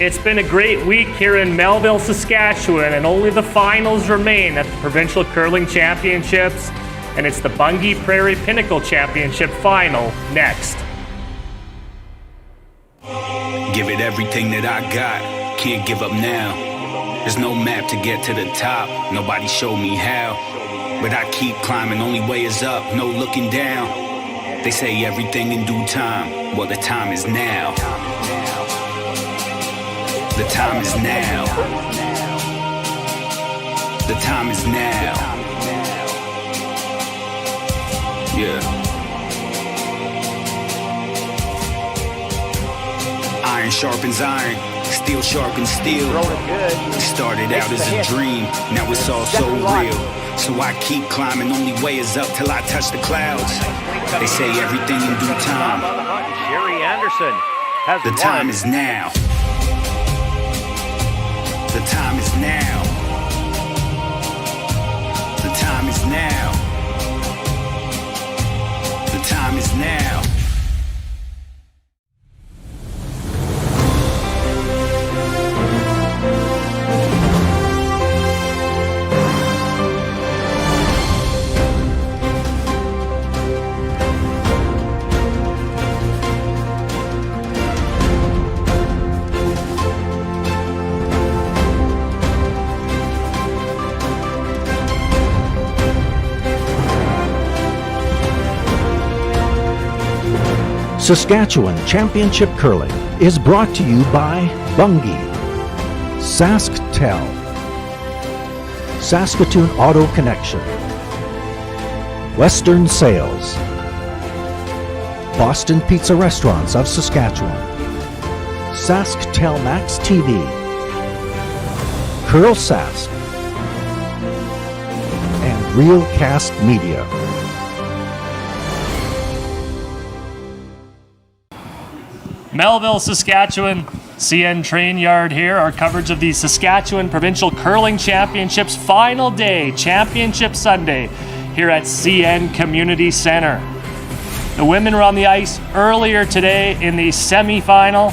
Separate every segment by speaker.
Speaker 1: It's been a great week here in Melville, Saskatchewan, and only the finals remain at the Provincial Curling Championships, and it's the Bunge Prairie Pinnacle Championship final next.
Speaker 2: Give it everything that I got, can't give up now. There's no map to get to the top, nobody showed me how. But I keep climbing, only way is up, no looking down. They say everything in due time, well the time is now. The time is now. The time is now. Yeah. Iron sharpens iron, steel sharpens steel. It started out as a dream, now it's all so real. So I keep climbing, only way is up till I touch the clouds. They say everything in due time. The time is now. The time is now. The time is now. The time is now.
Speaker 3: Saskatchewan Championship Curling is brought to you by Bunge, SaskTel, Saskatoon Auto Connection, Western Sales, Boston Pizza Restaurants of Saskatchewan, SaskTel Max TV, Curl Sask, and Realcast Media.
Speaker 1: Melville, Saskatchewan, CN Train Yard here. Our coverage of the Saskatchewan Provincial Curling Championships final day, Championship Sunday, here at CN Community Centre. The women were on the ice earlier today in the semi-final.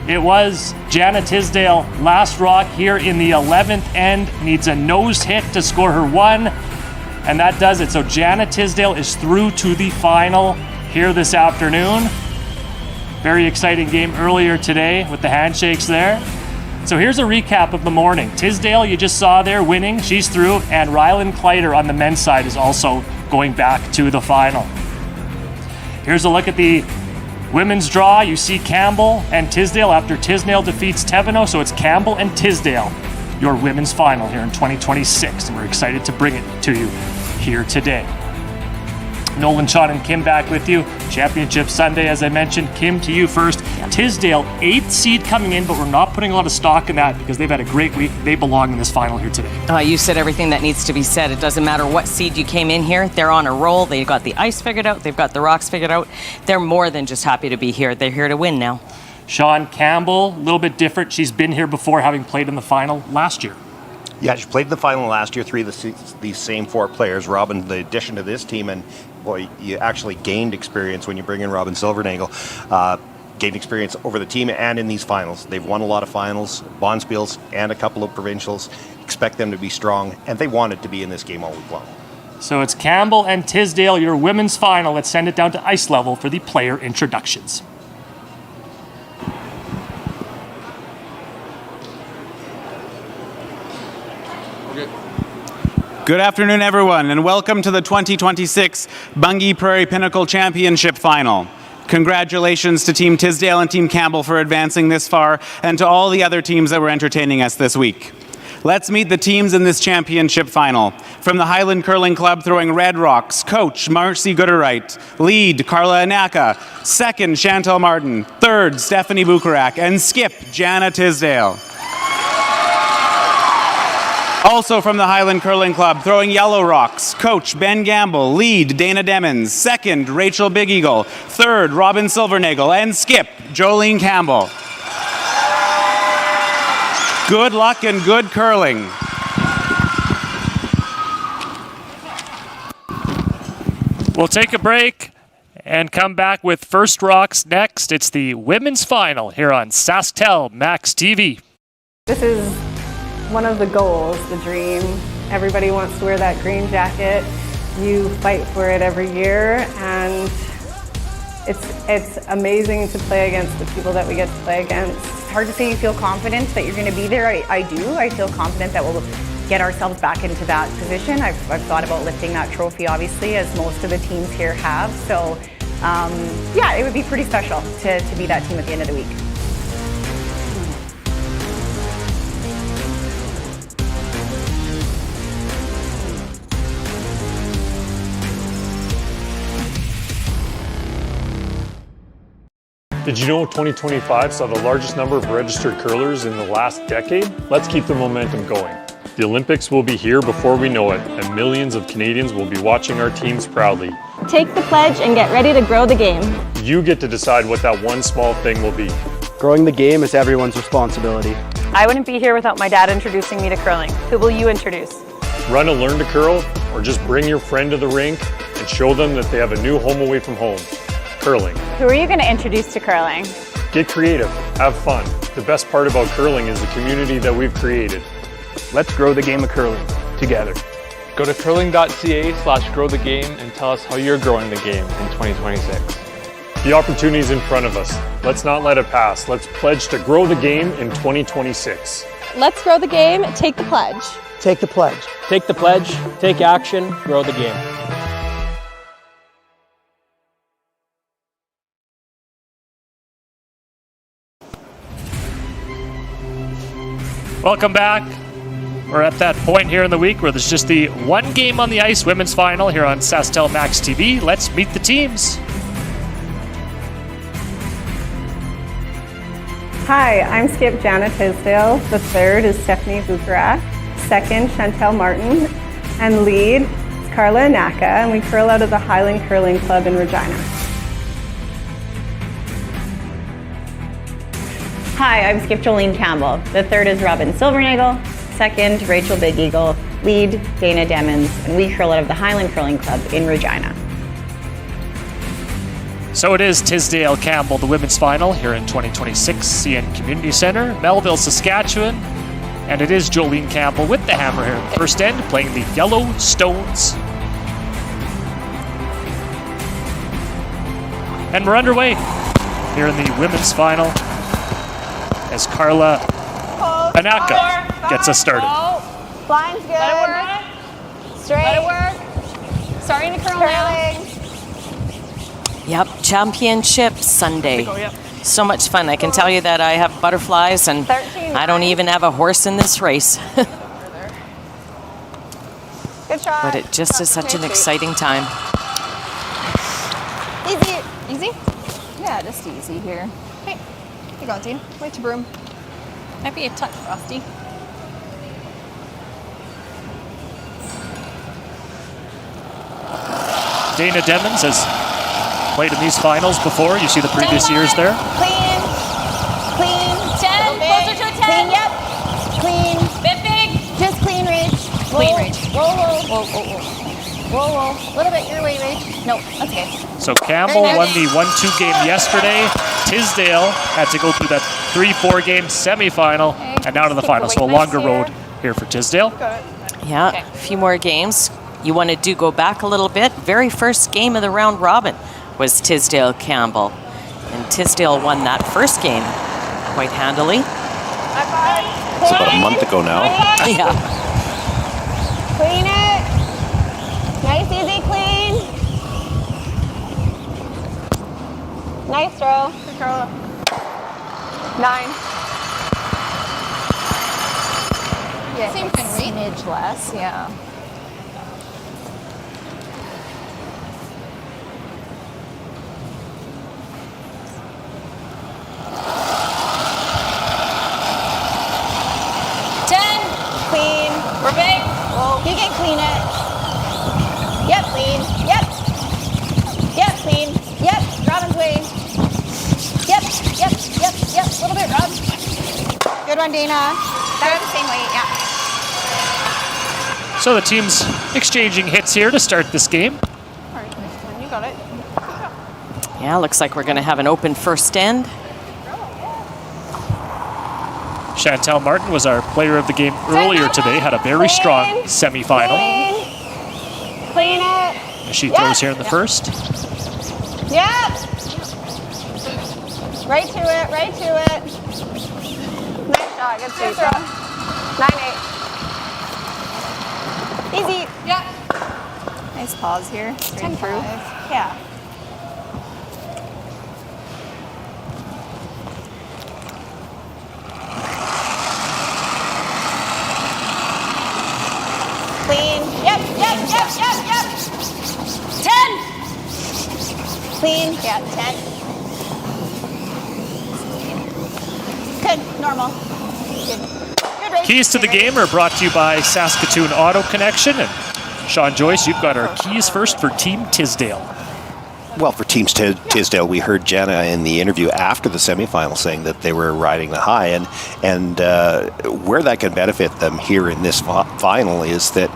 Speaker 1: It was Jana Tisdale, last rock here in the 11th end, needs a nose hit to score her one, and that does it. So Jana Tisdale is through to the final here this afternoon. Very exciting game earlier today with the handshakes there. So here's a recap of the morning. Tisdale, you just saw there, winning. She's through. And Rylan Kleider on the men's side is also going back to the final. Here's a look at the women's draw. You see Campbell and Tisdale after Tisdale defeats Teveno. So it's Campbell and Tisdale, your women's final here in 2026. And we're excited to bring it to you here today. Nolan, Sean, and Kim back with you. Championship Sunday, as I mentioned. Kim, to you first. Tisdale, 8th seed coming in, but we're not putting a lot of stock in that because they've had a great week. They belong in this final here today.
Speaker 4: You said everything that needs to be said. It doesn't matter what seed you came in here. They're on a roll. They've got the ice figured out. They've got the rocks figured out. They're more than just happy to be here. They're here to win now.
Speaker 1: Sean, Campbell, a little bit different. She's been here before, having played in the final last year.
Speaker 5: Yeah, she played in the final last year, three of these same four players. Robin, the addition to this team, and boy, you actually gained experience when you bring in Robin Silvernagle. Gained experience over the team and in these finals. They've won a lot of finals, Bonspiels, and a couple of provincials. Expect them to be strong, and they wanted to be in this game all week long.
Speaker 1: So it's Campbell and Tisdale, your women's final. Let's send it down to ice level for the player introductions.
Speaker 6: Good afternoon, everyone, and welcome to the 2026 Bunge Prairie Pinnacle Championship Final. Congratulations to Team Tisdale and Team Campbell for advancing this far, and to all the other teams that were entertaining us this week. Let's meet the teams in this championship final. From the Highland Curling Club throwing Red Rocks, coach Marcy Gooderwright, lead Carla Anaka, second Chantal Martin, third Stephanie Bukarak, and skip Jana Tisdale. Also from the Highland Curling Club, throwing Yellow Rocks, coach Ben Gamble, lead Dana Demmons, second Rachel Big Eagle, third Robin Silvernagle, and skip Jolene Campbell. Good luck and good curling.
Speaker 1: We'll take a break And come back with First Rocks next. It's the women's final here on SaskTel Max TV.
Speaker 7: This is one of the goals, the dream. Everybody wants to wear that green jacket. You fight for it every year, and it's amazing to play against the people that we get to play against.
Speaker 8: It's hard to say you feel confident that you're going to be there. I do. I feel confident that we'll get ourselves back into that position. I've thought about lifting that trophy, obviously, as most of the teams here have. So, yeah, it would be pretty special to be that team at the end of the week.
Speaker 9: Did you know 2025 saw the largest number of registered curlers in the last decade? Let's keep the momentum going. The Olympics will be here before we know it, and millions of Canadians will be watching our teams proudly.
Speaker 10: Take the pledge and get ready to grow the game.
Speaker 9: You get to decide what that one small thing will be.
Speaker 11: Growing the game is everyone's responsibility.
Speaker 10: I wouldn't be here without my dad introducing me to curling. Who will you introduce?
Speaker 9: Run and learn to curl, or just bring your friend to the rink and show them that they have a new home away from home. Curling.
Speaker 10: Who are you going to introduce to curling?
Speaker 9: Get creative, have fun. The best part about curling is the community that we've created.
Speaker 11: Let's grow the game of curling together.
Speaker 12: Go to curling.ca/growthegame and tell us how you're growing the game in 2026.
Speaker 9: The opportunity is in front of us. Let's not let it pass. Let's pledge to grow the game in 2026.
Speaker 10: Let's grow the game. Take the pledge.
Speaker 11: Take the pledge.
Speaker 13: Take the pledge, take action, grow the game.
Speaker 1: Welcome back. We're at that point here in the week where there's just the one game on the ice, women's final here on SaskTel Max TV. Let's meet the teams.
Speaker 7: Hi, I'm Skip Jana Tisdale. The third is Stephanie Bukarak. Second, Chantel Martin. And lead is Carla Anaka, and we curl out of the Highland Curling Club in Regina.
Speaker 8: Hi, I'm Skip Jolene Campbell. The third is Robin Silvernagle. Second, Rachel Big Eagle. Lead, Dana Demmons, and we curl out of the Highland Curling Club in Regina.
Speaker 1: So it is Tisdale Campbell, the women's final here in 2026 CN Community Centre, Melville, Saskatchewan. And it is Jolene Campbell with the hammer here in the first end, playing the Yellow Stones. And we're underway here in the women's final as Carla Anaka gets us started.
Speaker 10: Blind's good. Let it work. Straight. Let it work. Starting to curl now.
Speaker 4: Yep, Championship Sunday. So much fun. I can tell you that I have butterflies and I don't even have a horse in this race.
Speaker 10: Good shot.
Speaker 4: But it just is such an exciting time.
Speaker 10: Easy. Easy? Yeah, just easy here. Hey, you going, team? Wait to broom. Might be a touch frosty.
Speaker 1: Dana Demmons has played in these finals before. You see the previous years there.
Speaker 10: Clean. Clean. 10. Closer to a 10. Clean, yep. Clean. Bit big. Just clean, Rach. Clean, Rach. Roll, roll. Whoa, whoa, whoa. Roll, roll. A little bit your way, Rach. No, that's okay.
Speaker 1: So Campbell won the 1-2 game yesterday. Tisdale had to go through that 3-4 game semifinal and now to the final. So a longer road here for Tisdale.
Speaker 4: Yeah, a few more games. You want to go back a little bit. Very first game of the round robin was Tisdale Campbell. And Tisdale won that first game quite handily.
Speaker 5: It's about a month ago now.
Speaker 4: Yeah.
Speaker 10: Clean it. Nice, easy, clean. Nice throw. Good curl. 9. Yeah, same thing, right? Less, yeah. Clean. We're big. Whoa. You can clean it. Yep, clean. Yep. Yep, clean. Yep. Robin's way. Yep. Yep. Yep. Yep. A little bit, Rob. Good one, Dana. They're the same weight, yeah.
Speaker 1: So the teams exchanging hits here to start this game.
Speaker 10: All right, you got it.
Speaker 4: Yeah, looks like we're going to have an open first end.
Speaker 1: Chantel Martin was our player of the game earlier today, had a very strong semifinal.
Speaker 10: Clean it.
Speaker 1: She throws here in the first.
Speaker 10: Yep. Right to it, right to it. Nice shot, good sweep. 9-8. Easy. Yep. Nice pause here. 10-5. Yeah. Clean. Yep. 10. Clean. Yeah, 10. Good. Normal. Good.
Speaker 1: Keys to the game are brought to you by Saskatoon Auto Connection. And Sean Joyce, you've got our keys first for Team Tisdale.
Speaker 5: Well, for Team Tisdale, we heard Jenna in the interview after the semifinal saying that they were riding the high, and where that can benefit them here in this final is that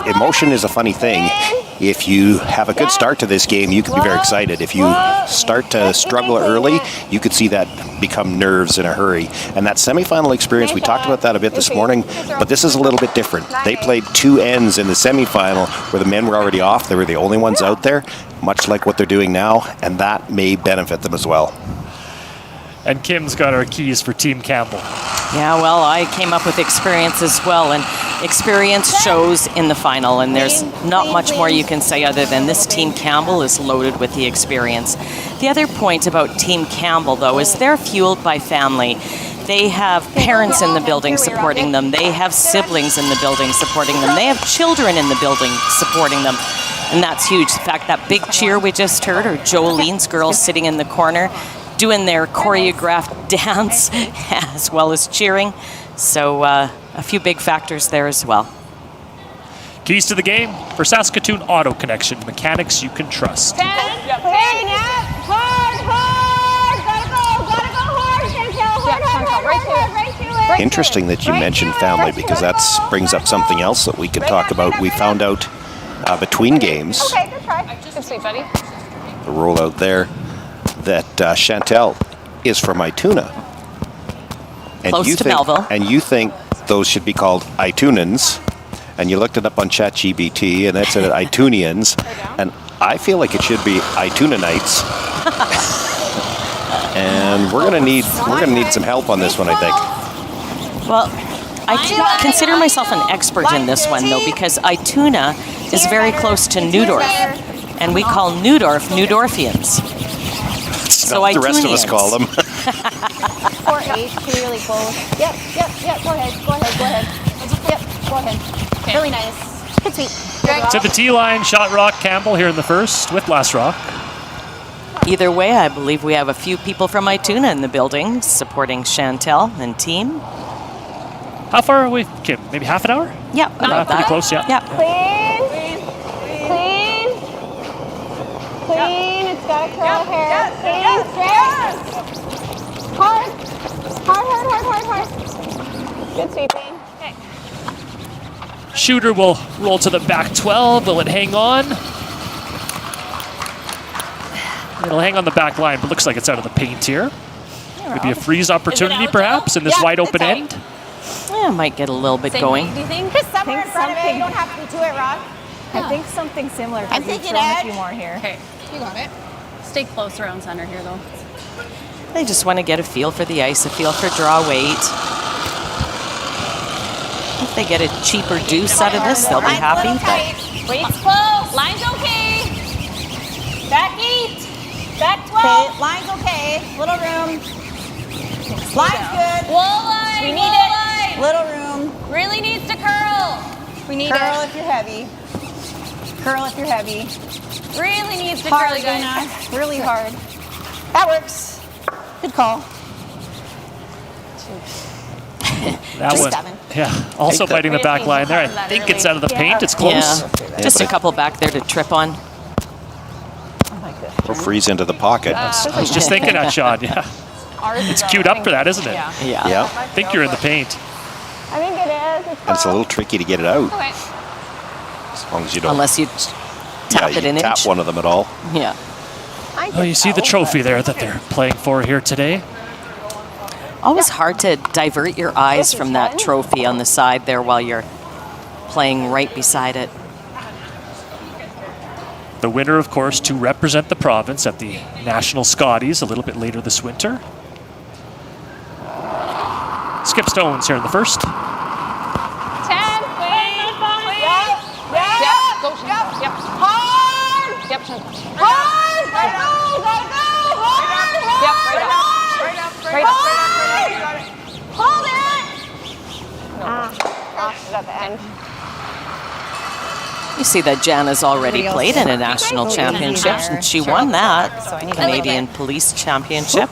Speaker 5: emotion is a funny thing. If you have a good start to this game, you can be very excited. If you start to struggle early, you could see that become nerves in a hurry. And that semifinal experience, we talked about that a bit this morning, but this is a little bit different. They played 2 ends in the semifinal where the men were already off. They were the only ones out there, much like what they're doing now, and that may benefit them as well.
Speaker 1: And Kim's got our keys for Team Campbell.
Speaker 4: Yeah, well, I came up with experience as well, and experience shows in the final, and there's not much more you can say other than this Team Campbell is loaded with the experience. The other point about Team Campbell, though, is they're fueled by family. They have parents in the building supporting them. They have siblings in the building supporting them. They have children in the building supporting them. And that's huge. In fact, that big cheer we just heard, or Jolene's girls sitting in the corner, doing their choreographed dance as well as cheering. So a few big factors there as well.
Speaker 1: Keys to the game for Saskatoon Auto Connection, mechanics you can trust.
Speaker 10: 10. Yep. 10. Hard. Gotta go hard, Chantel. Hard.
Speaker 5: Interesting that you mentioned family, because that brings up something else that we can talk about. We found out between games,
Speaker 10: Okay, good try. Good sweep, buddy.
Speaker 5: the rollout there, that Chantel is from Ituna. And
Speaker 4: Close to Melville.
Speaker 5: And you think those should be called Itunans, and you looked it up on ChatGPT, and that said Itunians, and I feel like it should be Itunanites. And we're gonna need some help on this one, I think.
Speaker 4: Well, I consider myself an expert in this one, though, because Ituna is very close to Neudorf, and we call Neudorf Neudorfians. So
Speaker 5: the rest of us call them.
Speaker 10: 4-8, really close. Yep. Go ahead. Yep, go ahead. Really nice. Good sweep.
Speaker 1: To the tee line, shot rock Campbell here in the first with last rock.
Speaker 4: Either way, I believe we have a few people from Ituna in the building supporting Chantel and team.
Speaker 1: How far are we, Kim? Maybe half an hour?
Speaker 4: Yeah, about
Speaker 1: pretty
Speaker 4: that.
Speaker 1: close, yeah.
Speaker 4: Yeah.
Speaker 10: Clean. It's got to curl hair. Clean, straight. Hard. Good sweeping. Okay.
Speaker 1: Shooter will roll to the back 12. Will it hang on? It'll hang on the back line, but looks like it's out of the paint here. Maybe a freeze opportunity, perhaps, in this wide open end.
Speaker 4: Yeah, might get a little bit going.
Speaker 10: Do you think? Just somewhere in front of it. You don't have to be to it, Rod.
Speaker 14: I think something similar.
Speaker 10: I'm thinking edge.
Speaker 14: A few more here.
Speaker 15: Okay, you got it. Stay close around center here, though.
Speaker 4: They just want to get a feel for the ice, a feel for draw weight. If they get a cheaper deuce out of this, they'll be happy.
Speaker 10: Weight's close. Line's okay. Back 8. Back 12. Okay. Line's okay. Little room. Line's good.
Speaker 15: Wall line.
Speaker 10: We need it. Little room.
Speaker 15: Really needs to curl.
Speaker 10: We need curl if you're heavy. Curl if you're heavy.
Speaker 15: Really needs to
Speaker 10: Hard,
Speaker 15: curl, guys.
Speaker 10: Dana. Really hard. That works. Good call.
Speaker 1: That one.
Speaker 10: 7.
Speaker 1: Yeah, also biting the back line there. I think it's out of the paint. It's close.
Speaker 4: Yeah, just a couple back there to trip on.
Speaker 5: We'll freeze into the pocket.
Speaker 1: I was just thinking that, Sean. Yeah. It's queued up for that, isn't it?
Speaker 5: Yeah.
Speaker 1: I think you're in the paint.
Speaker 10: I think it is.
Speaker 5: And it's a little tricky to get it out.
Speaker 15: Okay.
Speaker 5: As long as you don't.
Speaker 4: Unless you tap it an
Speaker 5: tap
Speaker 4: inch.
Speaker 5: one of them at all.
Speaker 4: Yeah.
Speaker 1: Oh, you see the trophy there that they're playing for here today.
Speaker 4: Always hard to divert your eyes from that trophy on the side there while you're playing right beside it.
Speaker 1: The winner, of course, to represent the province at the National Scotties a little bit later this winter. Skip Stones here in the first.
Speaker 15: 10, Queen. Yep. Hard. Yep. Hard. Right up. Yep. Right up. Hold it. At the end.
Speaker 4: You see that Jana's already played in a national championship, and she won that Canadian Police Championship.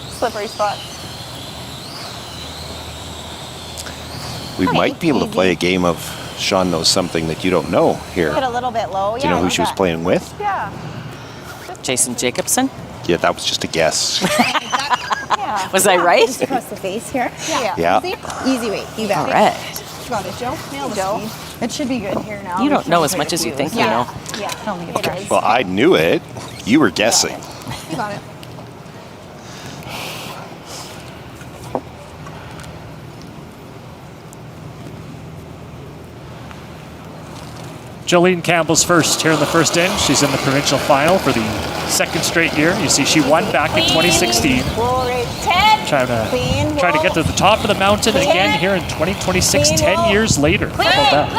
Speaker 15: Slippery spot.
Speaker 5: We might be able to play a game of Sean knows something that you don't know here.
Speaker 10: Hit a little bit low.
Speaker 5: Do you know who she was playing with?
Speaker 10: Yeah.
Speaker 4: Jason Jacobson.
Speaker 5: Yeah, that was just a guess.
Speaker 4: Was I right?
Speaker 10: Just across the face here.
Speaker 5: Yeah.
Speaker 10: Easy weight. You bet.
Speaker 4: All right.
Speaker 10: Got it, Joe. Nailed it. It should be good here now.
Speaker 4: You don't know as much as you think you know.
Speaker 10: Yeah. I don't think it's good.
Speaker 5: Well, I knew it. You were guessing.
Speaker 10: You got it.
Speaker 1: Jolene Campbell's first here in the first inning. She's in the provincial final for the second straight year. You see, she won back in 2016. Trying to get to the top of the mountain again here in 2026, 10 years later. How about that?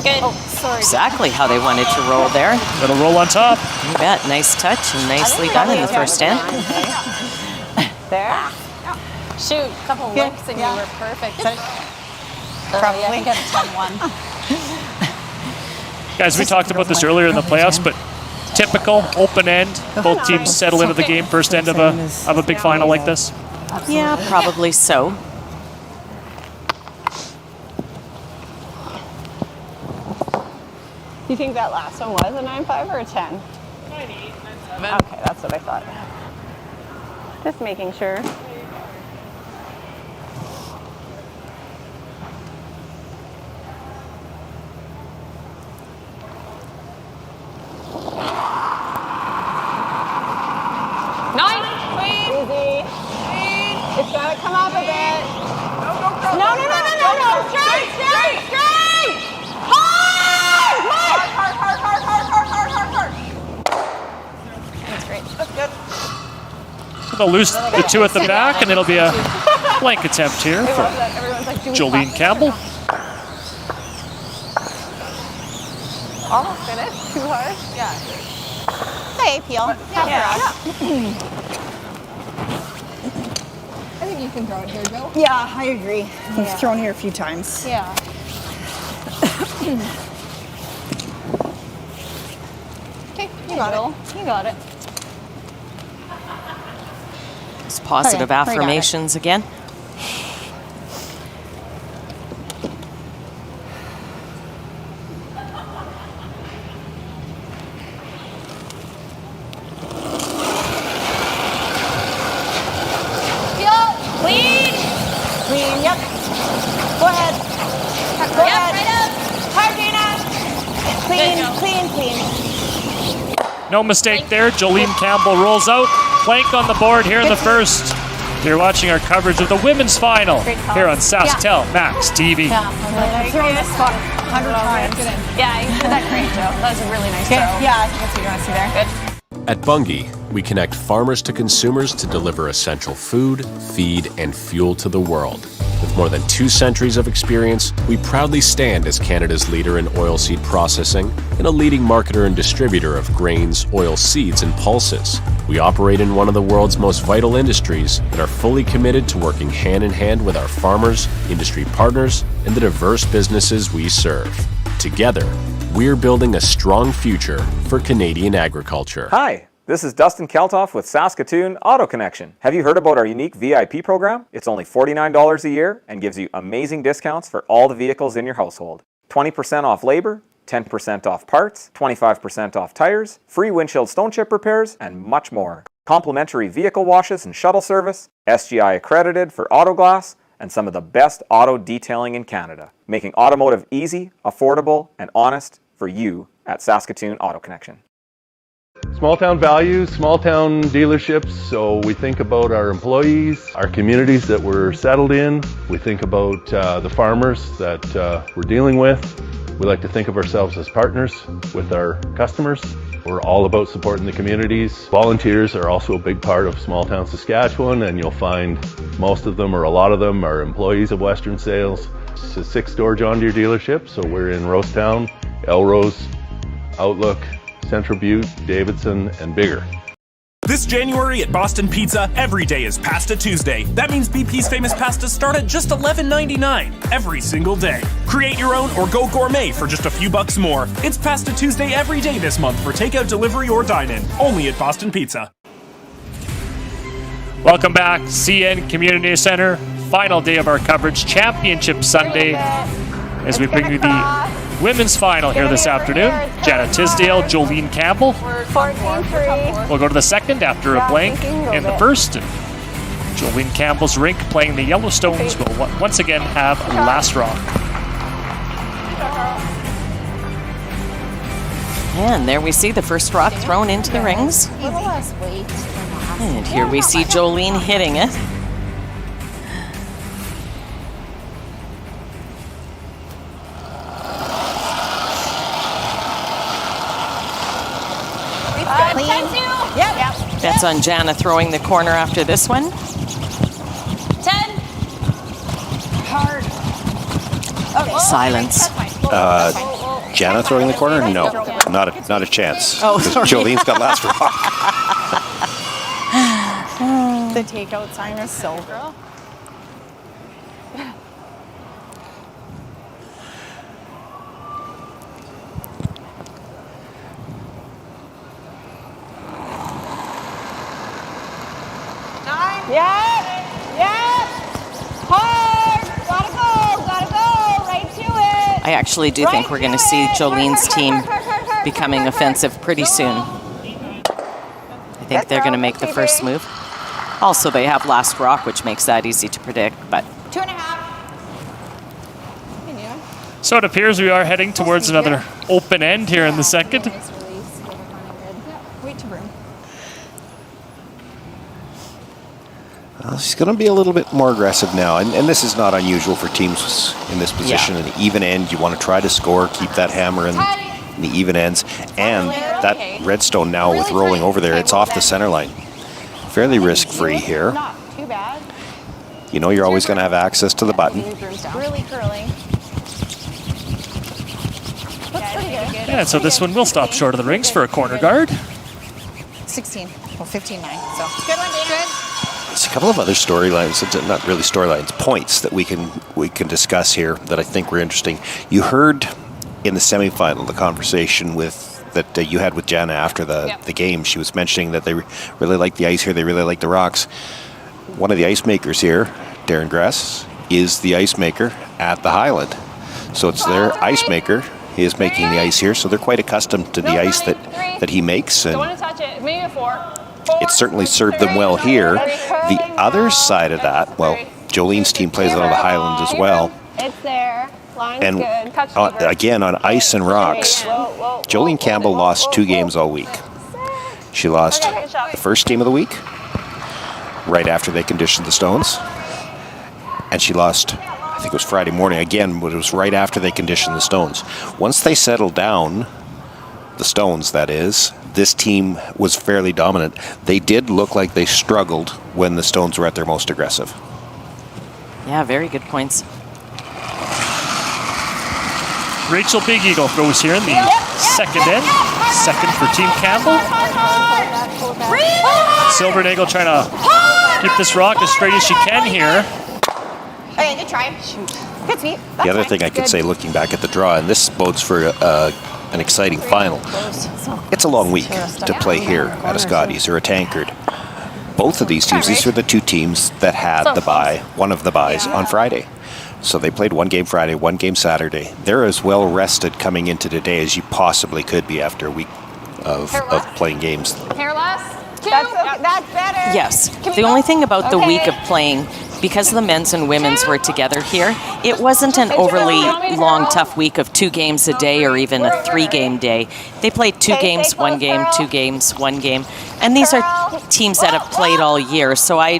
Speaker 15: Good.
Speaker 4: Exactly how they wanted to roll there.
Speaker 1: Little roll on top.
Speaker 4: You bet. Nice touch and nicely done in the first end.
Speaker 15: There. Shoot, a couple licks and you were perfect.
Speaker 10: Probably.
Speaker 15: Yeah, I think it's 10-1.
Speaker 1: Guys, we talked about this earlier in the playoffs, but typical open end. Both teams settle into the game first end of a big final like this.
Speaker 4: Yeah, probably so.
Speaker 10: Do you think that last one was a 9.5 or a 10? 9.8, 9.7. Okay, that's what I thought. Just making sure. Easy. It's gotta come up a bit. No. Straight. Hard. That's great. That's good.
Speaker 1: They'll lose the two at the back, and it'll be a blank attempt here for Jolene Campbell.
Speaker 10: Almost finished. Too hard.
Speaker 15: Yeah.
Speaker 10: Hey, Peel.
Speaker 15: Yeah.
Speaker 10: I think you can throw it here, Joe. Yeah, I agree. I've thrown here a few times.
Speaker 15: Yeah.
Speaker 10: Okay, you got it. You got it.
Speaker 4: It's positive affirmations again.
Speaker 10: Clean, yep. Go ahead. Go ahead.
Speaker 15: Right up.
Speaker 10: Hard, Gina. Clean.
Speaker 1: No mistake there. Jolene Campbell rolls out. Plank on the board here in the first. You're watching our coverage of the women's final here on SaskTel Max TV.
Speaker 10: Yeah, I've thrown this spot 100 times.
Speaker 15: Yeah, you did that great, Joe. That was a really nice throw.
Speaker 10: Yeah, I think that's what you want to see there.
Speaker 15: Good.
Speaker 16: At Bunge, we connect farmers to consumers to deliver essential food, feed, and fuel to the world. With more than 2 centuries of experience, we proudly stand as Canada's leader in oilseed processing and a leading marketer and distributor of grains, oil seeds, and pulses. We operate in one of the world's most vital industries and are fully committed to working hand in hand with our farmers, industry partners, and the diverse businesses we serve. Together, we're building a strong future for Canadian agriculture.
Speaker 17: Hi, this is Dustin Keltoff with Saskatoon Auto Connection. Have you heard about our unique VIP program? It's only $49 a year and gives you amazing discounts for all the vehicles in your household. 20% off labor, 10% off parts, 25% off tires, free windshield stone chip repairs, and much more. Complimentary vehicle washes and shuttle service, SGI accredited for auto glass, and some of the best auto detailing in Canada, making automotive easy, affordable, and honest for you at Saskatoon Auto Connection.
Speaker 18: Small town values, small town dealerships, so we think about our employees, our communities that we're settled in, we think about the farmers that we're dealing with. We like to think of ourselves as partners with our customers. We're all about supporting the communities. Volunteers are also a big part of small town Saskatchewan, and you'll find most of them or a lot of them are employees of Western Sales. It's a 6-store John Deere dealership, so we're in Rosetown, Elrose, Outlook, Central Butte, Davidson, and Bigger.
Speaker 19: This January at Boston Pizza, every day is Pasta Tuesday. That means BP's famous pastas start at just $11.99 every single day. Create your own or go gourmet for just a few bucks more. It's Pasta Tuesday every day this month for takeout, delivery, or dine-in. Only at Boston Pizza.
Speaker 1: Welcome back, CN Community Center. Final day of our coverage, Championship Sunday, as we bring you the women's final here this afternoon. Jana Tisdale, Jolene Campbell.
Speaker 15: 14-3.
Speaker 1: We'll go to the second after a blank in the first. Jolene Campbell's rink playing the Yellowstones will once again have last rock.
Speaker 4: And there we see the first rock thrown into the rings. And here we see Jolene hitting it. That's on Jana throwing the corner after this one.
Speaker 15: 10. Hard. Okay.
Speaker 4: Silence.
Speaker 5: Jana throwing the corner? No, not a chance.
Speaker 4: Oh,
Speaker 5: because Jolene's got last rock.
Speaker 10: The takeout sign is so girl.
Speaker 4: I actually do think we're going to see Jolene's team becoming offensive pretty soon. I think they're going to make the first move. Also, they have last rock, which makes that easy to predict, but
Speaker 10: 2.5.
Speaker 1: So it appears we are heading towards another open end here in the second.
Speaker 10: Wait to room.
Speaker 5: She's going to be a little bit more aggressive now, and this is not unusual for teams in this position. An even end, you want to try to score, keep that hammer in the even ends, and that redstone now with rolling over there, it's off the center line. Fairly risk-free here.
Speaker 10: Not too bad.
Speaker 5: You know you're always going to have access to the button.
Speaker 10: Really curling. Looks pretty good.
Speaker 1: Yeah, so this one will stop short of the rings for a corner guard.
Speaker 10: 16. Well, 15-9. So good one, Dana.
Speaker 5: There's a couple of other storylines, not really storylines, points that we can discuss here that I think were interesting. You heard in the semifinal the conversation that you had with Jana after the game. She was mentioning that they really like the ice here, they really like the rocks. One of the ice makers here, Darren Gress, is the ice maker at the Highland. So it's their ice maker. He is making the ice here, so they're quite accustomed to the ice that he makes. And
Speaker 15: Don't want to touch it. Maybe a 4.
Speaker 5: it certainly served them well here. The other side of that, well, Jolene's team plays out of the Highland as well.
Speaker 15: It's there. Line's
Speaker 5: And
Speaker 15: good. Touch
Speaker 5: again, on ice and rocks, Jolene Campbell lost 2 games all week. She lost the first game of the week, right after they conditioned the stones. And she lost, I think it was Friday morning, again, but it was right after they conditioned the stones. Once they settled down, the stones, that is, this team was fairly dominant. They did look like they struggled when the stones were at their most aggressive.
Speaker 4: yeah, very good points.
Speaker 1: Rachel Big Eagle goes here in the second end. Second for Team Campbell. Silvernagle trying to keep this rock as straight as she can here.
Speaker 10: Okay, good try. Good sweep.
Speaker 5: The other thing I could say, looking back at the draw, and this bodes for an exciting final, it's a long week to play here at a Scotties or a Tankard. Both of these teams, these are the 2 teams that had the bye, one of the byes on Friday. So they played 1 game Friday, 1 game Saturday. They're as well rested coming into today as you possibly could be after a week of playing games.
Speaker 15: Hair less. 2. That's better.
Speaker 4: Yes. The only thing about the week of playing because the men's and women's were together here, it wasn't an overly long, tough week of 2 games a day or even a 3-game day. They played 2 games, 1 game, 2 games, 1 game. And these are teams that have played all year, so I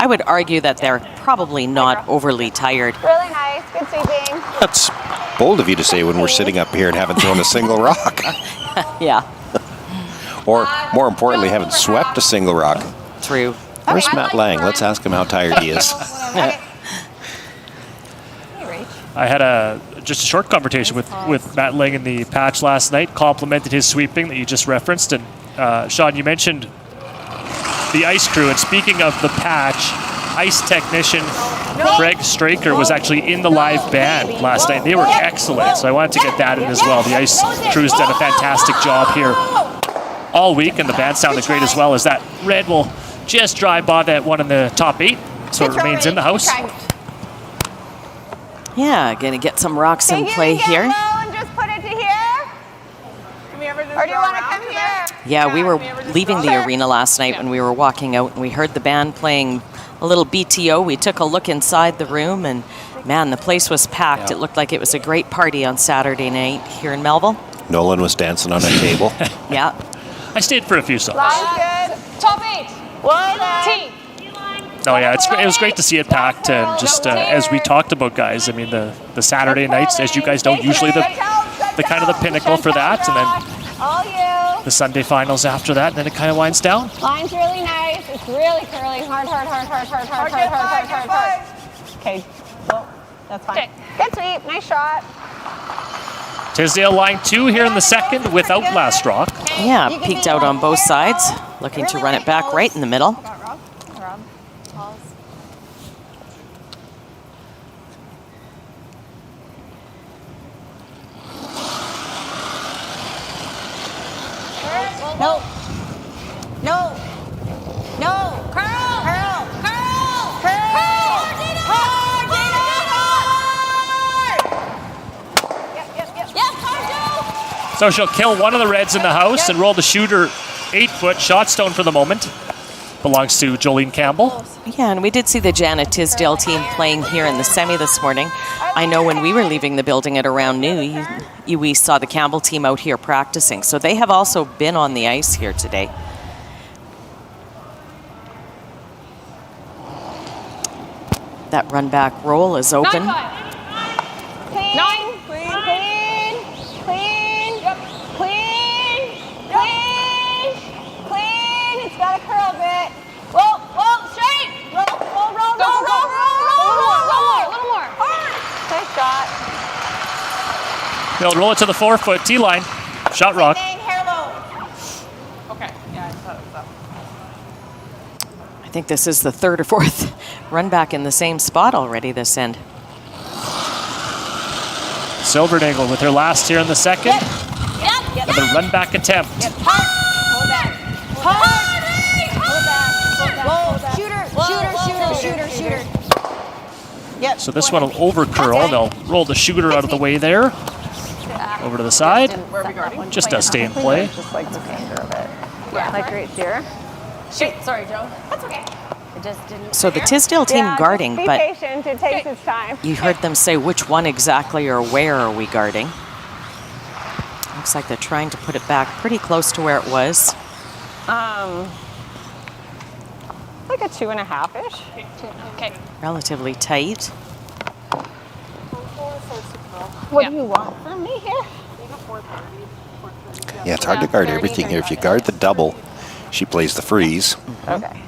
Speaker 4: would argue that they're probably not overly tired.
Speaker 10: Really nice. Good sweeping.
Speaker 5: That's bold of you to say when we're sitting up here and haven't thrown a single rock.
Speaker 4: Yeah.
Speaker 5: Or, more importantly, haven't swept a single rock.
Speaker 4: True.
Speaker 5: Where's Matt Lang? Let's ask him how tired he is.
Speaker 1: I had just a short conversation with Matt Lang in the patch last night, complimented his sweeping that you just referenced. And Sean, you mentioned the ice crew. And speaking of the patch, ice technician Craig Straker was actually in the live band last night. They were excellent, so I wanted to get that in as well. The ice crew's done a fantastic job here all week, and the band sounded great as well. As that red will just drive by that one in the top 8, so it remains in the house.
Speaker 4: Yeah, gonna get some rocks in play here.
Speaker 10: And just put it to here. Or do you want to come here?
Speaker 4: Yeah, we were leaving the arena last night when we were walking out, and we heard the band playing a little BTO. We took a look inside the room, and man, the place was packed. It looked like it was a great party on Saturday night here in Melville.
Speaker 5: Nolan was dancing on a table.
Speaker 4: Yeah.
Speaker 1: I stayed for a few songs.
Speaker 10: Good. Top 8. T.
Speaker 1: No, yeah, it was great to see it packed, and just as we talked about, guys, I mean, the Saturday nights, as you guys know, usually the kind of the pinnacle for that, and then the Sunday finals after that, and then it kind of winds down.
Speaker 10: Line's really nice. It's really curly. Hard. Okay. Well, that's fine. Good sweep. Nice shot.
Speaker 1: Tisdale line 2 here in the second without last rock.
Speaker 4: Yeah, peeked out on both sides, looking to run it back right in the middle.
Speaker 10: No. Curl.
Speaker 1: So she'll kill one of the reds in the house and roll the shooter 8-foot. Shot stone for the moment belongs to Jolene Campbell.
Speaker 4: Yeah, and we did see the Janet Tisdale team playing here in the semi this morning. I know when we were leaving the building at around noon, we saw the Campbell team out here practicing. So they have also been on the ice here today. That run back roll is open.
Speaker 10: Clean. It's got a curl bit. Whoa, straight. Roll. A little more. Nice shot.
Speaker 1: They'll roll it to the 4-foot tee line. Shot rock.
Speaker 10: Hair low. Okay. Yeah, I thought it was up.
Speaker 4: I think this is the 3rd or 4th run back in the same spot already this end.
Speaker 1: Silvernagle with her last here in the second.
Speaker 10: Yep.
Speaker 1: Another run back attempt.
Speaker 10: Yep. Hold that. Shooter. Yep.
Speaker 1: So this one will over curl. They'll roll the shooter out of the way there. Over to the side.
Speaker 7: Where are we guarding?
Speaker 1: Just to stay in play.
Speaker 7: Just like the finger of it. Yeah, like right here.
Speaker 10: Shoot. Sorry, Joe. That's okay. I just didn't.
Speaker 4: So the Tisdale team guarding,
Speaker 7: be
Speaker 4: but
Speaker 7: patient. It takes its time.
Speaker 4: you heard them say which one exactly or where are we guarding. Looks like they're trying to put it back pretty close to where it was.
Speaker 7: Like a 2.5-ish.
Speaker 10: Okay.
Speaker 4: Relatively tight.
Speaker 10: What do you want from me here?
Speaker 5: Yeah, it's hard to guard everything here. If you guard the double, she plays the freeze.
Speaker 7: Okay.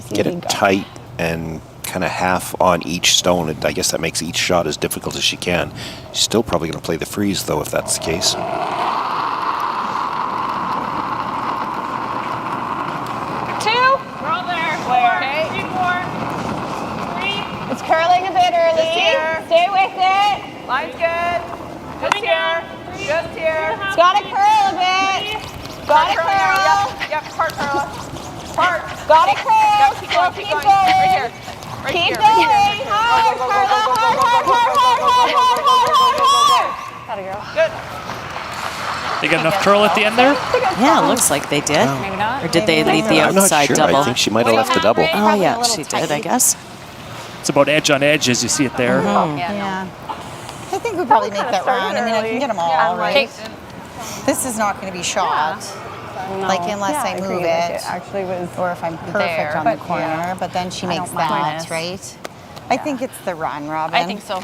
Speaker 5: Get it tight and kind of half on each stone. I guess that makes each shot as difficult as she can. She's still probably going to play the freeze, though, if that's the case.
Speaker 10: It's curling a bit early. Stay with it.
Speaker 7: Line's good. Just here.
Speaker 10: It's got to curl a bit. Got to curl.
Speaker 7: Yep, part curl.
Speaker 10: Got to curl.
Speaker 7: Keep going. Right here.
Speaker 10: Keep going. Hard.
Speaker 7: Gotta go. Good.
Speaker 1: They got enough curl at the end there?
Speaker 4: Yeah, it looks like they did.
Speaker 14: Maybe not.
Speaker 4: Or did they leave the
Speaker 5: I'm not
Speaker 4: outside
Speaker 5: sure.
Speaker 4: double?
Speaker 5: I think she might have left the double.
Speaker 4: Oh, yeah, she did, I guess.
Speaker 1: It's about edge on edge as you see it there.
Speaker 8: Yeah. I think we'll probably make that round. I mean, I can get them all right. This is not going to be shot. Like unless I move it,
Speaker 7: actually was
Speaker 8: or if I'm perfect on the corner. But then she makes that, right? I think it's the run, Robin.
Speaker 14: I think so.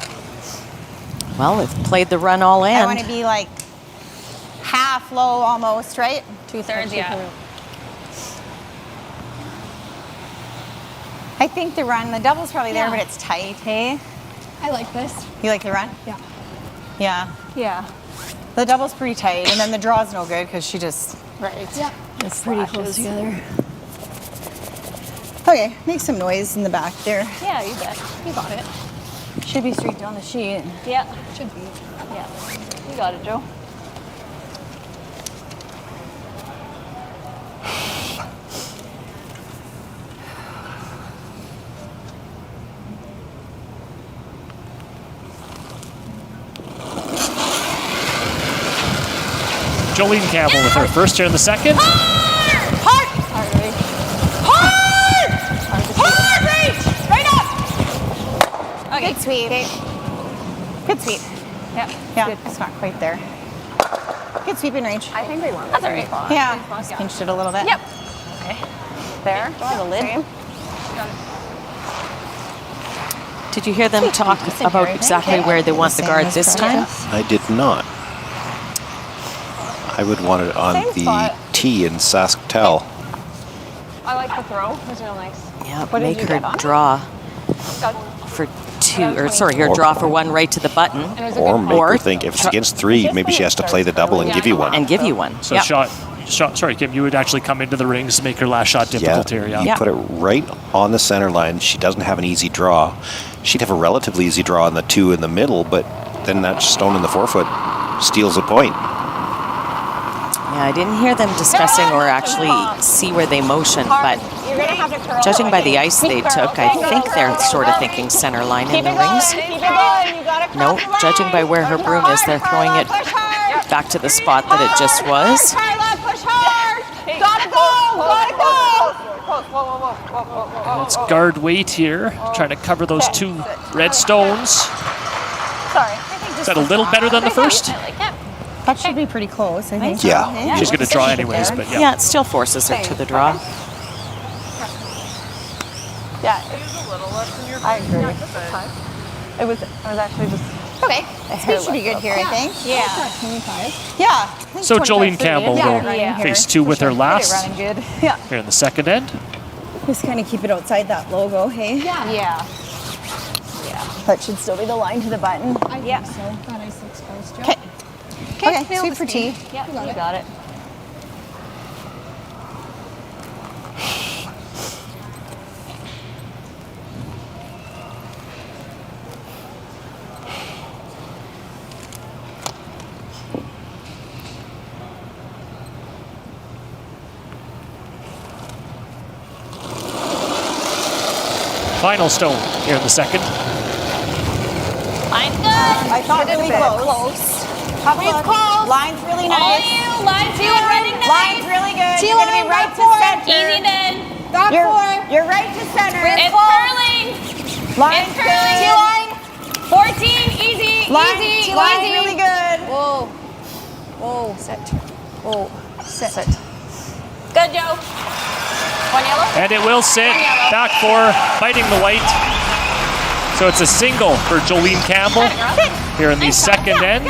Speaker 4: Well, they've played the run all in.
Speaker 8: I want to be like half low almost, right?
Speaker 14: 2/3, yeah.
Speaker 8: I think the run, the double's probably there, but it's tight, hey?
Speaker 14: I like this.
Speaker 8: You like the run?
Speaker 14: Yeah.
Speaker 8: Yeah.
Speaker 14: Yeah.
Speaker 8: The double's pretty tight, and then the draw's no good because she just...
Speaker 14: Right. Yeah. It's pretty close together.
Speaker 8: Okay, make some noise in the back there.
Speaker 14: Yeah, you bet. You got it.
Speaker 8: Should be straight down the sheet.
Speaker 14: Yeah, should be. Yeah. You got it, Joe.
Speaker 1: Jolene Campbell with her first here in the second.
Speaker 10: Hard! Reach! Right up!
Speaker 8: Okay. Good sweep. Okay. Good sweep. Yeah, it's not quite there. Good sweep in range.
Speaker 14: I think we won. That's all right.
Speaker 8: Yeah, just pinched it a little bit.
Speaker 14: Yep. Okay. There.
Speaker 8: The lid.
Speaker 4: Did you hear them talk about exactly where they want the guard this time?
Speaker 5: I did not. I would want it on the tee in Sasktel.
Speaker 14: I like the throw. It was real nice.
Speaker 4: Yeah, make her draw for draw for one right to the button.
Speaker 5: Or make her think if it's against 3, maybe she has to play the double and give you one.
Speaker 4: And give you one.
Speaker 1: So sorry, Kim, you would actually come into the rings to make her last shot difficult here.
Speaker 5: You put it right on the center line. She doesn't have an easy draw. She'd have a relatively easy draw on the 2 in the middle, but then that stone in the 4-foot steals a point.
Speaker 4: Yeah, I didn't hear them discussing or actually see where they motioned, but judging by the ice they took, I think they're sort of thinking center line in the rings. No, judging by where her broom is, they're throwing it back to the spot that it just was.
Speaker 10: Push hard! Gotta go!
Speaker 1: It's guard weight here, trying to cover those 2 red stones.
Speaker 8: Sorry.
Speaker 1: Is that a little better than the first?
Speaker 8: That should be pretty close, I think.
Speaker 5: Yeah.
Speaker 1: She's going to draw anyways, but yeah.
Speaker 4: Yeah, it still forces her to the draw.
Speaker 14: Yeah, it was a little less than your
Speaker 7: I agree. It was actually just...
Speaker 8: Okay. Speed should be good here, I think.
Speaker 14: Yeah.
Speaker 8: 25. Yeah.
Speaker 1: So Jolene Campbell will face 2 with her last
Speaker 8: Running good. Yeah.
Speaker 1: here in the second end.
Speaker 8: Just kind of keep it outside that logo, hey?
Speaker 14: Yeah.
Speaker 8: That should still be the line to the button.
Speaker 14: Yeah. So that is exposed, Joe.
Speaker 8: Okay. Okay, sweep for tee.
Speaker 14: Yeah, you got it.
Speaker 1: Final stone here in the second.
Speaker 14: Line's good.
Speaker 8: I thought really close.
Speaker 14: It's close.
Speaker 8: Line's really nice.
Speaker 14: Oh, line's running nice.
Speaker 8: Line's really good.
Speaker 14: You're
Speaker 8: You're going to be right to center.
Speaker 14: Easy then.
Speaker 8: You're right to center.
Speaker 14: It's curling.
Speaker 8: Line's
Speaker 14: It's curling.
Speaker 8: good.
Speaker 14: 14, easy,
Speaker 8: Line's
Speaker 14: easy,
Speaker 8: really good.
Speaker 14: Whoa. Whoa. Sit. Whoa. Sit. Good, Joe. One yellow.
Speaker 1: And it will sit. Back 4, biting the white. So it's a single for Jolene Campbell here in the second end.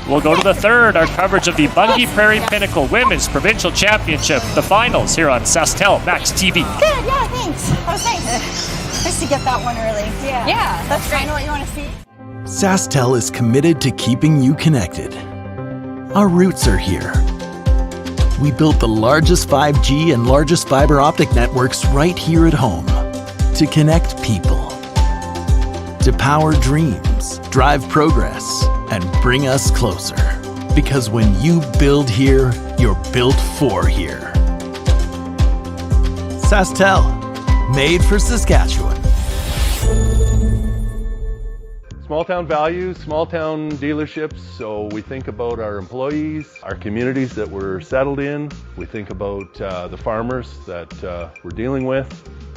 Speaker 1: We'll go to the third, our coverage of the Bunge Prairie Pinnacle Women's Provincial Championship, the finals here on Sasktel Max TV.
Speaker 8: Good, yeah, thanks. That was nice. Nice to get that one early.
Speaker 14: Yeah,
Speaker 8: that's great. I know what you want to see.
Speaker 20: Sasktel is committed to keeping you connected. Our roots are here. We built the largest 5G and largest fiber optic networks right here at home to connect people, to power dreams, drive progress, and bring us closer. Because when you build here, you're built for here. Sasktel, made for Saskatchewan.
Speaker 18: Small town values, small town dealerships, so we think about our employees, our communities that we're settled in. We think about the farmers that we're dealing with.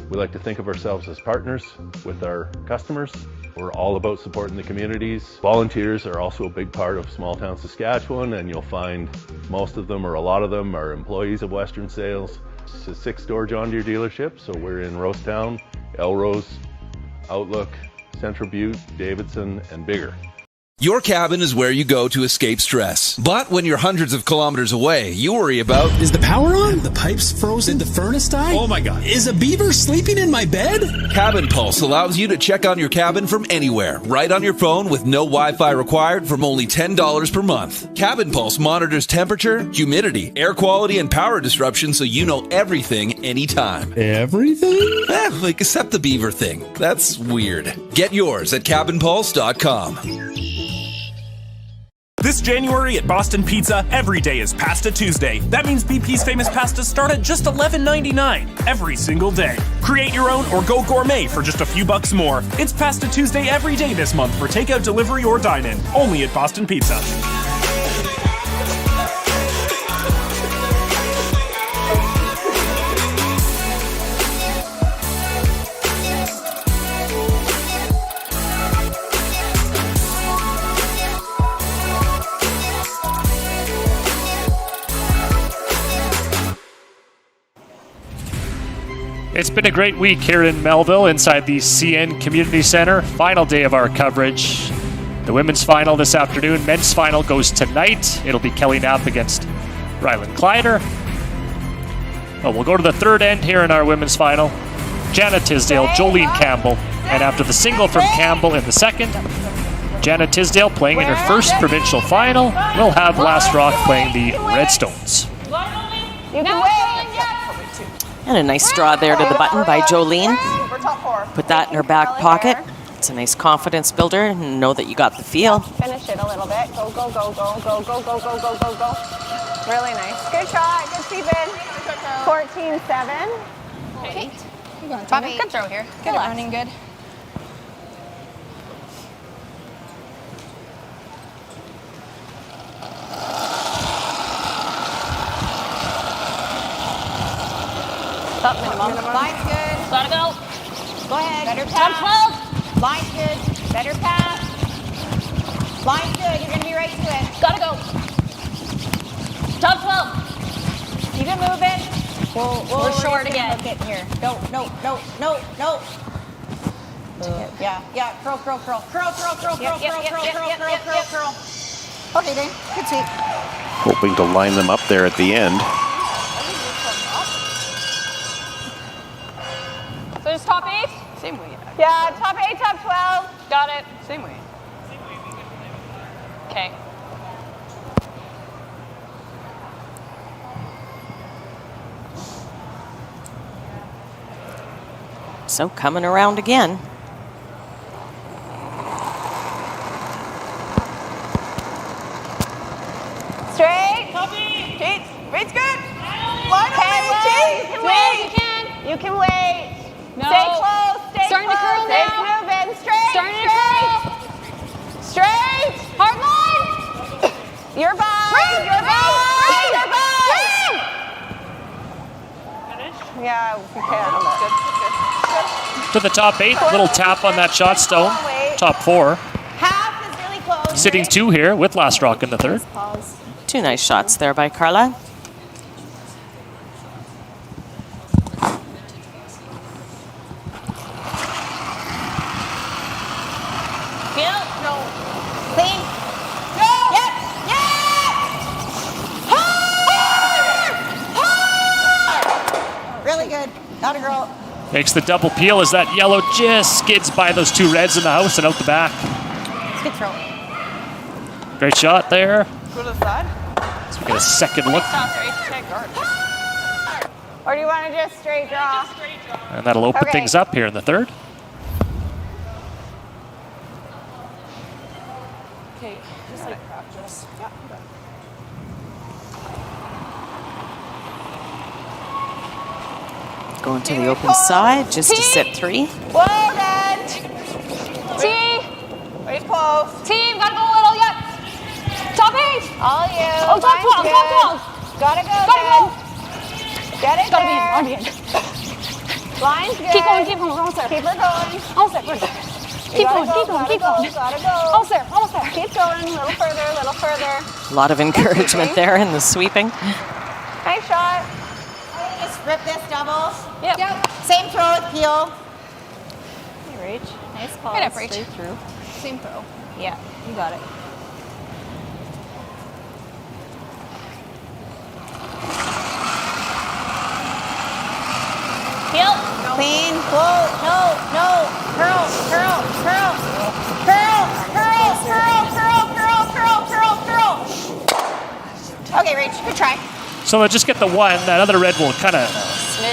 Speaker 18: We like to think of ourselves as partners with our customers. We're all about supporting the communities. Volunteers are also a big part of small town Saskatchewan, and you'll find most of them or a lot of them are employees of Western Sales. It's a 6-store John Deere dealership, so we're in Rosetown, Elrose, Outlook, Central Butte, Davidson, and Bigger.
Speaker 21: Your cabin is where you go to escape stress. But when you're hundreds of kilometers away, you worry about...
Speaker 22: Is the power on? The pipes frozen? Did the furnace die?
Speaker 21: Oh my God.
Speaker 22: Is a beaver sleeping in my bed?
Speaker 21: Cabin Pulse allows you to check on your cabin from anywhere, right on your phone with no Wi-Fi required from only $10 per month. Cabin Pulse monitors temperature, humidity, air quality, and power disruption so you know everything anytime.
Speaker 22: Everything?
Speaker 21: Like except the beaver thing. That's weird. Get yours at cabinpulse.com.
Speaker 19: This January at Boston Pizza, every day is Pasta Tuesday. That means BP's famous pastas start at just $11.99 every single day. Create your own or go gourmet for just a few bucks more. It's Pasta Tuesday every day this month for takeout, delivery, or dine-in. Only at Boston Pizza.
Speaker 1: It's been a great week here in Melville inside the CN Community Center. Final day of our coverage. The women's final this afternoon. Men's final goes tonight. It'll be Kelly Knapp against Ryland Kleider. Oh, we'll go to the third end here in our women's final. Jana Tisdale, Jolene Campbell. And after the single from Campbell in the second, Jana Tisdale playing in her first provincial final. We'll have Last Rock playing the Redstones.
Speaker 10: You can wait.
Speaker 4: And a nice draw there to the button by Jolene. Put that in her back pocket. It's a nice confidence builder and know that you got the feel.
Speaker 10: Finish it a little bit. Go, go, go, go, go, go, go, go, go, go, go. Really nice. Good shot. Good sweep in. 14-7.
Speaker 14: Okay. Bobby, good throw here. Get it running good.
Speaker 10: Up minimum. Line's good.
Speaker 14: Gotta go.
Speaker 10: Go ahead.
Speaker 14: Better
Speaker 10: Top
Speaker 14: pass.
Speaker 10: 12. Line's good. Better pass. Line's good. You're going to be right to it.
Speaker 14: Gotta go. Top 12.
Speaker 10: Keep it moving.
Speaker 14: We're short again.
Speaker 10: Get here. No. Yeah. Curl. Okay, Dane. Good sweep.
Speaker 5: Hoping to line them up there at the end.
Speaker 14: So just top 8? Same way.
Speaker 10: Yeah, top 8, top 12.
Speaker 14: Got it.
Speaker 10: Same way.
Speaker 14: Okay.
Speaker 4: So coming around again.
Speaker 10: Straight. Cheats. Weight's good. You can wait.
Speaker 14: No.
Speaker 10: Stay close.
Speaker 14: Starting to curl
Speaker 10: Stay
Speaker 14: now.
Speaker 10: moving. Straight.
Speaker 14: Starting to curl.
Speaker 10: Straight.
Speaker 14: Hard line.
Speaker 10: You're by. You're by. Yeah, we can.
Speaker 1: To the top 8, little tap on that shot stone. Top 4.
Speaker 10: Half is really close.
Speaker 1: Sitting 2 here with Last Rock in the third.
Speaker 4: Two nice shots there by Carla.
Speaker 10: Clean. Go. Yep. Hard. Really good. Not a girl.
Speaker 1: Makes the double peel as that yellow just skids by those 2 reds in the house and out the back.
Speaker 10: Good throw.
Speaker 1: Great shot there.
Speaker 10: Go to the side.
Speaker 1: So we get a second look.
Speaker 10: Or do you want to just straight draw?
Speaker 1: And that'll open things up here in the third.
Speaker 10: Okay, just like practice. Yeah.
Speaker 4: Going to the open side just to sit 3.
Speaker 10: Well done.
Speaker 14: T.
Speaker 10: Wait, close.
Speaker 15: Team, gotta go a little, yep. Top 8.
Speaker 10: All you.
Speaker 15: Oh, top 12, top 12.
Speaker 10: Gotta go.
Speaker 15: Gotta go.
Speaker 10: Get it
Speaker 15: Gotta
Speaker 10: there.
Speaker 15: be in.
Speaker 10: Line's good.
Speaker 15: Keep going, almost there.
Speaker 10: Keep her going.
Speaker 15: Almost there, good. Keep going, keep going, keep going.
Speaker 10: Gotta go.
Speaker 15: Almost there, almost there.
Speaker 10: Keep going, a little further, a little further.
Speaker 4: A lot of encouragement there in the sweeping.
Speaker 10: Nice shot. Just rip this double. Yep. Same throw with Peel. Hey, Rach. Nice pause.
Speaker 15: Good up, Rach.
Speaker 10: Straight through.
Speaker 15: Same throw.
Speaker 10: Yeah, you got it.
Speaker 15: Heel.
Speaker 10: Clean. Whoa. No. Curl. Okay, Rach. Good try.
Speaker 1: So they'll just get the one. That other red will kind of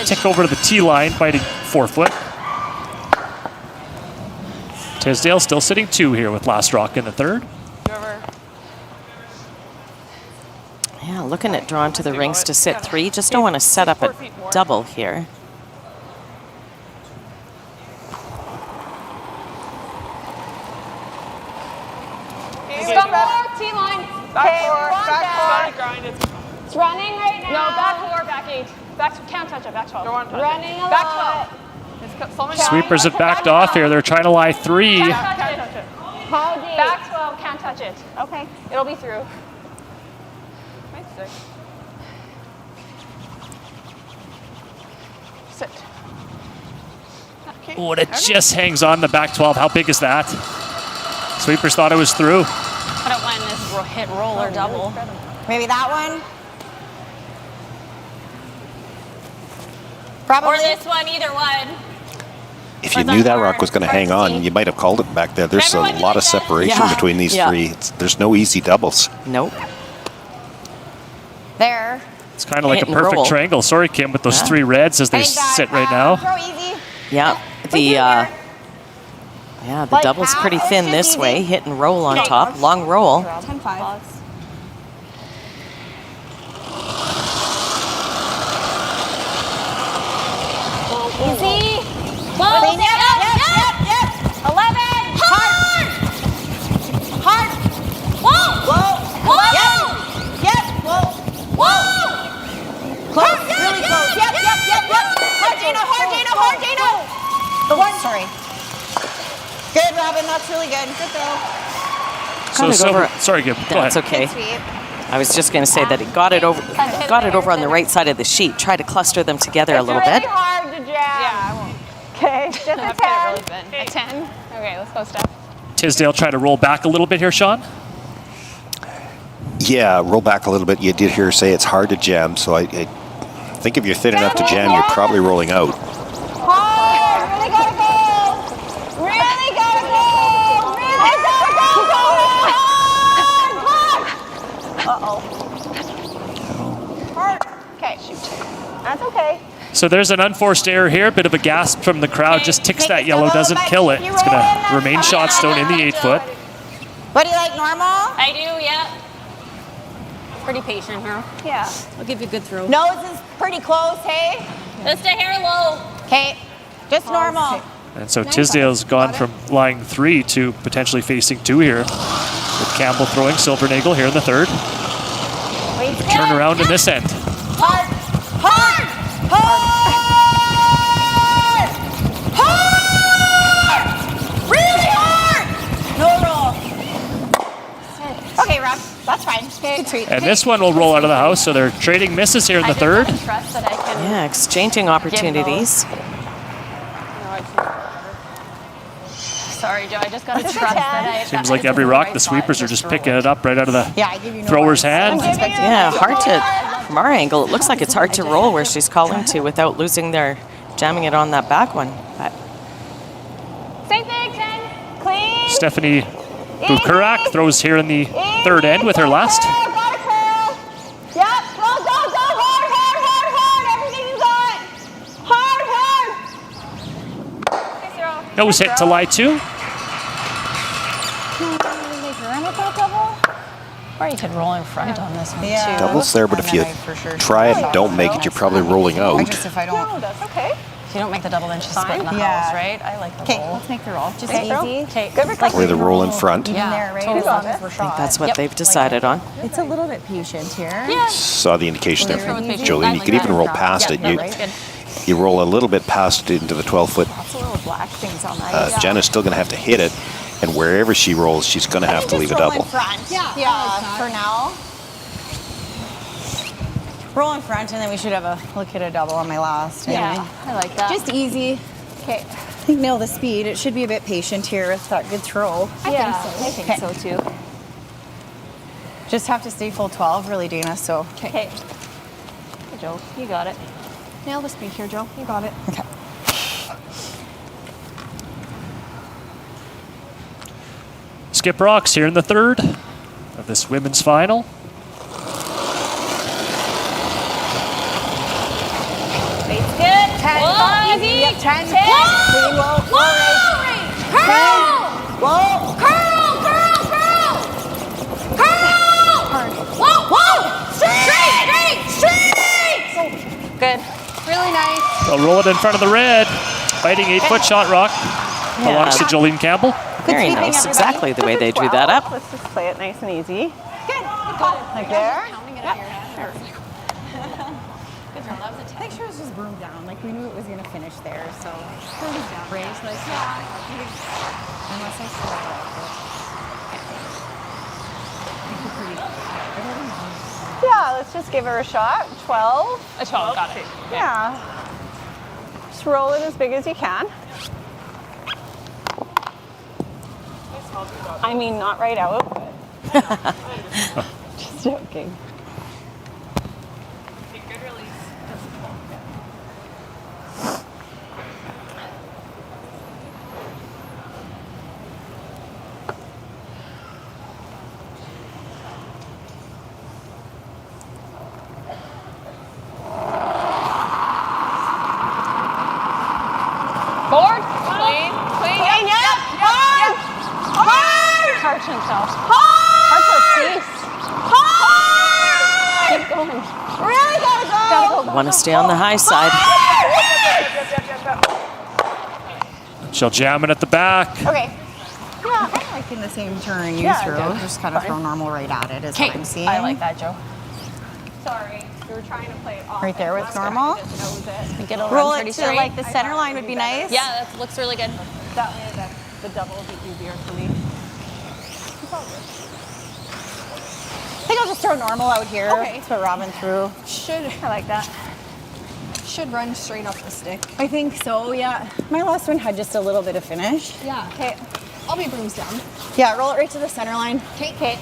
Speaker 1: tick over to the tee line, biting forefoot. Tisdale still sitting 2 here with last rock in the third.
Speaker 4: Yeah, looking at drawn to the rings to sit 3. Just don't want to set up a double here.
Speaker 15: Stop forward, T line.
Speaker 10: Back four.
Speaker 15: It's running right now. No, back 4, back 8. Can't touch it, back 12.
Speaker 10: Running a
Speaker 15: back
Speaker 10: lot.
Speaker 15: 12.
Speaker 1: Sweepers have backed off here. They're trying to lie 3.
Speaker 15: Can't touch it.
Speaker 10: How deep?
Speaker 15: Back 12, can't touch it.
Speaker 10: Okay.
Speaker 15: It'll be through. Nice. Sit.
Speaker 1: Oh, and it just hangs on the back 12. How big is that? Sweepers thought it was through.
Speaker 15: I don't mind this hit roll or double.
Speaker 10: Maybe that one. Probably.
Speaker 15: Or this one, either one.
Speaker 5: If you knew that rock was going to hang on, you might have called it back there. There's a lot of separation between these 3. There's no easy doubles.
Speaker 4: Nope.
Speaker 10: There.
Speaker 1: It's kind of like a perfect triangle. Sorry, Kim, with those 3 reds as they sit right now.
Speaker 10: Throw easy.
Speaker 4: Yeah, the double's pretty thin this way. Hit and roll on top. Long roll.
Speaker 10: 10-5.
Speaker 15: Easy.
Speaker 10: Clean. Yep.
Speaker 15: 11.
Speaker 10: Hard. Whoa. Yep. Whoa. Close. Really close. Yep. Hard, Dana. Oh, sorry. Good, Robin. That's really good. Good throw.
Speaker 1: Sorry, Kim. Go ahead.
Speaker 4: That's okay. I was just going to say that it got it over on the right side of the sheet. Try to cluster them together a little bit.
Speaker 10: It's really hard to jam.
Speaker 15: Yeah, I won't.
Speaker 10: Okay, just a 10.
Speaker 15: A 10. Okay, let's go, Steph.
Speaker 1: Tisdale try to roll back a little bit here, Sean.
Speaker 5: Yeah, roll back a little bit. You did hear her say it's hard to jam, so I think if you're thin enough to jam, you're probably rolling out.
Speaker 10: Hard. Really gotta go. Really gotta go. Uh-oh. Hard. Okay, shoot. That's okay.
Speaker 1: So there's an unforced error here. Bit of a gasp from the crowd. Just ticks that yellow, doesn't kill it. It's going to remain shot stone in the 8-foot.
Speaker 10: What do you like, normal?
Speaker 15: I do, yeah. Pretty patient here.
Speaker 10: Yeah.
Speaker 15: I'll give you a good throw.
Speaker 10: Nose is pretty close, hey?
Speaker 15: Just a hair low.
Speaker 10: Okay, just normal.
Speaker 1: And so Tisdale's gone from lying 3 to potentially facing 2 here. With Campbell throwing Silvernagle here in the third. Turn around in this end.
Speaker 10: Hard. Really hard. No roll. Okay, Rob. That's fine. Good treat.
Speaker 1: And this one will roll out of the house. So they're trading misses here in the third.
Speaker 15: Trust that I can.
Speaker 4: Yeah, exchanging opportunities.
Speaker 15: Sorry, Joe. I just got to trust that I.
Speaker 1: Seems like every rock, the sweepers are just picking it up right out of the thrower's hand.
Speaker 4: Yeah, hard to, from our angle, it looks like it's hard to roll where she's calling to without losing jamming it on that back one. But
Speaker 15: Same thing, 10. Clean.
Speaker 1: Stephanie Bukurak throws here in the third end with her last.
Speaker 10: Got a curl. Yep. Go. Hard. Hard.
Speaker 1: Nose hit to lie 2.
Speaker 15: Or you could roll in front on this one, too.
Speaker 5: Doubles there, but if you try it and don't make it, you're probably rolling out.
Speaker 10: If I don't. No, that's okay.
Speaker 14: If you don't make the double, then she's splitting the
Speaker 8: Yeah.
Speaker 14: house, right? I like the
Speaker 8: Okay,
Speaker 14: roll.
Speaker 8: let's make the roll. Just
Speaker 14: Okay.
Speaker 8: easy.
Speaker 14: Okay.
Speaker 8: Good recovery.
Speaker 5: Or the roll in front.
Speaker 8: Even there, right?
Speaker 14: Totally.
Speaker 8: As long as we're
Speaker 4: I think
Speaker 8: shot.
Speaker 4: that's what they've decided on.
Speaker 8: It's a little bit patient here.
Speaker 14: Yeah.
Speaker 5: Saw the indication there
Speaker 14: Throw
Speaker 5: from
Speaker 14: with patient.
Speaker 5: Jolene. You
Speaker 14: Like
Speaker 5: could even
Speaker 14: that.
Speaker 5: roll past it.
Speaker 14: Yeah,
Speaker 5: You,
Speaker 14: right. Good.
Speaker 5: you roll a little bit past it into the 12-foot.
Speaker 8: Lots of little black things on that.
Speaker 5: Jenna's still going to have to hit it, and wherever she rolls, she's going to have to leave a double.
Speaker 8: Yeah, for now. Roll in front, and then we should have a look at a double on my last.
Speaker 14: Yeah, I like that.
Speaker 8: Just easy. Okay. I think nail the speed. It should be a bit patient here with that good throw.
Speaker 14: I think so too.
Speaker 8: Just have to stay full 12, really, Dana. So.
Speaker 14: Okay. Hey, Joe, you got it. Nail the speed here, Joe. You got it.
Speaker 8: Okay.
Speaker 1: Skip rocks here in the third of this women's final.
Speaker 14: Bait's good.
Speaker 8: 10,
Speaker 14: Whoa,
Speaker 8: easy.
Speaker 14: easy.
Speaker 8: Yep, 10.
Speaker 14: 10.
Speaker 8: Clean, whoa,
Speaker 14: Curl!
Speaker 8: Whoa.
Speaker 14: Curl! Curl! Curl! Curl! Whoa! Whoa! Straight! Good. Really nice.
Speaker 1: They'll roll it in front of the red. Fighting 8-foot shot rock. Belongs to Jolene Campbell.
Speaker 4: Very nice. Exactly the way they drew that up.
Speaker 8: Let's just play it nice and easy. Good. Like there. I think she was just broomed down. Like we knew it was going to finish there, so. Raised like unless I saw it. Yeah, let's just give her a shot. 12.
Speaker 14: A 12, got it.
Speaker 8: Yeah. Just roll it as big as you can. I mean, not right out, but just joking.
Speaker 14: Good release. Forward. Clean. Clean. Yep. Hard. Hard. Hard to himself. Hard for peace. Hard. Keep going.
Speaker 8: Really gotta go.
Speaker 4: Want to stay on the high side.
Speaker 1: She'll jam it at the back.
Speaker 8: Okay. Yeah, I'm like in the same turn you threw. Just kind of throw normal right at it is what I'm seeing.
Speaker 14: I like that, Joe.
Speaker 8: Sorry, we were trying to play it off. Right there with normal.
Speaker 14: Get a
Speaker 8: Roll
Speaker 14: run
Speaker 8: it to
Speaker 14: straight.
Speaker 8: like the center line would be nice.
Speaker 14: Yeah, that looks really good.
Speaker 8: That way the double will be easier for me. I think I'll just throw normal out here.
Speaker 14: Okay.
Speaker 8: That's what Robin threw.
Speaker 14: I like that. Should run straight up the stick.
Speaker 8: I think so, yeah. My last one had just a little bit of finish.
Speaker 14: Yeah. Okay. I'll be brooms down.
Speaker 8: Yeah, roll it right to the center line.
Speaker 14: Okay.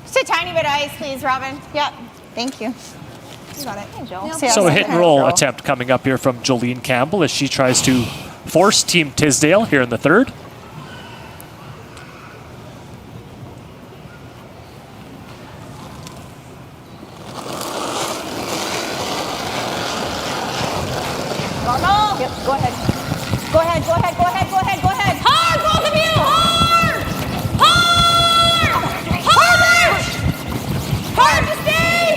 Speaker 8: Just a tiny bit of ice, please, Robin. Yep. Thank you.
Speaker 14: You got it. Hey, Joe.
Speaker 1: So a hit and roll attempt coming up here from Jolene Campbell as she tries to force Team Tisdale here in the third.
Speaker 8: Normal. Yep, go ahead. Go ahead, go ahead, go ahead, go ahead, go ahead.
Speaker 14: Hard, both of you! Hard! Hard! Hard to stay!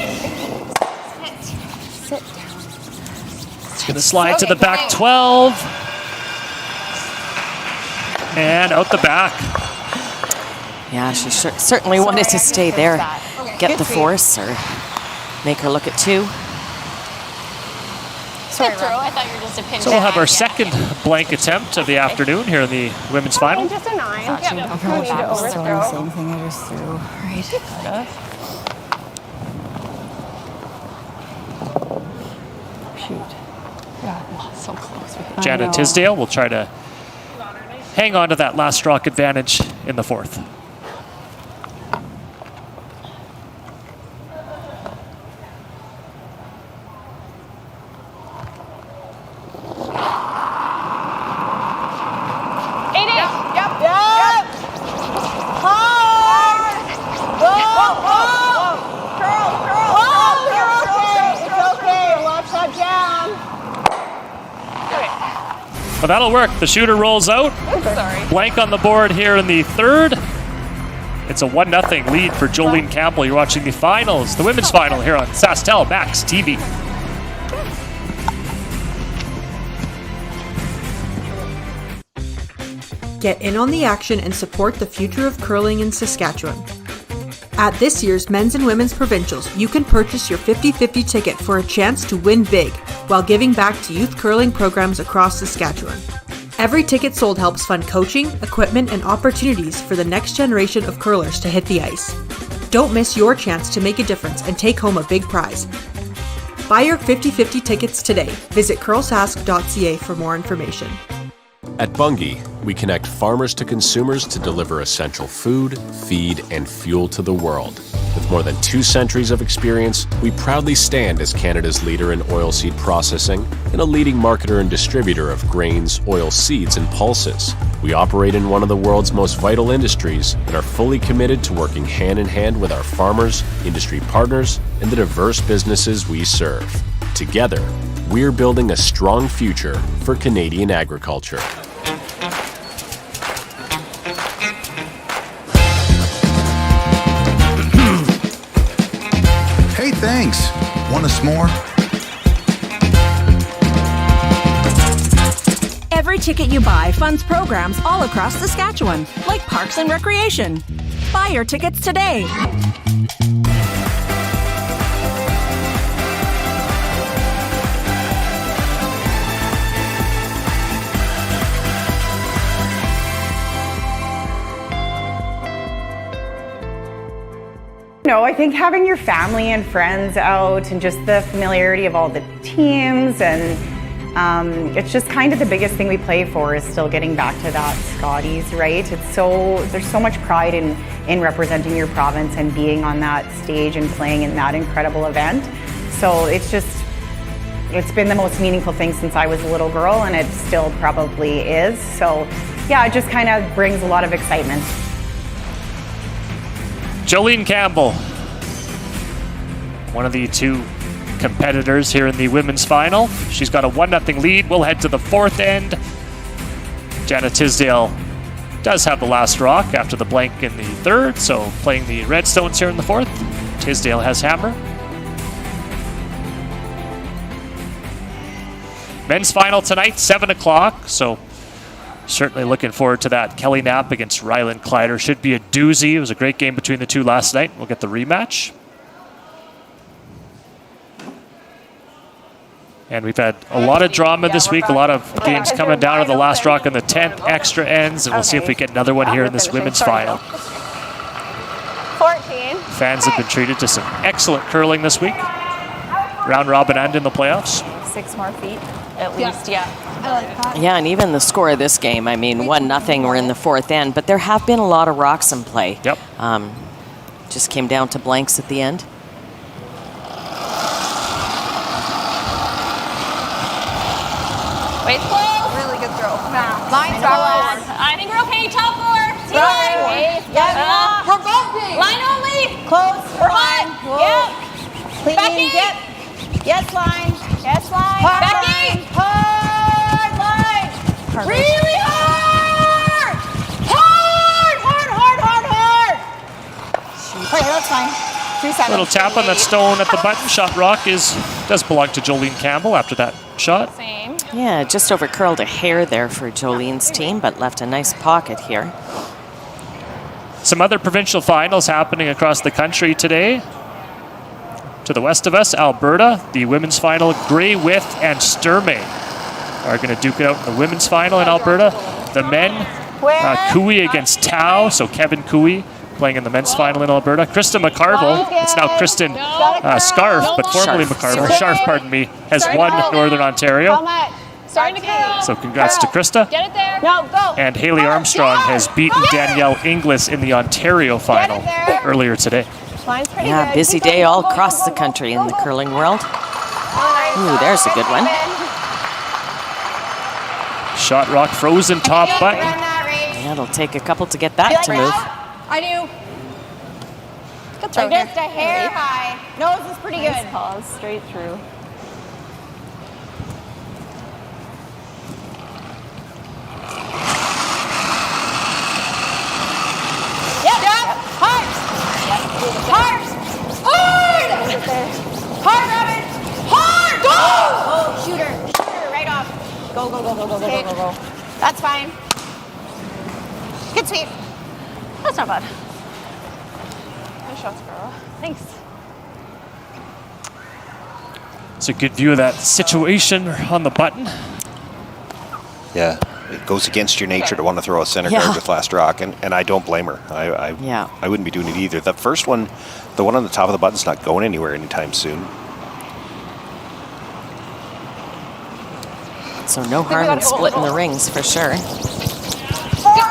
Speaker 8: Sit down.
Speaker 1: It's going to slide to the back 12. And out the back.
Speaker 4: Yeah, she certainly wanted to stay there, get the force, or make her look at 2.
Speaker 14: Sorry, throw. I thought you were just a pin.
Speaker 1: So we'll have our second blank attempt of the afternoon here in the women's final.
Speaker 8: Just a 9.
Speaker 14: Yeah,
Speaker 8: No need to overthrow.
Speaker 4: Same thing I just threw. Right.
Speaker 14: Shoot. Yeah, so close.
Speaker 1: Janet Tisdale will try to hang on to that last rock advantage in the fourth. Well, that'll work. The shooter rolls out.
Speaker 14: Sorry.
Speaker 1: Blank on the board here in the third. It's a 1-0 lead for Jolene Campbell. You're watching the finals, the women's final here on SaskTel Max TV.
Speaker 2: Get in on the action and support the future of curling in Saskatchewan. At this year's Men's and Women's Provincials, you can purchase your 50-50 ticket for a chance to win big while giving back to youth curling programs across Saskatchewan. Every ticket sold helps fund coaching, equipment, and opportunities for the next generation of curlers to hit the ice. Don't miss your chance to make a difference and take home a big prize. Buy your 50-50 tickets today. Visit curlsask.ca for more information.
Speaker 16: At Bunge, we connect farmers to consumers to deliver essential food, feed, and fuel to the world. With more than 2 centuries of experience, we proudly stand as Canada's leader in oilseed processing and a leading marketer and distributor of grains, oil seeds, and pulses. We operate in one of the world's most vital industries and are fully committed to working hand in hand with our farmers, industry partners, and the diverse businesses we serve. Together, we're building a strong future for Canadian agriculture.
Speaker 3: Hey, thanks. Want a s'more?
Speaker 23: Every ticket you buy funds programs all across Saskatchewan, like Parks and Recreation. Buy your tickets today.
Speaker 8: No, I think having your family and friends out and just the familiarity of all the teams and it's just kind of the biggest thing we play for is still getting back to that Scotties, right? There's so much pride in representing your province and being on that stage and playing in that incredible event. So it's been the most meaningful thing since I was a little girl, and it still probably is. So yeah, it just kind of brings a lot of excitement.
Speaker 1: Jolene Campbell, one of the 2 competitors here in the women's final. She's got a 1-0 lead. We'll head to the 4th end. Janet Tisdale does have the last rock after the blank in the 3rd, so playing the Redstones here in the 4th. Tisdale has hammer. Men's final tonight, 7 o'clock, so certainly looking forward to that. Kelly Knapp against Ryland Kleider should be a doozy. It was a great game between the 2 last night. We'll get the rematch. And we've had a lot of drama this week, a lot of games coming down to the last rock in the 10th, extra ends, and we'll see if we get another one here in this women's final.
Speaker 15: 14.
Speaker 1: Fans have been treated to some excellent curling this week. Round robin and in the playoffs.
Speaker 10: 6 more feet, at least, yeah. I like that.
Speaker 4: Yeah, and even the score of this game, I mean, 1-0, we're in the 4th end, but there have been a lot of rocks in play.
Speaker 1: Yep.
Speaker 4: Just came down to blanks at the end.
Speaker 15: Wait, close.
Speaker 10: Really good throw.
Speaker 15: Line forward. I think we're okay. Top 4. See line.
Speaker 10: Yeah.
Speaker 15: We're bumping. Line only.
Speaker 10: Close.
Speaker 15: We're hot. Yep.
Speaker 10: Clean.
Speaker 15: Becky.
Speaker 10: Yep. Yes, line.
Speaker 15: Yes, line.
Speaker 10: Hard
Speaker 15: Becky.
Speaker 10: line. Hard line.
Speaker 15: Hard. Really hard. Hard.
Speaker 10: Okay, that's fine. 3-7.
Speaker 1: Little tap on that stone at the button. Shot rock does belong to Jolene Campbell after that shot.
Speaker 15: Same.
Speaker 4: Yeah, just over curled a hair there for Jolene's team, but left a nice pocket here.
Speaker 1: Some other provincial finals happening across the country today. To the west of us, Alberta, the women's final, Grey With and Sturmey are going to duke it out in the women's final in Alberta. The men, Cooey against Tau, so Kevin Cooey playing in the men's final in Alberta. Krista McCarville, it's now Kristen Scarf, but formerly McCarville, Sharf, pardon me, has won Northern Ontario.
Speaker 15: Starting to curl.
Speaker 1: So congrats to Krista.
Speaker 15: Get it there. No, go.
Speaker 1: And Haley Armstrong has beaten Danielle Inglis in the Ontario final earlier today.
Speaker 15: Line's pretty
Speaker 4: Yeah,
Speaker 15: good.
Speaker 4: busy day all across the country in the curling world. Ooh, there's a good one.
Speaker 1: Shot rock frozen top button.
Speaker 4: Yeah, it'll take a couple to get that to move.
Speaker 10: I do.
Speaker 15: Good throw.
Speaker 10: Just a hair high. Nose is pretty good.
Speaker 15: Pause straight through.
Speaker 10: Yep. Hard. Hard. Hard, Robin. Hard. Go. Oh, shooter. Right off. Go.
Speaker 15: Okay.
Speaker 10: That's fine. Good sweep.
Speaker 14: That's not bad. Nice shots, girl. Thanks.
Speaker 1: It's a good view of that situation on the button.
Speaker 5: Yeah, it goes against your nature to want to throw a center guard with last rock, and I don't blame her. I wouldn't be doing it either. The first one, the one on the top of the button's not going anywhere anytime soon.
Speaker 4: So no harm in splitting the rings for sure.
Speaker 14: Get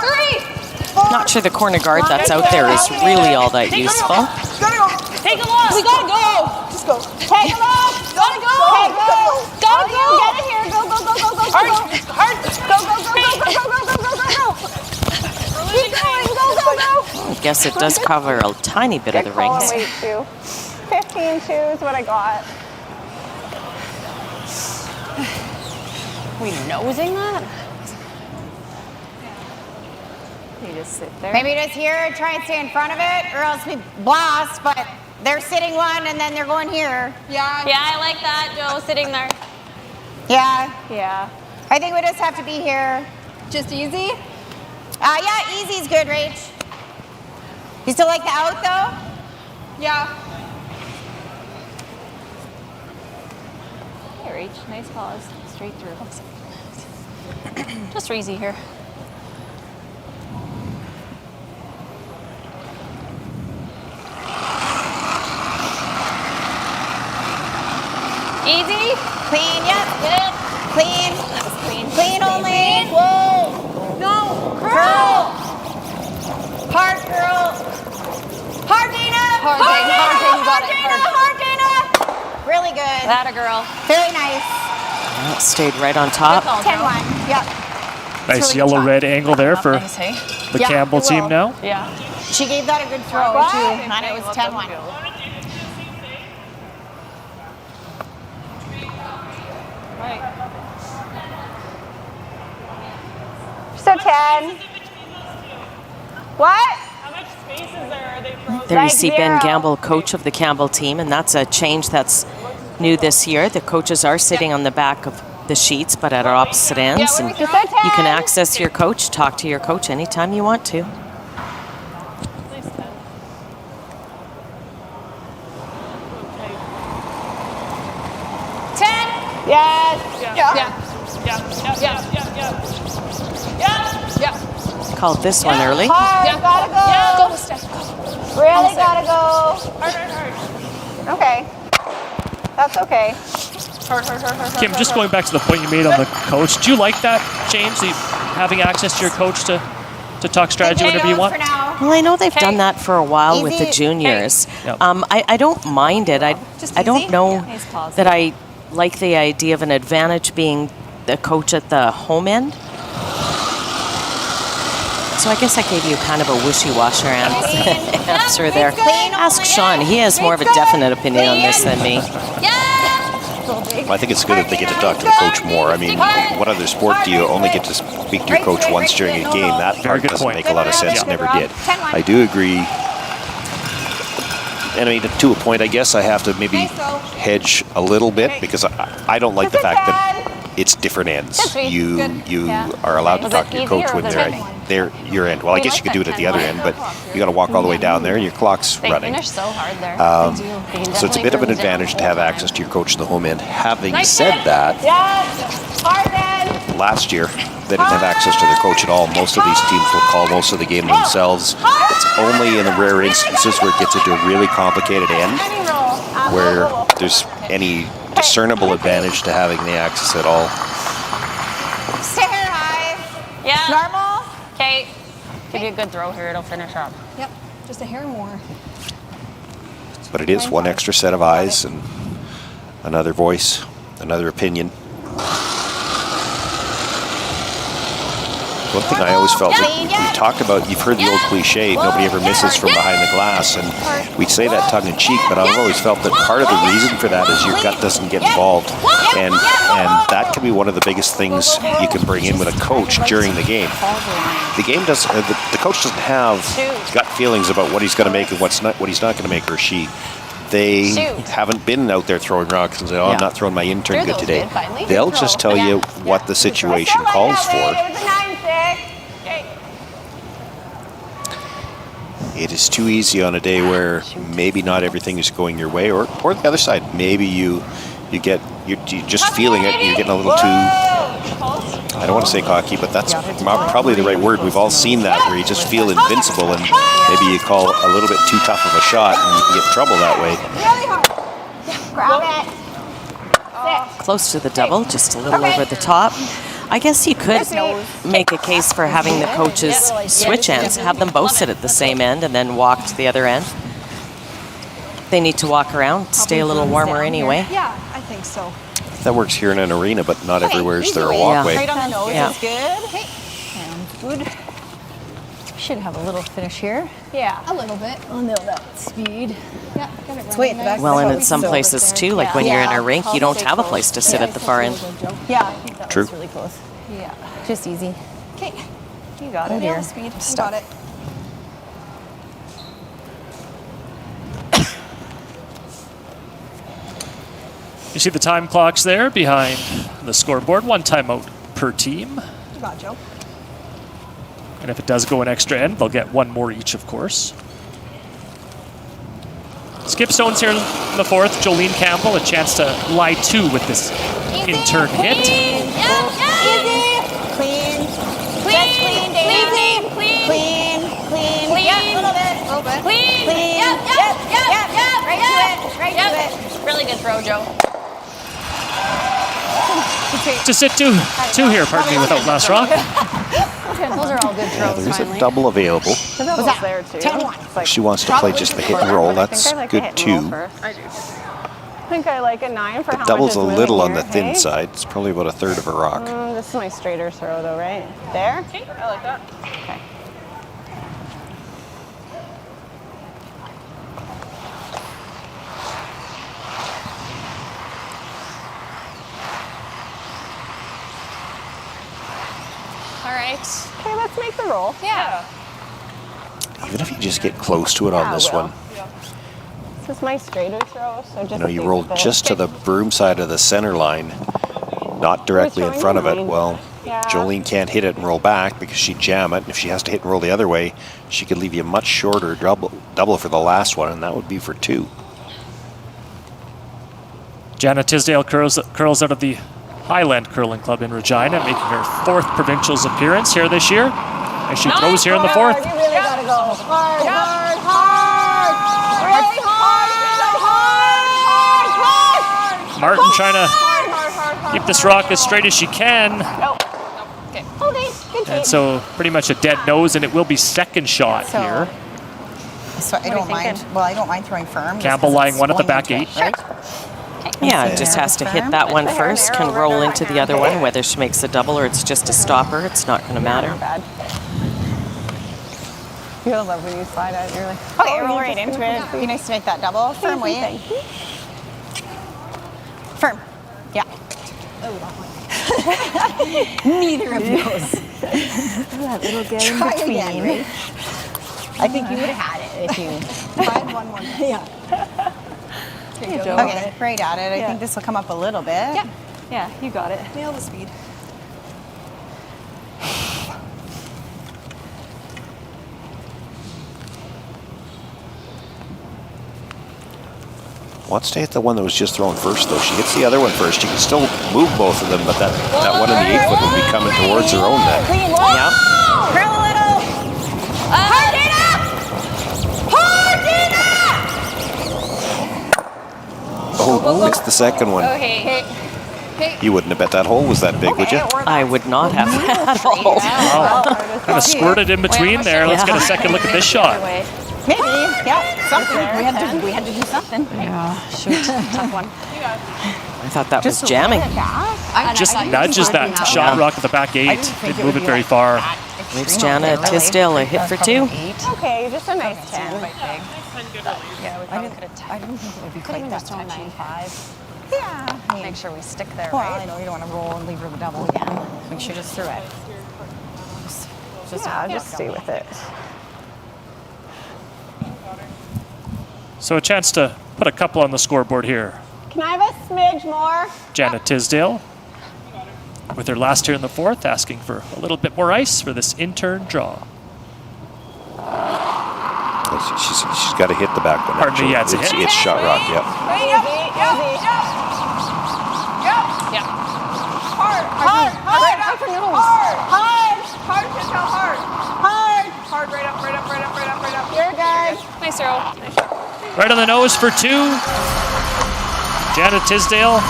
Speaker 14: 3!
Speaker 4: Not sure the corner guard that's out there is really all that useful.
Speaker 14: Take a look.
Speaker 10: We gotta go. Just go. Take a look.
Speaker 14: Gotta go.
Speaker 10: Okay, go.
Speaker 14: Gotta go.
Speaker 10: Get in here. Go, go, go, go, go, go.
Speaker 14: Hard.
Speaker 10: Go, go, go, go, go, go, go, go, go, go. Keep going. Go, go, go.
Speaker 4: I guess it does cover a tiny bit of the rings.
Speaker 7: Wait, 2. 15-2 is what I got.
Speaker 14: We nosing that? You just sit there.
Speaker 10: Maybe just here, try and stay in front of it, or else we blast, but they're sitting one and then they're going here.
Speaker 14: Yeah, I like that, Joe, sitting there.
Speaker 10: Yeah.
Speaker 7: Yeah.
Speaker 10: I think we just have to be here.
Speaker 14: Just easy?
Speaker 10: Yeah, easy's good, Rach. You still like the out, though?
Speaker 14: Yeah. Hey, Rach, nice pause. Straight through. Just easy here. Easy.
Speaker 10: Clean, yep.
Speaker 14: Good.
Speaker 10: Clean.
Speaker 14: That was clean.
Speaker 10: Clean only. Whoa.
Speaker 14: No.
Speaker 10: Curl. Hard curl. Hard, Dana.
Speaker 14: Hard, Dana. You got it.
Speaker 10: Hard, Dana. Really good.
Speaker 14: That a girl.
Speaker 10: Very nice.
Speaker 4: That stayed right on top.
Speaker 10: 10-1. Yep.
Speaker 1: Nice
Speaker 10: really
Speaker 1: yellow-red angle there for
Speaker 14: Nice, hey?
Speaker 1: the
Speaker 10: Yeah,
Speaker 1: Campbell
Speaker 10: it
Speaker 1: team
Speaker 10: will.
Speaker 1: now.
Speaker 14: Yeah.
Speaker 10: She gave that a good throw,
Speaker 14: What?
Speaker 10: too, and it was 10-1.
Speaker 14: Right.
Speaker 7: So 10. What?
Speaker 15: How much space is there? Are they frozen?
Speaker 4: There you
Speaker 7: Like
Speaker 4: see
Speaker 7: 0.
Speaker 4: Ben Gamble, coach of the Campbell team, and that's a change that's new this year. The coaches are sitting on the back of the sheets, but at our opposite ends. And you can access your coach, talk to your coach anytime you want to. Called this one early.
Speaker 10: Hard, gotta go.
Speaker 14: Yeah, go, Steph.
Speaker 10: Really gotta go.
Speaker 14: Hard.
Speaker 7: Okay. That's okay.
Speaker 14: Hard.
Speaker 1: Kim, just going back to the point you made on the coach, do you like that change, having access to your coach to talk strategy whenever you want?
Speaker 4: Well, I know they've done that for a while with the juniors.
Speaker 1: Yep.
Speaker 4: I don't mind it. I don't know that I like the idea of an advantage being the coach at the home end. So I guess I gave you kind of a wishy-washy answer there. Ask Sean. He has more of a definite opinion on this than me.
Speaker 5: Well, I think it's good that they get to talk to the coach more. I mean, what other sport do you only get to speak to your coach once during a game? That part doesn't make a lot of sense, never did. I do agree. And I mean, to a point, I guess I have to maybe hedge a little bit because I don't like the fact that it's different ends. You are allowed to talk to your coach when they're your end. Well, I guess you could do it at the other end, but you got to walk all the way down there and your clock's running.
Speaker 14: They finish so hard there.
Speaker 5: So it's a bit of an advantage to have access to your coach at the home end. Having said that, last year they didn't have access to their coach at all. Most of these teams will call most of the game themselves. It's only in the rare instances where it gets into a really complicated end where there's any discernible advantage to having the access at all.
Speaker 10: Stay here high.
Speaker 14: Yeah.
Speaker 10: Normal.
Speaker 14: Okay. Give you a good throw here. It'll finish up.
Speaker 10: Yep. Just a hair more.
Speaker 5: But it is one extra set of eyes and another voice, another opinion. One thing I always felt, we talk about, you've heard the old cliche, nobody ever misses from behind the glass, and we say that tongue-in-cheek, but I've always felt that part of the reason for that is your gut doesn't get involved, and that can be one of the biggest things you can bring in with a coach during the game. The game does, the coach doesn't have gut feelings about what he's going to make and what he's not going to make, or she. They haven't been out there throwing rocks and say, I'm not throwing my intern good today. They'll just tell you what the situation calls for. it is too easy on a day where maybe not everything is going your way, or the other side, maybe you're just feeling it, you're getting a little too, I don't want to say cocky, but that's probably the right word. We've all seen that, where you just feel invincible, and maybe you call a little bit too tough of a shot and you can get in trouble that way.
Speaker 10: Really hard. Grab it.
Speaker 4: Close to the double, just a little over the top. I guess you could make a case for having the coaches switch ends, have them both sit at the same end and then walk to the other end. They need to walk around, stay a little warmer anyway.
Speaker 10: Yeah, I think so.
Speaker 5: That works here in an arena, but not everywhere is there a walkway.
Speaker 10: Right on the nose
Speaker 4: Yeah.
Speaker 10: is good. Okay. Sounds good. Should have a little finish here.
Speaker 14: Yeah, a little bit.
Speaker 10: I'll nail that speed.
Speaker 14: Yeah, get it
Speaker 10: Wait,
Speaker 14: running nice.
Speaker 4: Well, and in some places too, like when you're in a rink, you don't have a place to sit at the far end.
Speaker 10: Yeah, I think that
Speaker 5: True.
Speaker 10: was really close.
Speaker 14: Yeah.
Speaker 10: Just easy.
Speaker 14: Okay.
Speaker 10: You got
Speaker 14: Oh
Speaker 10: it
Speaker 14: dear.
Speaker 10: here.
Speaker 14: Speed.
Speaker 10: Stop.
Speaker 14: Got it.
Speaker 1: You see the time clocks there behind the scoreboard. 1 timeout per team.
Speaker 14: You got it, Joe.
Speaker 1: And if it does go an extra end, they'll get 1 more each, of course. Skip Stone's here in the 4th. Jolene Campbell, a chance to lie 2 with this in-turn hit.
Speaker 10: Easy. Clean. Clean, Dana. Clean. Yeah, a little bit.
Speaker 14: Clean.
Speaker 10: Clean.
Speaker 14: Yep.
Speaker 10: Right to it.
Speaker 14: Really good throw, Joe.
Speaker 1: To sit 2 here, pardon me, without last rock.
Speaker 14: Those are all good throws,
Speaker 5: There's a
Speaker 14: finally.
Speaker 5: double available.
Speaker 7: The double's there too.
Speaker 10: 10-1.
Speaker 5: If she wants to play just the hit and roll, that's
Speaker 7: I think I like
Speaker 5: good
Speaker 7: the hit and roll
Speaker 5: too.
Speaker 7: first. I do. I think I like a 9 for how much
Speaker 5: Double's
Speaker 7: is
Speaker 5: a
Speaker 7: moving
Speaker 5: little on
Speaker 7: here,
Speaker 5: the thin
Speaker 7: hey?
Speaker 5: side. It's probably about a third of a rock.
Speaker 7: This is my straighter throw though, right? There?
Speaker 14: Okay, I like that.
Speaker 7: Okay.
Speaker 14: All right.
Speaker 7: Okay, let's make the roll.
Speaker 14: Yeah.
Speaker 5: Even if you just get close to it on this one.
Speaker 7: This is my straighter throw, so just
Speaker 5: You
Speaker 7: think
Speaker 5: roll
Speaker 7: of it.
Speaker 5: just to the broom side of the center line, not directly in front of it. Well,
Speaker 7: Yeah.
Speaker 5: Jolene can't hit it and roll back because she'd jam it. And if she has to hit and roll the other way, she could leave you a much shorter double for the last one, and that would be for 2.
Speaker 1: Jana Tisdale curls out of the Highland Curling Club in Regina, making her 4th provincials appearance here this year. And she throws here in the 4th.
Speaker 10: You really gotta go hard. Really hard.
Speaker 1: Martin trying to keep this rock as straight as she can.
Speaker 14: Okay.
Speaker 10: Okay, good
Speaker 1: And so pretty much a dead nose, and it will be second shot here.
Speaker 10: So I don't mind. Well, I don't mind throwing firm.
Speaker 1: Campbell lying 1 at the back 8.
Speaker 4: Yeah, it just has to hit that one first, can roll into the other one, whether she makes a double or it's just a stopper, it's not going to matter.
Speaker 7: You'll love when you slide out. You're like,
Speaker 10: Okay, roll right into it. Be nice to make that double. Firm weight. Firm. Yeah. Neither of those.
Speaker 7: that little get in
Speaker 10: Try
Speaker 7: between.
Speaker 10: again, right? I think you would have had it if you tried one more. Yeah. Okay, right at it. I think this will come up a little bit.
Speaker 7: Yeah. Yeah, you got it.
Speaker 10: Nail the speed.
Speaker 5: Wants to hit the one that was just thrown first, though. She hits the other one first. You can still move both of them, but that one in the 8-foot will be coming towards her own net.
Speaker 10: Yeah. Curl a little. Hard
Speaker 5: Oh, missed the second one.
Speaker 14: Okay.
Speaker 5: You wouldn't have bet that hole was that big, would you?
Speaker 4: I would not have at all.
Speaker 1: Wow. Kind of squirted in between there. Let's get a second look at this shot.
Speaker 10: Maybe. Yeah. Something. We had to do something.
Speaker 4: Yeah, shoot.
Speaker 10: Tough one.
Speaker 4: I thought that was jamming.
Speaker 1: Just nudges that shot rock at the back 8. Didn't move it very far.
Speaker 4: Leaves Jana Tisdale a hit for 2.
Speaker 7: Okay, just a nice 10.
Speaker 10: Yeah, I didn't think it would be quite that touchy.
Speaker 7: 9-5.
Speaker 10: Yeah.
Speaker 14: Make sure we stick there,
Speaker 10: Well,
Speaker 14: right?
Speaker 10: I know you don't want to roll and leave her the double again. Make sure you just throw it.
Speaker 7: Just stay with it.
Speaker 1: So a chance to put a couple on the scoreboard here.
Speaker 7: Can I have a smidge more?
Speaker 1: Jana Tisdale with her last here in the 4th, asking for a little bit more ice for this in-turn draw.
Speaker 5: She's got to hit the back one.
Speaker 1: Pardon me, yeah, it's a hit.
Speaker 5: It's shot rock, yeah.
Speaker 15: Yeah.
Speaker 10: Hard. Hard, Chantal, hard.
Speaker 15: Hard, right up.
Speaker 10: You're good.
Speaker 15: Nice throw.
Speaker 1: Right on the nose for 2. Janet Tisdale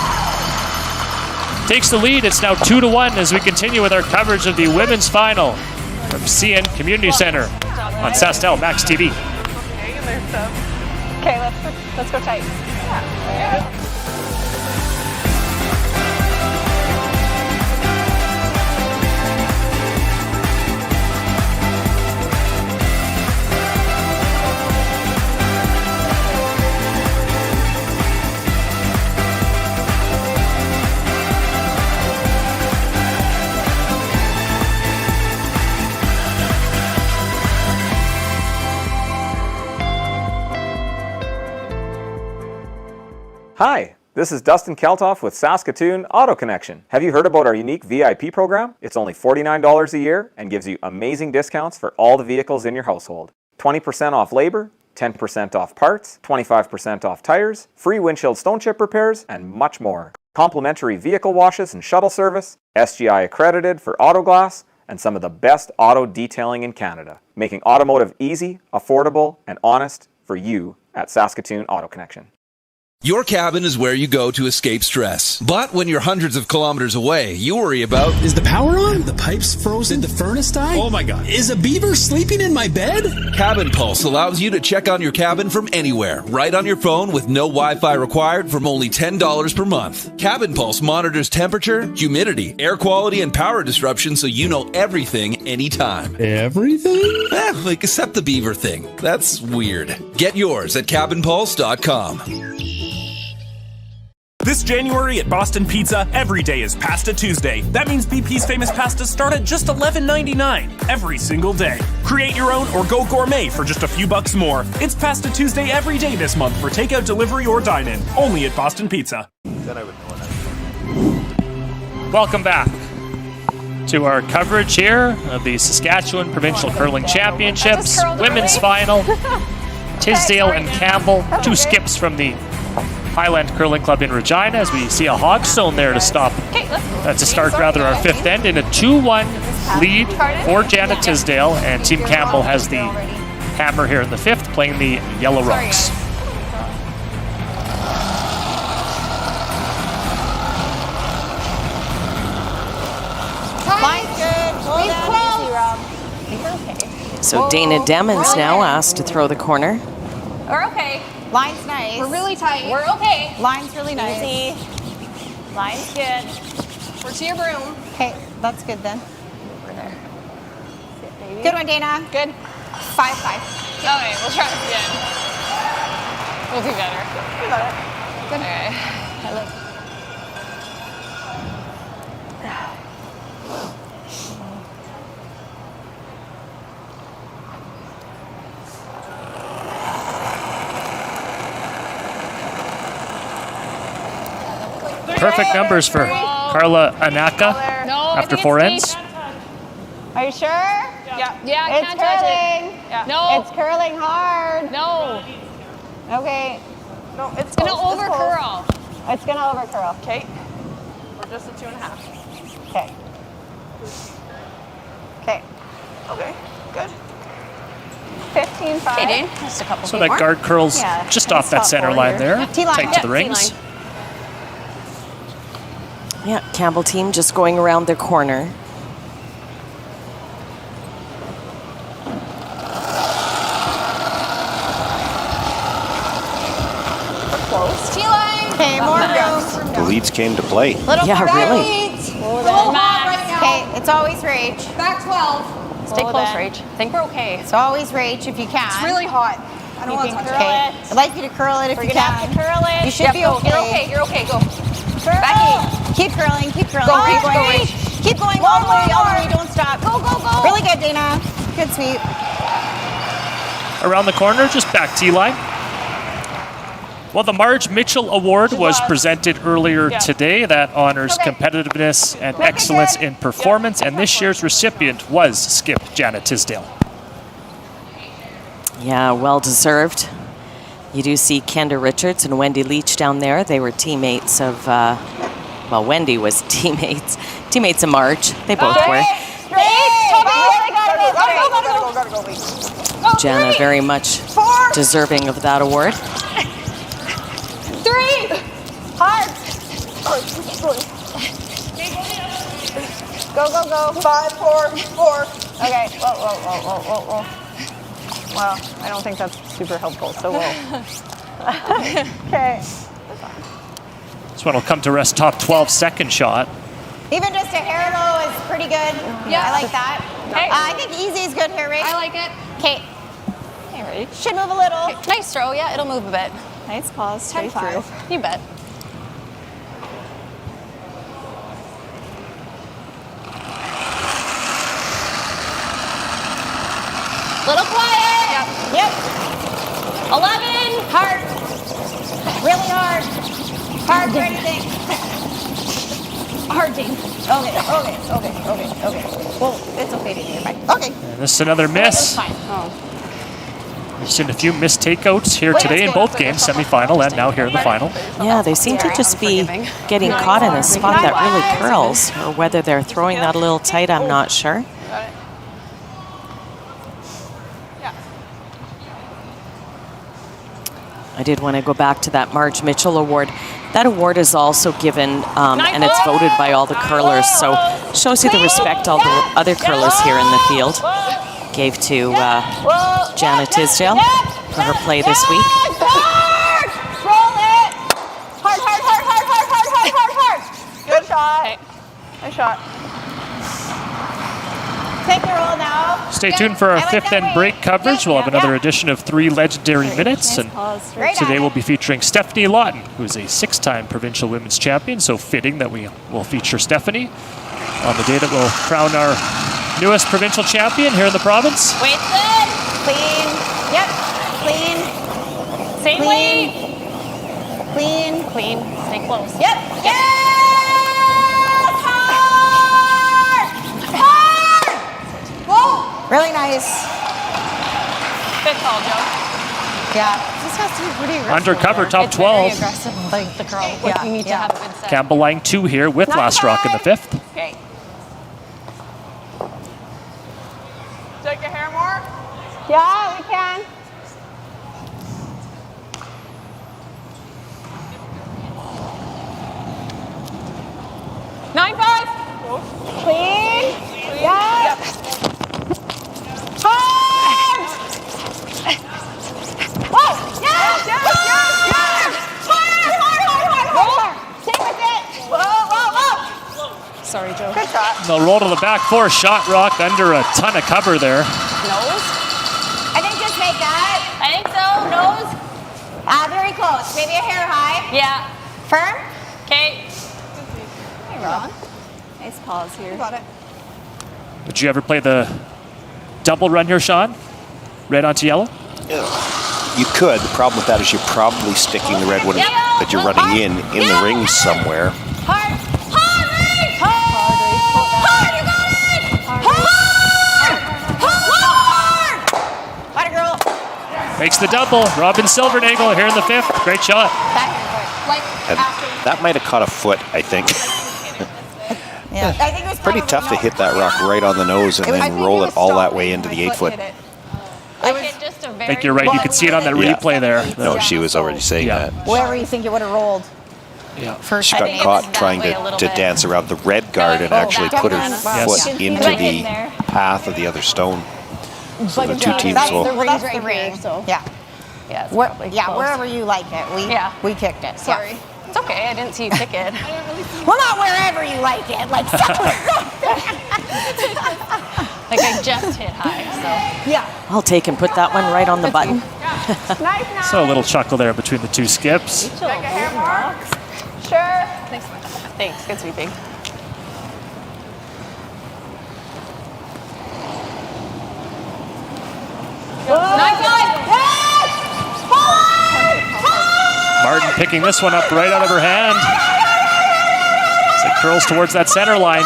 Speaker 1: takes the lead. It's now 2-1 as we continue with our coverage of the women's final from CN Community Center on Tisdale Max TV.
Speaker 15: Okay, let's go tight. Yeah.
Speaker 17: Hi, this is Dustin Keltoff with Saskatoon Auto Connection. Have you heard about our unique VIP program? It's only $49 a year and gives you amazing discounts for all the vehicles in your household. 20% off labor, 10% off parts, 25% off tires, free windshield stone chip repairs, and much more. Complimentary vehicle washes and shuttle service, SGI accredited for auto glass, and some of the best auto detailing in Canada, making automotive easy, affordable, and honest for you at Saskatoon Auto Connection.
Speaker 21: Your cabin is where you go to escape stress. But when you're hundreds of kilometers away, you worry about...
Speaker 22: Is the power on? The pipes frozen? Did the furnace die?
Speaker 21: Oh my God.
Speaker 22: Is a beaver sleeping in my bed?
Speaker 21: Cabin Pulse allows you to check on your cabin from anywhere, right on your phone with no Wi-Fi required from only $10 per month. Cabin Pulse monitors temperature, humidity, air quality, and power disruption so you know everything anytime.
Speaker 22: Everything?
Speaker 21: Like except the beaver thing. That's weird. Get yours at cabinpulse.com.
Speaker 19: This January at Boston Pizza, every day is Pasta Tuesday. That means BP's famous pastas start at just $11.99 every single day. Create your own or go gourmet for just a few bucks more. It's Pasta Tuesday every day this month for takeout, delivery, or dine-in. Only at Boston Pizza.
Speaker 5: Then I would know that.
Speaker 1: Welcome back to our coverage here of the Saskatchewan Provincial Curling Championships, women's final. Tisdale and Campbell, 2 skips from the Highland Curling Club in Regina as we see a Hogstone there to stop. To start rather our 5th end in a 2-1 lead for Janet Tisdale, and Team Campbell has the hammer here in the 5th playing the Yellow Rocks.
Speaker 4: So Dana Demons now asked to throw the corner.
Speaker 10: We're okay. Line's nice.
Speaker 15: We're really tight.
Speaker 10: We're okay. Line's really nice.
Speaker 15: Easy.
Speaker 10: Line's good.
Speaker 15: We're to your broom.
Speaker 10: Okay, that's good then.
Speaker 15: Over there. Sit, baby.
Speaker 10: Good one, Dana.
Speaker 15: Good.
Speaker 10: 5-5.
Speaker 15: Okay, we'll try this again. We'll do better.
Speaker 10: We got it. Good.
Speaker 15: Okay.
Speaker 10: I look.
Speaker 1: Perfect numbers for Carla Anaka after 4 ends.
Speaker 10: Are you sure?
Speaker 15: Yeah. Yeah,
Speaker 10: It's
Speaker 15: can't touch
Speaker 10: curling.
Speaker 15: it. Yeah. No.
Speaker 10: It's curling hard.
Speaker 15: No.
Speaker 10: Okay.
Speaker 15: No, it's gonna over curl.
Speaker 10: It's gonna over curl.
Speaker 15: Okay. We're just at 2.5.
Speaker 10: Okay. Okay.
Speaker 15: Okay. Good.
Speaker 10: 15-5.
Speaker 15: Okay, Dane.
Speaker 10: Just a couple
Speaker 1: So that guard curls just off that center line there, tight to the rings.
Speaker 4: Yeah, Campbell team just going around their corner.
Speaker 10: Close. T-line. Okay, more room.
Speaker 5: The leads came to play.
Speaker 4: Yeah, really.
Speaker 10: Okay, it's always rage.
Speaker 15: Back 12. Stay close, Rach. I think we're okay.
Speaker 10: It's always rage if you can.
Speaker 15: It's really hot. I don't want to curl it.
Speaker 10: I'd like you to curl it if you can.
Speaker 15: Have to curl it.
Speaker 10: You should be okay.
Speaker 15: You're okay. You're okay. Go.
Speaker 10: Becky, keep curling, keep curling.
Speaker 15: Go,
Speaker 10: keep going,
Speaker 15: Rach.
Speaker 10: keep going all the way, don't stop.
Speaker 15: Go, go, go.
Speaker 10: Really good, Dana. Good sweep.
Speaker 1: Around the corner, just back T-line. Well, the Marge Mitchell Award was presented earlier today. That honors competitiveness and excellence in performance, and this year's recipient was skip Janet Tisdale.
Speaker 4: Yeah, well deserved. You do see Kendra Richards and Wendy Leach down there. They were teammates of, well, Wendy was teammates of Marge. They both were. Jana very much deserving of that award.
Speaker 10: 3. Hard. Go, go, go. 5, 4, 4. Okay. Whoa. Well, I don't think that's super helpful, so we'll. Okay.
Speaker 1: This one will come to rest top 12 second shot.
Speaker 10: Even just a hair low is pretty good.
Speaker 14: Yeah.
Speaker 10: I like that.
Speaker 14: Okay.
Speaker 10: I think easy is good here, Ray.
Speaker 14: I like it.
Speaker 10: Okay.
Speaker 14: Hey, ready?
Speaker 10: Should move a little.
Speaker 14: Okay. Nice throw. Yeah, it'll move a bit.
Speaker 10: Nice pause. Straight
Speaker 14: 10-5.
Speaker 10: through.
Speaker 14: You bet.
Speaker 10: Little quiet. Yep. 11. Hard. Really hard. Hard for anything. Hard, Dean. Okay. Well, it's okay, Dean. You're fine. Okay.
Speaker 1: And this is another miss.
Speaker 10: Fine. Oh.
Speaker 1: We've seen a few missed takeouts here today in both games, semifinal and now here in the final.
Speaker 4: Yeah, they seem to just be getting caught in a spot that really curls, or whether they're throwing that a little tight, I'm not sure. I did want to go back to that Marge Mitchell Award. That award is also given, and it's voted by all the curlers, so shows you the respect all the other curlers here in the field gave to Jana Tisdale for her play this week.
Speaker 10: Hard. Roll it. Hard. Good shot. Nice shot. Take the roll now.
Speaker 1: Stay tuned for our fifth end break coverage. We'll have another edition of 3 Legendary Minutes, and today we'll be featuring Stephanie Lawton, who's a 6-time provincial women's champion, so fitting that we will feature Stephanie on the day that we'll crown our newest provincial champion here in the province.
Speaker 10: Wait, good. Clean. Yep. Clean.
Speaker 14: Same weight.
Speaker 10: Clean.
Speaker 14: Stay close.
Speaker 10: Yep. Yes! Whoa! Really nice.
Speaker 14: Good call, Joe.
Speaker 10: Yeah. This has to be pretty aggressive.
Speaker 1: Undercover, top
Speaker 14: It's
Speaker 1: 12.
Speaker 14: very aggressive, like the curl. Like you need to have a good set.
Speaker 1: Campbell line 2 here with last rock in the 5th.
Speaker 10: Okay.
Speaker 15: Take your hair more.
Speaker 10: Yeah, we can. Clean. Yeah. Hard. Whoa. Yes. Hard. Stay with it. Whoa.
Speaker 14: Sorry, Joe.
Speaker 10: Good shot.
Speaker 1: They'll roll to the back 4, shot rock under a ton of cover there.
Speaker 14: Nose?
Speaker 10: I think just make that.
Speaker 14: I think so. Nose?
Speaker 10: Very close. Maybe a hair high.
Speaker 14: Yeah.
Speaker 10: Firm.
Speaker 14: Okay.
Speaker 10: Hey, Ron. Nice pause here. Got it.
Speaker 1: Would you ever play the double run here, Sean? Red onto yellow?
Speaker 5: You could. The problem with that is you're probably sticking the red one that you're running in the ring somewhere.
Speaker 10: Hard. You got it. Hard. Let it, girl.
Speaker 1: Makes the double. Robin Silvernagel here in the 5th. Great shot.
Speaker 5: And that might have caught a foot, I think.
Speaker 10: Yeah. I think it was
Speaker 5: Pretty tough to hit that rock right on the nose and then roll it all that way into the 8-foot.
Speaker 1: I think you're right. You could see it on that replay there.
Speaker 5: No, she was already saying that.
Speaker 10: Wherever you think it would have rolled.
Speaker 1: Yeah.
Speaker 5: She got caught trying to dance around the red guard and actually put her foot into the path of the other stone. So the two teams will.
Speaker 10: That's the ring. Yeah.
Speaker 14: Yeah.
Speaker 10: Wherever you like it. We kicked it.
Speaker 14: Sorry.
Speaker 10: Yeah.
Speaker 14: It's okay. I didn't see you kick it.
Speaker 10: Well, not wherever you like it. Like somewhere.
Speaker 14: Like I just hit high, so.
Speaker 10: Yeah.
Speaker 4: I'll take and put that one right on the button.
Speaker 10: Nice.
Speaker 1: So a little chuckle there between the two skips.
Speaker 10: Sure.
Speaker 14: Thanks. Good sweeping.
Speaker 1: Martin picking this one up right out of her hand. As it curls towards that center line.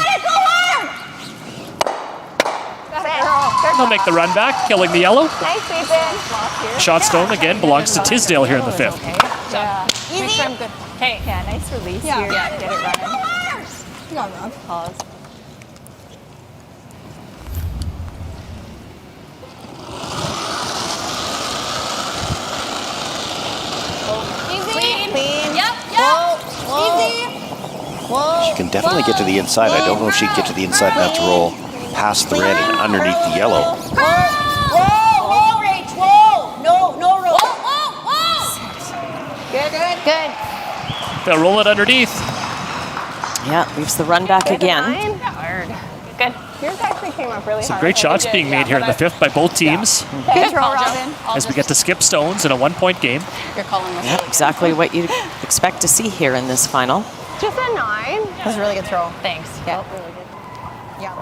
Speaker 10: Good
Speaker 1: They'll make the run back, killing the yellow.
Speaker 10: Nice, Ethan.
Speaker 1: Shot stone again belongs to Tisdale here in the 5th.
Speaker 10: Yeah.
Speaker 14: Make sure I'm good. Okay.
Speaker 8: Yeah, nice release
Speaker 10: Yeah.
Speaker 8: here.
Speaker 10: Yeah.
Speaker 8: Get it running.
Speaker 10: You got it, Rob.
Speaker 8: Pause.
Speaker 10: Easy. Clean.
Speaker 14: Yep.
Speaker 10: Easy. Whoa.
Speaker 5: She can definitely get to the inside. I don't know if she can get to the inside and have to roll past the red and underneath the yellow.
Speaker 10: Whoa, Rach, whoa. No roll. Whoa. Good.
Speaker 1: They'll roll it underneath.
Speaker 4: Yeah, leaves the run back again.
Speaker 14: Hard. Good.
Speaker 7: Yours actually came up really
Speaker 1: Some
Speaker 7: hard.
Speaker 1: great shots being made here in the 5th by both teams
Speaker 10: Good throw, Robin.
Speaker 1: as we get to skip stones in a 1-point game.
Speaker 14: You're calling this.
Speaker 4: Yeah, exactly what you'd expect to see here in this final.
Speaker 7: Just a 9.
Speaker 8: That was a really good throw.
Speaker 14: Thanks.
Speaker 8: Yeah.
Speaker 7: Really good.
Speaker 8: Yeah.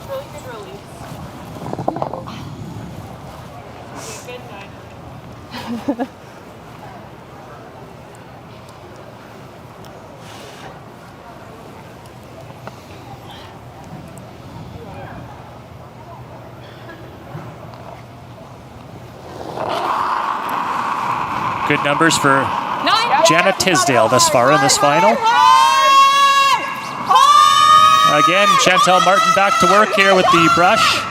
Speaker 15: Really good release. Good night.
Speaker 1: Good numbers for Janet Tisdale thus far in this final. Again, Chantel Martin back to work here with the brush.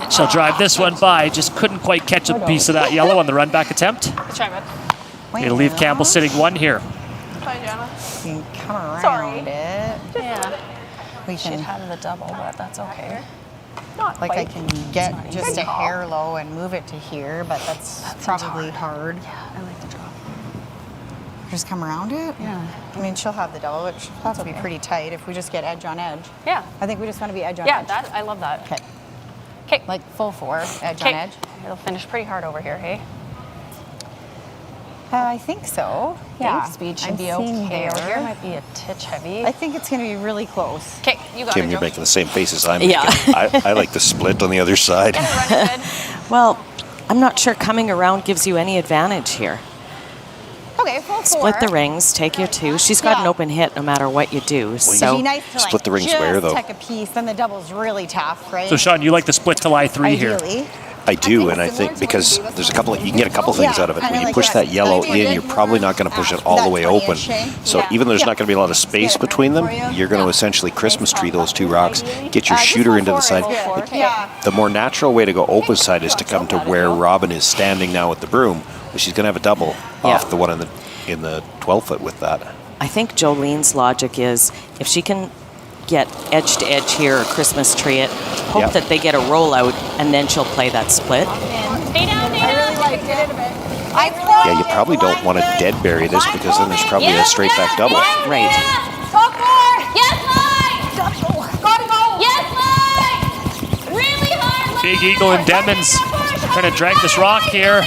Speaker 1: And she'll drive this one by. Just couldn't quite catch a piece of that yellow on the run back attempt.
Speaker 15: Good try, bud.
Speaker 1: It'll leave Campbell sitting 1 here.
Speaker 15: Bye, Jana.
Speaker 8: You can come around
Speaker 15: Sorry.
Speaker 8: it.
Speaker 14: Yeah.
Speaker 8: We
Speaker 14: She'd
Speaker 8: can,
Speaker 14: have the double, but that's okay.
Speaker 15: Not
Speaker 8: like,
Speaker 15: quite.
Speaker 8: I can get just
Speaker 15: Good
Speaker 8: a
Speaker 15: call.
Speaker 8: hair low and move it to here, but that's probably hard.
Speaker 14: Yeah, I like the drop.
Speaker 8: Just come around it?
Speaker 14: Yeah.
Speaker 8: I mean, she'll have the double, but she'll have to be pretty tight if we just get edge on edge.
Speaker 14: Yeah.
Speaker 8: I think we just want to be edge on
Speaker 14: Yeah,
Speaker 8: edge.
Speaker 14: that I love that.
Speaker 8: Okay.
Speaker 14: Okay.
Speaker 8: Like full 4, edge on
Speaker 14: Okay.
Speaker 8: edge.
Speaker 14: It'll finish pretty hard over here, hey?
Speaker 8: I think so. Yeah.
Speaker 14: Think speed should
Speaker 8: I'm
Speaker 14: be
Speaker 8: seeing
Speaker 14: okay. Over here
Speaker 8: there.
Speaker 14: might be a titch heavy.
Speaker 8: I think it's going to be really close.
Speaker 14: Okay, you got
Speaker 5: Kim,
Speaker 14: it,
Speaker 5: you're
Speaker 14: Joe.
Speaker 5: making the same faces I'm
Speaker 4: Yeah.
Speaker 5: making. I like the split on the other side.
Speaker 4: Well, I'm not sure coming around gives you any advantage here.
Speaker 8: Okay, full 4.
Speaker 4: Split the rings, take your 2. She's got an
Speaker 8: Yeah.
Speaker 4: open hit no matter what you do.
Speaker 8: It'd
Speaker 4: So
Speaker 8: be nice to
Speaker 5: Split the rings
Speaker 8: just
Speaker 5: where, though?
Speaker 8: take a piece, then the double's really tough, right?
Speaker 1: So, Sean, you like the split to lie 3 here.
Speaker 8: Ideally.
Speaker 5: I do, and I think because there's a couple, you can get a couple things out of it. When you push that yellow in, you're probably not going to push it all the way open. So even though there's not going to be a lot of space between them, you're going to essentially Christmas tree those 2 rocks, get your shooter into the side. The more natural way to go open side is to come to where Robin is standing now with the broom. She's going to have a double off the one in the 12-foot with that.
Speaker 4: I think Jolene's logic is if she can get edge to edge here or Christmas tree it, hope that they get a rollout, and then she'll play that split.
Speaker 15: Stay down, Dana. I really liked it.
Speaker 5: Yeah, you probably don't want to dead bury this because then there's probably a straight back double.
Speaker 4: Right.
Speaker 10: Talk more. Yes, Mike. Gotta go. Yes, Mike. Really hard.
Speaker 1: Big Eagle and Demons trying to drag this rock here.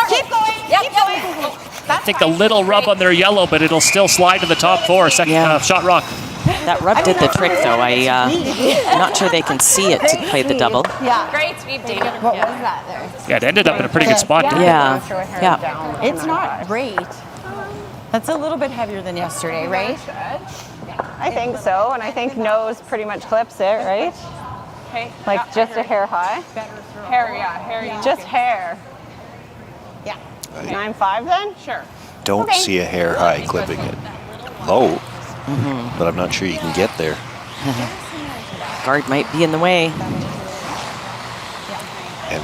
Speaker 10: Keep going. Keep going.
Speaker 1: Take a little rub on their yellow, but it'll still slide to the top 4. Second shot rock.
Speaker 4: That rub did the trick, though. I'm not sure they can see it to play the double.
Speaker 8: Yeah.
Speaker 14: Great sweep, Dana.
Speaker 8: What was that there?
Speaker 1: Yeah, it ended up in a pretty good spot, didn't it?
Speaker 4: Yeah.
Speaker 8: It's not great. That's a little bit heavier than yesterday, right?
Speaker 7: I think so, and I think nose pretty much clips it, right?
Speaker 15: Okay.
Speaker 7: Like just a hair high?
Speaker 15: Hair, yeah. Hair, yeah.
Speaker 7: Just hair.
Speaker 8: Yeah.
Speaker 7: 9.5 then?
Speaker 15: Sure.
Speaker 5: Don't see a hair high clipping it. Low, but I'm not sure you can get there.
Speaker 4: Guard might be in the way.
Speaker 5: And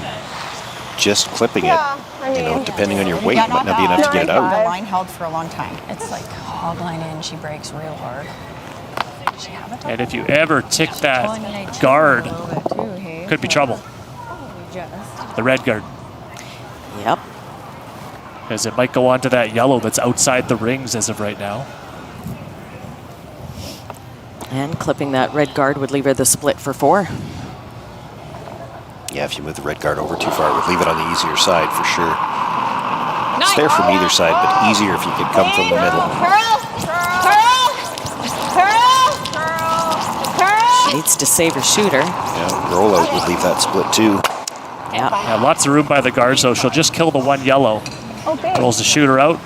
Speaker 5: just clipping it,
Speaker 7: I mean,
Speaker 5: depending on your weight, might not be enough to get it
Speaker 8: The
Speaker 5: out.
Speaker 8: line held for a long time.
Speaker 14: It's like hog line in, she breaks real hard. Does she have a double?
Speaker 1: And if you ever tick that guard, could be trouble. The red guard.
Speaker 4: Yep.
Speaker 1: Because it might go onto that yellow that's outside the rings as of right now.
Speaker 4: And clipping that red guard would leave her the split for 4.
Speaker 5: Yeah, if you move the red guard over too far, it would leave it on the easier side for sure. It's there from either side, but easier if you could come from the middle.
Speaker 4: She needs to save her shooter.
Speaker 5: Yeah, rollout would leave that split too.
Speaker 4: Yeah.
Speaker 1: Lots of room by the guard, so she'll just kill the 1 yellow.
Speaker 10: Oh, big.
Speaker 1: Rolls the shooter out.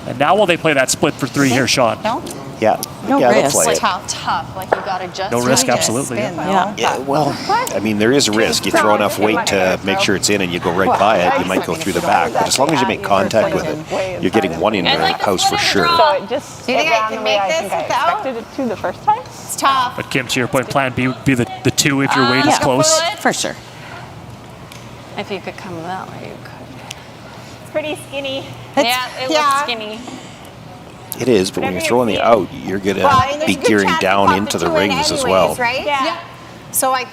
Speaker 1: And now will they play that split for 3 here, Sean?
Speaker 10: No?
Speaker 5: Yeah.
Speaker 4: No
Speaker 5: yeah, they'll
Speaker 4: risk.
Speaker 5: play it.
Speaker 14: Tough. Like, you gotta just.
Speaker 1: No risk,
Speaker 14: really
Speaker 1: absolutely.
Speaker 14: spin,
Speaker 4: Yeah.
Speaker 5: Yeah, well, I mean, there is a risk. You throw enough weight to make sure it's in and you go right by it, you might go through the back. But as long as you make contact with it, you're getting one in your house for sure.
Speaker 14: So it just.
Speaker 10: Do you think I can make this without?
Speaker 14: expected it to the first time?
Speaker 10: It's tough.
Speaker 1: But Kim, to your point, plan B would be the 2 if your weight is
Speaker 4: Yeah.
Speaker 1: close.
Speaker 4: For sure.
Speaker 14: If you could come that way, you could.
Speaker 10: It's pretty skinny.
Speaker 14: Yeah, it looks skinny.
Speaker 5: It is, but when you're throwing the out, you're going to be gearing down into the rings as well.
Speaker 10: Right?
Speaker 14: Yeah.
Speaker 10: So I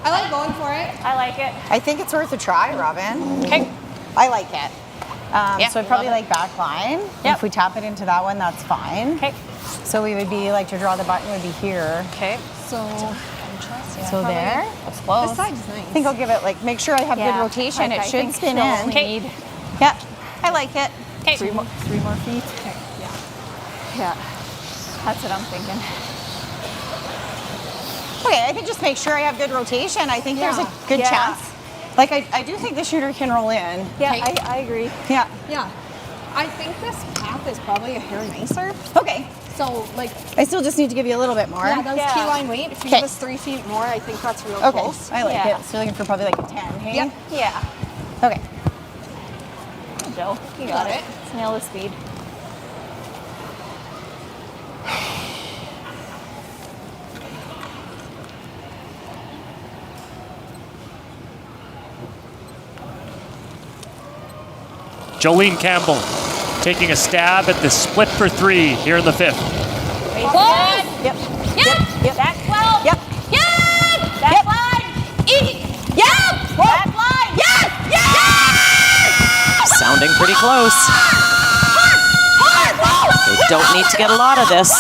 Speaker 14: like going for it. I like it.
Speaker 10: I think it's worth a try, Robin.
Speaker 14: Okay.
Speaker 10: I like it.
Speaker 14: Yeah,
Speaker 10: so I'd probably
Speaker 14: love it.
Speaker 10: like back line.
Speaker 14: Yep.
Speaker 10: If we tap it into that one, that's fine.
Speaker 14: Okay.
Speaker 10: So we would be like to draw the button would be here.
Speaker 14: Okay.
Speaker 10: So
Speaker 14: Probably.
Speaker 10: there.
Speaker 14: That's close.
Speaker 10: This side's nice. I think I'll give it like make sure I have good rotation.
Speaker 14: Like,
Speaker 10: it
Speaker 14: I
Speaker 10: should
Speaker 14: think
Speaker 10: spin
Speaker 14: she'll
Speaker 10: in.
Speaker 14: only need-
Speaker 10: Yeah. I like it.
Speaker 14: Okay.
Speaker 10: Three more feet.
Speaker 14: Yeah. That's what I'm thinking.
Speaker 10: Okay, I can just make sure I have good rotation. I think there's a good
Speaker 14: Yeah.
Speaker 10: chance. Like I do think the shooter can roll in.
Speaker 14: Yeah, I agree.
Speaker 10: Yeah.
Speaker 14: Yeah. I think this path is probably a hair nicer.
Speaker 10: Okay.
Speaker 14: So, like,
Speaker 10: I still just need to give you a little bit more.
Speaker 14: yeah, those key line weight, if you
Speaker 10: Okay.
Speaker 14: give us 3 feet more, I think that's real
Speaker 10: Okay.
Speaker 14: close.
Speaker 10: I like
Speaker 14: Yeah.
Speaker 10: it. So you're looking for probably like a 10, hey?
Speaker 14: Yep. Yeah.
Speaker 10: Okay.
Speaker 14: Joe, you got it. Let's nail the speed.
Speaker 1: Jolene Campbell taking a stab at the split for 3 here in the 5th.
Speaker 14: Close.
Speaker 10: Yep.
Speaker 14: Yep. Back 12.
Speaker 10: Yep.
Speaker 14: Yep. Back line. Easy. Yep. Back line. Yes. Yes.
Speaker 4: Sounding pretty close. They don't need to get a lot of this.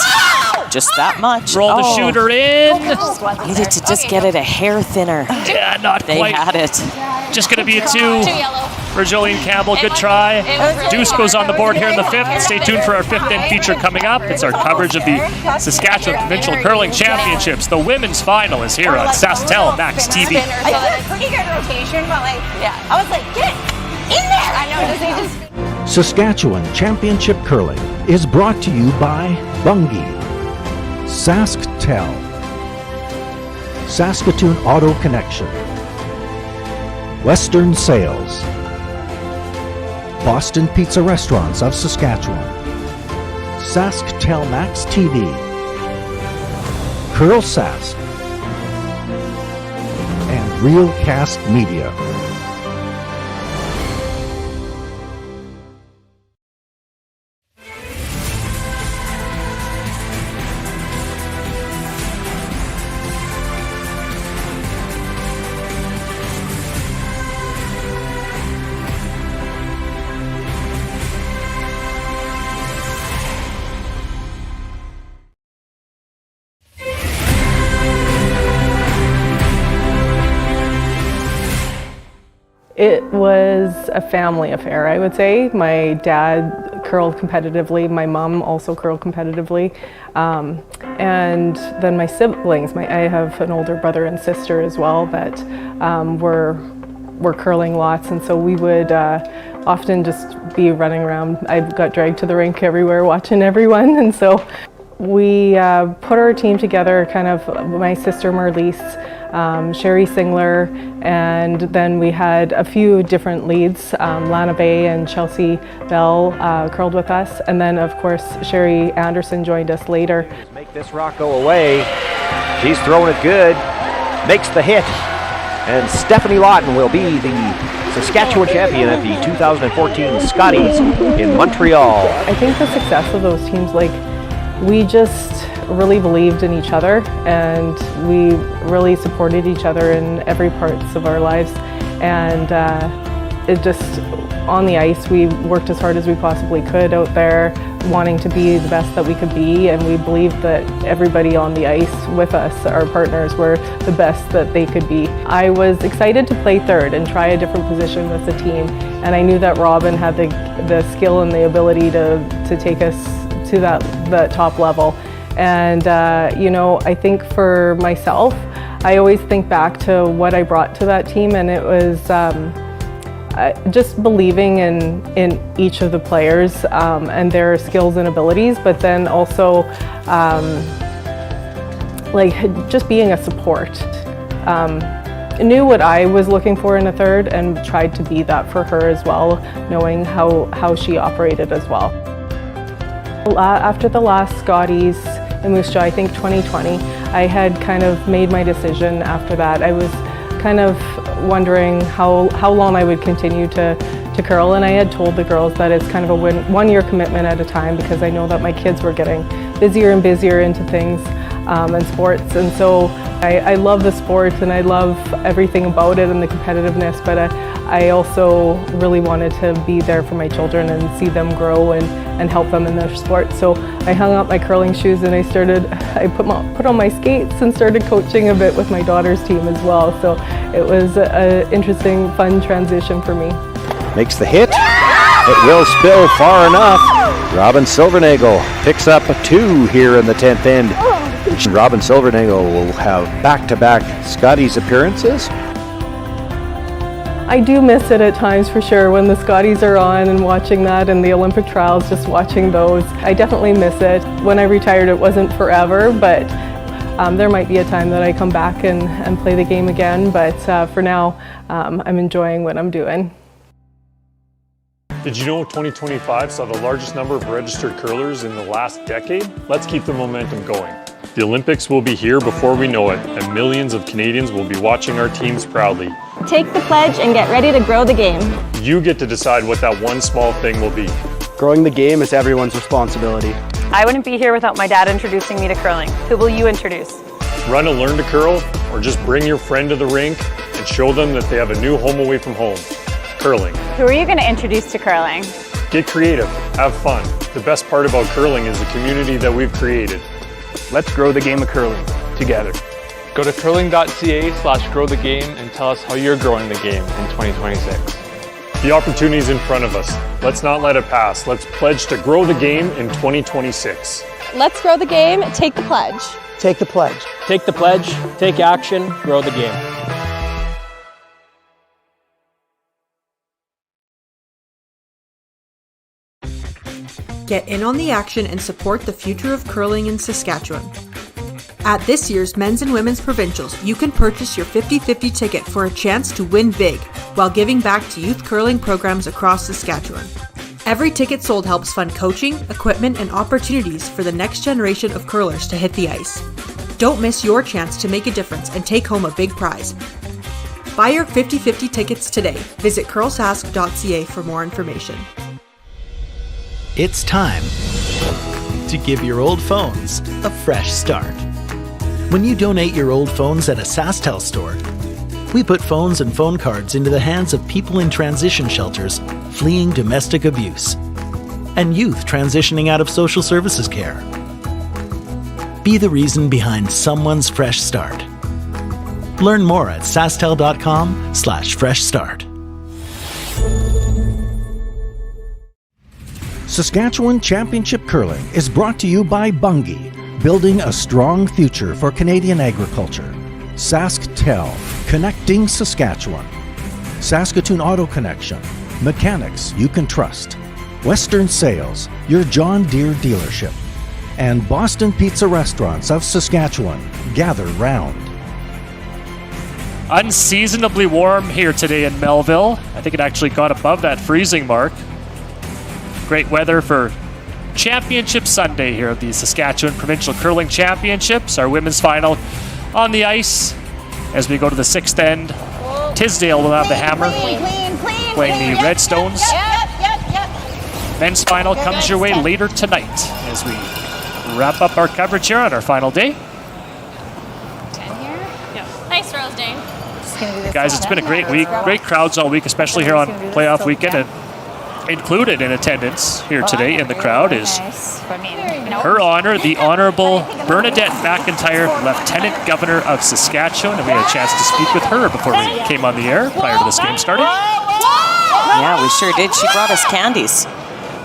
Speaker 4: Just that much.
Speaker 1: Roll the shooter in.
Speaker 4: Needed to just get it a hair thinner.
Speaker 1: Yeah, not
Speaker 4: They
Speaker 1: quite.
Speaker 4: had it.
Speaker 1: Just going to be a 2
Speaker 14: yellow.
Speaker 1: for Jolene Campbell. Good try. Deuce goes on the board here in the 5th. Stay tuned for our 5th end feature coming up. It's our coverage of the Saskatchewan Provincial Curling Championships. The women's final is here on SaskTel Max TV.
Speaker 10: I did pretty good rotation, but like, I was like, get it in there. I know. Does he just
Speaker 20: Saskatchewan Championship Curling is brought to you by Bunge, SaskTel, Saskatoon Auto Connection, Western Sales, Boston Pizza Restaurants of Saskatchewan, SaskTel Max TV, Curl Sask, and Realcast Media.
Speaker 7: It was a family affair, I would say. My dad curled competitively, my mom also curled competitively, and then my siblings. I have an older brother and sister as well that were curling lots, and so we would often just be running around. I got dragged to the rink everywhere watching everyone, and so we put our team together, kind of my sister Marlise, Sherry Singler, and then we had a few different leads. Lana Bay and Chelsea Bell curled with us, and then of course Sherry Anderson joined us later.
Speaker 6: Make this rock go away. She's throwing it good, makes the hit, and Stephanie Lawton will be the Saskatchewan champion at the 2014 Scotties in Montreal.
Speaker 7: I think the success of those teams, like, we just really believed in each other, and we really supported each other in every parts of our lives, and it just, on the ice, we worked as hard as we possibly could out there, wanting to be the best that we could be, and we believed that everybody on the ice with us, our partners, were the best that they could be. I was excited to play third and try a different position with the team, and I knew that Robin had the skill and the ability to take us to that top level. And you know, I think for myself, I always think back to what I brought to that team, and it was just believing in each of the players and their skills and abilities, but then also just being a support. Knew what I was looking for in a third and tried to be that for her as well, knowing how she operated as well. After the last Scotties in Moose Jaw, I think 2020, I had kind of made my decision after that. I was kind of wondering how long I would continue to curl, and I had told the girls that it's kind of a one-year commitment at a time, because I know that my kids were getting busier and busier into things and sports, and so I love the sport and I love everything about it and the competitiveness, but I also really wanted to be there for my children and see them grow and help them in their sport. So I hung up my curling shoes and I put on my skates and started coaching a bit with my daughter's team as well. So it was an interesting, fun transition for me.
Speaker 6: Makes the hit. It will spill far enough. Robin Silvernagle picks up a 2 here in the 10th end. Robin Silvernagle will have back-to-back Scotties appearances.
Speaker 7: I do miss it at times for sure, when the Scotties are on and watching that, and the Olympic trials, just watching those. I definitely miss it. When I retired, it wasn't forever, but there might be a time that I come back and play the game again, but for now, I'm enjoying what I'm doing.
Speaker 9: Did you know 2025 saw the largest number of registered curlers in the last decade? Let's keep the momentum going. The Olympics will be here before we know it, and millions of Canadians will be watching our teams proudly.
Speaker 11: Take the pledge and get ready to grow the game.
Speaker 9: You get to decide what that one small thing will be.
Speaker 13: Growing the game is everyone's responsibility.
Speaker 11: I wouldn't be here without my dad introducing me to curling. Who will you introduce?
Speaker 9: Run and learn to curl, or just bring your friend to the rink and show them that they have a new home away from home. Curling.
Speaker 11: Who are you going to introduce to curling?
Speaker 9: Get creative, have fun. The best part about curling is the community that we've created.
Speaker 12: Let's grow the game of curling together. Go to curling.ca/growthegame and tell us how you're growing the game in 2026.
Speaker 9: The opportunity is in front of us. Let's not let it pass. Let's pledge to grow the game in 2026.
Speaker 14: Let's grow the game. Take the pledge.
Speaker 13: Take the pledge. Take the pledge, take action, grow the game.
Speaker 2: Get in on the action and support the future of curling in Saskatchewan. At this year's Men's and Women's Provincials, you can purchase your 50-50 ticket for a chance to win big while giving back to youth curling programs across Saskatchewan. Every ticket sold helps fund coaching, equipment, and opportunities for the next generation of curlers to hit the ice. Don't miss your chance to make a difference and take home a big prize. Buy your 50-50 tickets today. Visit curlsask.ca for more information.
Speaker 20: It's time to give your old phones a fresh start. When you donate your old phones at a SaskTel store, we put phones and phone cards into the hands of people in transition shelters fleeing domestic abuse and youth transitioning out of social services care. Be the reason behind someone's fresh start. Learn more at sastel.com/fresh start.
Speaker 24: Saskatchewan Championship Curling is brought to you by Bunge, building a strong future for Canadian agriculture. SaskTel, connecting Saskatchewan. Saskatoon Auto Connection, mechanics you can trust. Western Sales, your John Deere dealership. And Boston Pizza Restaurants of Saskatchewan, gather round.
Speaker 1: Unseasonably warm here today in Melville. I think it actually got above that freezing mark. Great weather for Championship Sunday here at the Saskatchewan Provincial Curling Championships. Our women's final on the ice as we go to the 6th end. Tisdale will have the hammer playing the Redstones. Men's final comes your way later tonight as we wrap up our coverage here on our final day.
Speaker 15: 10 here? Yeah. Nice throws, Dane.
Speaker 1: Guys, it's been a great week. Great crowds all week, especially here on playoff weekend. And included in attendance here today in the crowd is Her Honor, the Honorable Bernadette McIntyre, Lieutenant Governor of Saskatchewan, and we had a chance to speak with her before we came on the air prior to this game starting.
Speaker 4: Yeah, we sure did. She brought us candies.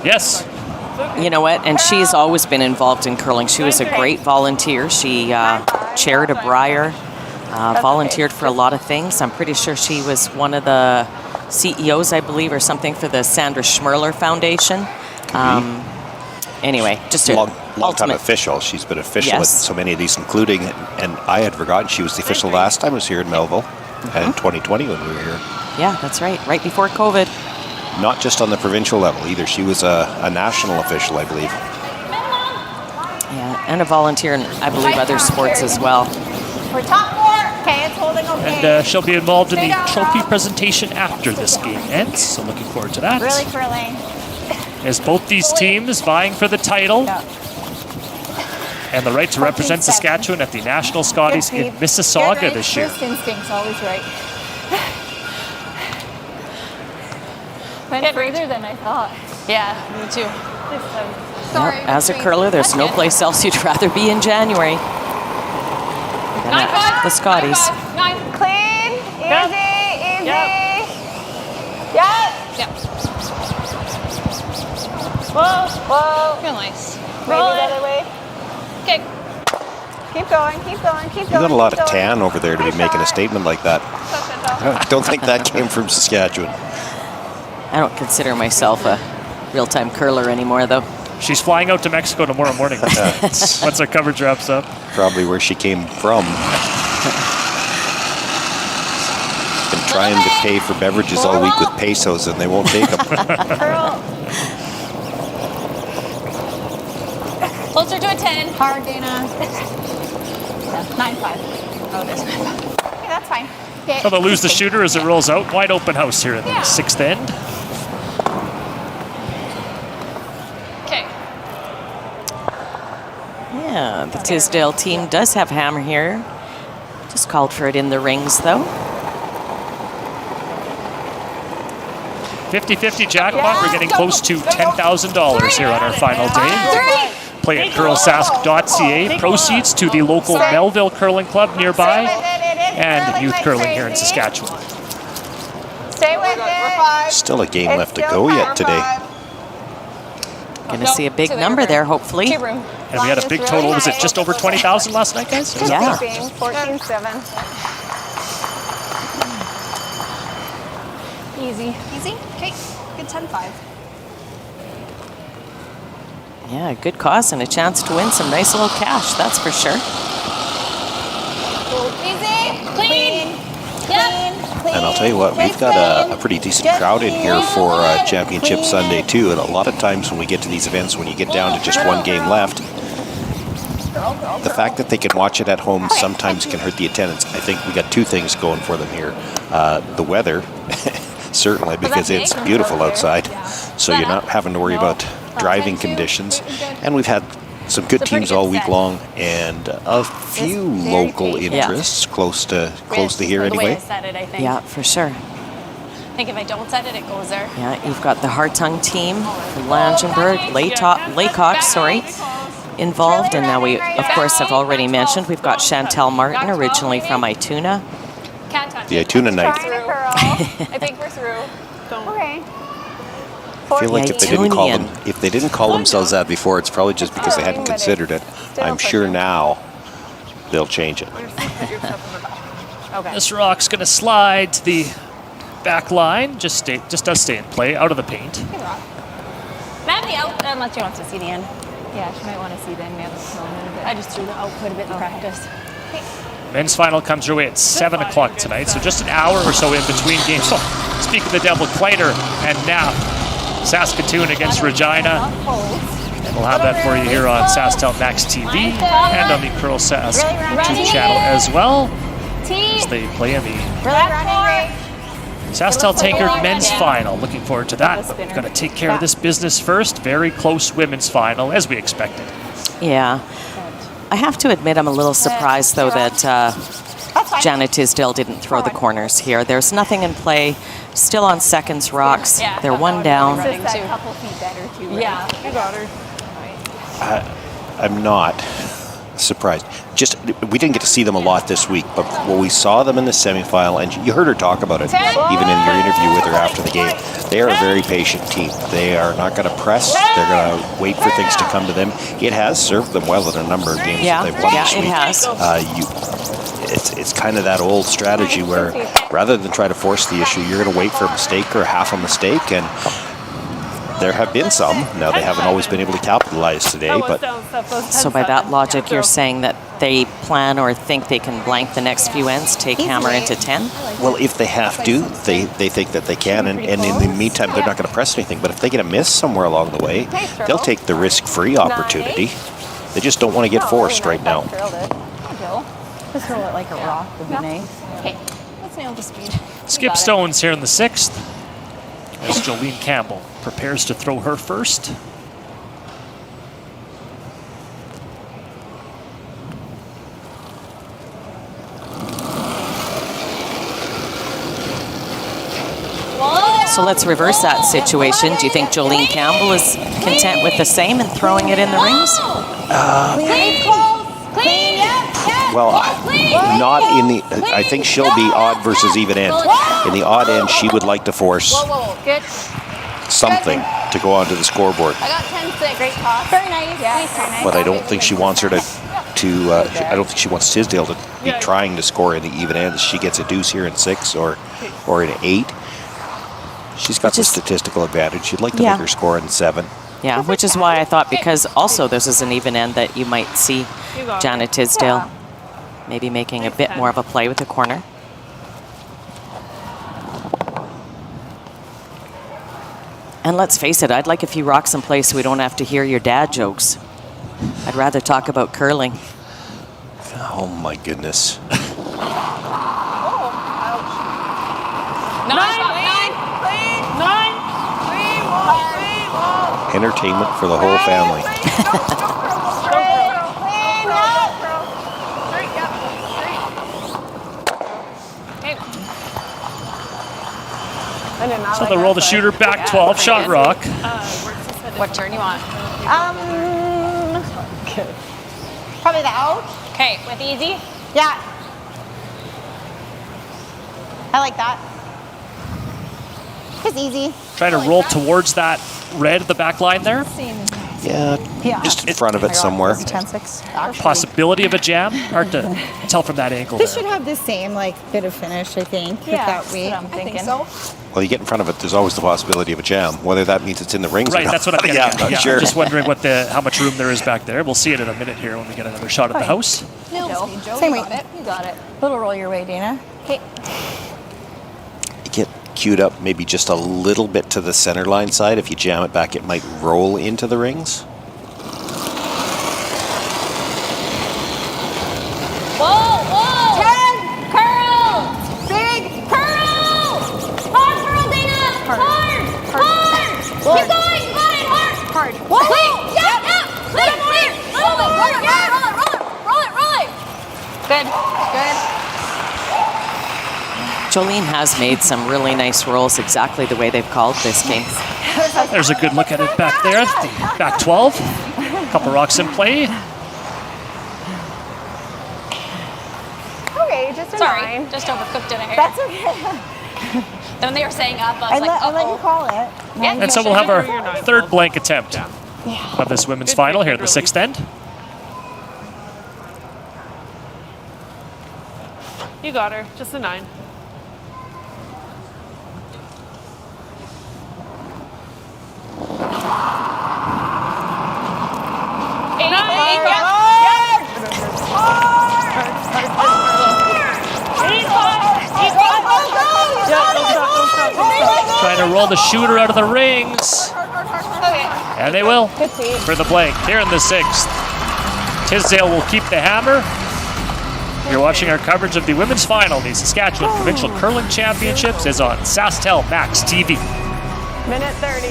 Speaker 1: Yes.
Speaker 4: You know what? And she's always been involved in curling. She was a great volunteer. She chaired a Briar, volunteered for a lot of things. I'm pretty sure she was one of the CEOs, I believe, or something for the Sandra Schmerler Foundation. Anyway, just a
Speaker 5: long-time official. She's been official at so many of these, including, and I had forgotten she was the official last time I was here in Melville, and in 2020 when we were here.
Speaker 4: Yeah, that's right before COVID.
Speaker 5: Not just on the provincial level either. She was a national official, I believe.
Speaker 4: Yeah, and a volunteer in, I believe, other sports as well.
Speaker 10: We're top 4. Okay, it's holding okay.
Speaker 1: And she'll be involved in the trophy presentation after this game ends, so looking forward to that.
Speaker 10: Really curling.
Speaker 1: As both these teams vying for the title and the right to represent Saskatchewan at the National Scotties in Mississauga this year.
Speaker 10: First instinct's always right.
Speaker 15: Went further than I thought.
Speaker 10: Yeah, me too.
Speaker 4: Sorry. As a curler, there's no place else you'd rather be in January than at the Scotties.
Speaker 10: 9. Clean, easy. Yep. Whoa.
Speaker 15: Feel nice.
Speaker 10: Roll it. Other way.
Speaker 15: Okay.
Speaker 10: Keep going.
Speaker 5: You got a lot of tan over there to be making a statement like that. I don't think that came from Saskatchewan.
Speaker 4: I don't consider myself a real-time curler anymore, though.
Speaker 1: She's flying out to Mexico tomorrow morning once our coverage wraps up.
Speaker 5: Probably where she came from. Been trying to pay for beverages all week with pesos and they won't take them.
Speaker 15: Closer to a 10.
Speaker 10: Hard, Dana. 9-5. Oh, there's 9-5. Okay, that's fine. Okay.
Speaker 1: So they'll lose the shooter as it rolls out. Wide open house here in the 6th end.
Speaker 15: Okay.
Speaker 4: Yeah, the Tisdale team does have hammer here. Just called for it in the rings, though.
Speaker 1: 50-50 jackpot. We're getting close to $10,000 here on our final day. Play at curlsask.ca. Proceeds to the local Melville Curling Club nearby and youth curling here in Saskatchewan.
Speaker 10: Stay with it.
Speaker 5: Still a game left to go yet today.
Speaker 4: Going to see a big number there, hopefully.
Speaker 1: And we had a big total. Was it just over 20,000 last night, guys?
Speaker 4: Yeah.
Speaker 7: 14-7.
Speaker 10: Easy. Okay. Good 10-5.
Speaker 4: Yeah, good cause and a chance to win some nice little cash, that's for sure.
Speaker 10: Easy. Clean.
Speaker 5: And I'll tell you what, we've got a pretty decent crowd in here for Championship Sunday too. And a lot of times when we get to these events, when you get down to just one game left, the fact that they can watch it at home sometimes can hurt the attendance. I think we got two things going for them here. The weather, certainly, because it's beautiful outside. So you're not having to worry about driving conditions. And we've had some good teams all week long and a few local interests close to here anyway.
Speaker 15: The way I set it, I think.
Speaker 4: Yeah, for sure.
Speaker 15: I think if I don't set it, it goes there.
Speaker 4: Yeah, you've got the Hartung team, Langenberg, Laycock, involved. And now we, of course, have already mentioned, we've got Chantel Martin, originally from Ituna.
Speaker 15: Can't touch
Speaker 5: The
Speaker 15: it.
Speaker 5: Ituna night.
Speaker 15: I think we're through.
Speaker 10: Okay.
Speaker 5: I feel like if they didn't call themselves that before, it's probably just because they hadn't considered it. I'm sure now they'll change it.
Speaker 10: Okay.
Speaker 1: This rock's going to slide to the back line. Just does stay in play, out of the paint.
Speaker 15: Maybe out unless she wants to see the end.
Speaker 10: Yeah, she might want to see the end.
Speaker 15: I just threw the out quite a bit in practice.
Speaker 1: Men's final comes your way at 7 o'clock tonight, so just an hour or so in between games. So, speak of the devil, Claytor and Knapp. Saskatoon against Regina. And we'll have that for you here on SaskTel Max TV and on the Curl Sask YouTube channel as well, as they play in the SaskTel Tankard men's final. Looking forward to that, but we've got to take care of this business first. Very close women's final, as we expected.
Speaker 4: Yeah. I have to admit I'm a little surprised, though, that Janet Tisdale didn't throw the corners here. There's nothing in play. Still on seconds rocks. They're one down.
Speaker 10: Just a couple feet better too. Right?
Speaker 15: Yeah, you got her.
Speaker 5: I'm not surprised. Just we didn't get to see them a lot this week, but when we saw them in the semifinal, and you heard her talk about it, even in your interview with her after the game, they are a very patient team. They are not going to press. They're going to wait for things to come to them. It has served them well in a number of games that they've won this week.
Speaker 4: It has.
Speaker 5: It's kind of that old strategy where rather than try to force the issue, you're going to wait for a mistake or half a mistake, and there have been some. Now, they haven't always been able to capitalize today, but...
Speaker 4: So by that logic, you're saying that they plan or think they can blank the next few ends, take hammer into 10?
Speaker 5: Well, if they have to, they think that they can, and in the meantime, they're not going to press anything. But if they get a miss somewhere along the way, they'll take the risk-free opportunity. They just don't want to get forced right now.
Speaker 8: Just roll it like a rock would be nice.
Speaker 10: Okay, let's nail the speed.
Speaker 1: Skip stones here in the 6th as Jolene Campbell prepares to throw her first.
Speaker 4: So let's reverse that situation. Do you think Jolene Campbell is content with the same and throwing it in the rings?
Speaker 10: Clean, yep.
Speaker 5: Well, not in the... I think she'll be odd versus even end. In the odd end, she would like to force
Speaker 10: Good.
Speaker 5: something to go onto the scoreboard.
Speaker 10: I got 10-6. Great toss. Very nice. Yeah, very nice.
Speaker 5: But I don't think she wants her to I don't think she wants Tisdale to be trying to score in the even ends. She gets a deuce here in 6 or in 8. She's got the statistical advantage. She'd like to make her score in 7.
Speaker 4: Yeah, which is why I thought, because also this is an even end, that you might see Janet Tisdale maybe making a bit more of a play with the corner. And let's face it, I'd like a few rocks in place so we don't have to hear your dad jokes. I'd rather talk about curling.
Speaker 5: Oh my goodness. Entertainment for the whole family.
Speaker 1: So they roll the shooter back 12, shot rock.
Speaker 10: What turn you want? Probably the out.
Speaker 14: Okay, with easy?
Speaker 10: Yeah. I like that. It's easy.
Speaker 1: Trying to roll towards that red at the back line there.
Speaker 5: Yeah, just in front of it somewhere.
Speaker 10: 10-6.
Speaker 1: Possibility of a jam. Hard to tell from that angle
Speaker 8: This
Speaker 1: there.
Speaker 8: should have the same bit of finish, I think, with that weight.
Speaker 10: I think so.
Speaker 5: Well, you get in front of it, there's always the possibility of a jam. Whether that means it's in the rings
Speaker 1: Right,
Speaker 5: or not.
Speaker 1: that's what I'm getting at.
Speaker 5: not
Speaker 1: Yeah,
Speaker 5: sure.
Speaker 1: Just wondering how much room there is back there. We'll see it in a minute here when we get another shot at the house.
Speaker 10: Same weight. You got it.
Speaker 8: Little roll your way, Dana.
Speaker 10: Okay.
Speaker 5: Get queued up maybe just a little bit to the center line side. If you jam it back, it might roll into the rings.
Speaker 14: Whoa, whoa!
Speaker 10: 10! Curl! Big! Curl! Hard curl, Dana! Hard! Hard! Keep going! You got it! Hard! Whoa! Clean! Yeah! Clean! Clean! Roll it! Roll it! Roll it! Roll it!
Speaker 14: Good. Good.
Speaker 1: Jolene has made some really nice rolls exactly the way they've called this game. There's a good look at it back there. The back 12. A couple rocks in play.
Speaker 14: Okay, just a 9. Just overcooked it here.
Speaker 10: That's okay.
Speaker 14: Then when they were saying up, I was like,
Speaker 10: I let you call it.
Speaker 14: Yeah,
Speaker 1: And so we'll have our third blank attempt of this women's final here at the 6th end.
Speaker 15: You got her. Just a 9.
Speaker 1: Trying to roll the shooter out of the rings. And they will for the blank here in the 6th. Tisdale will keep the hammer. You're watching our coverage of the women's final. The Saskatchewan Provincial Curling Championships is on SaskTel Max TV.
Speaker 15: Minute 30.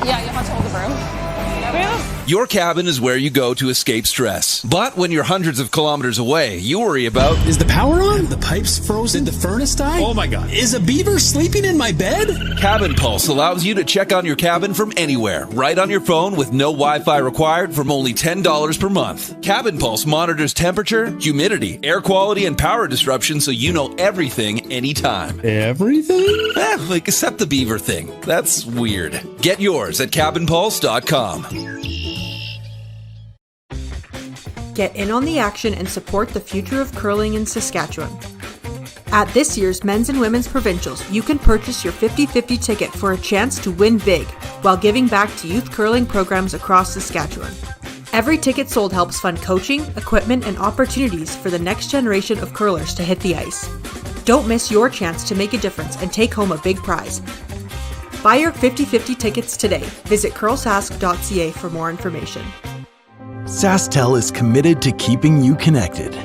Speaker 14: Yeah, you have to hold the broom.
Speaker 21: Your cabin is where you go to escape stress. But when you're hundreds of kilometers away, you worry about...
Speaker 22: Is the power on? The pipes frozen? Did the furnace die?
Speaker 21: Oh my God.
Speaker 22: Is a beaver sleeping in my bed?
Speaker 21: Cabin Pulse allows you to check on your cabin from anywhere, right on your phone with no Wi-Fi required from only $10 per month. Cabin Pulse monitors temperature, humidity, air quality, and power disruption so you know everything anytime.
Speaker 22: Everything?
Speaker 21: Like except the beaver thing. That's weird. Get yours at cabinpulse.com.
Speaker 2: Get in on the action and support the future of curling in Saskatchewan. At this year's men's and women's provincials, you can purchase your 50-50 ticket for a chance to win big while giving back to youth curling programs across Saskatchewan. Every ticket sold helps fund coaching, equipment, and opportunities for the next generation of curlers to hit the ice. Don't miss your chance to make a difference and take home a big prize. Buy your 50-50 tickets today. Visit curlsask.ca for more information.
Speaker 20: SaskTel is committed to keeping you connected.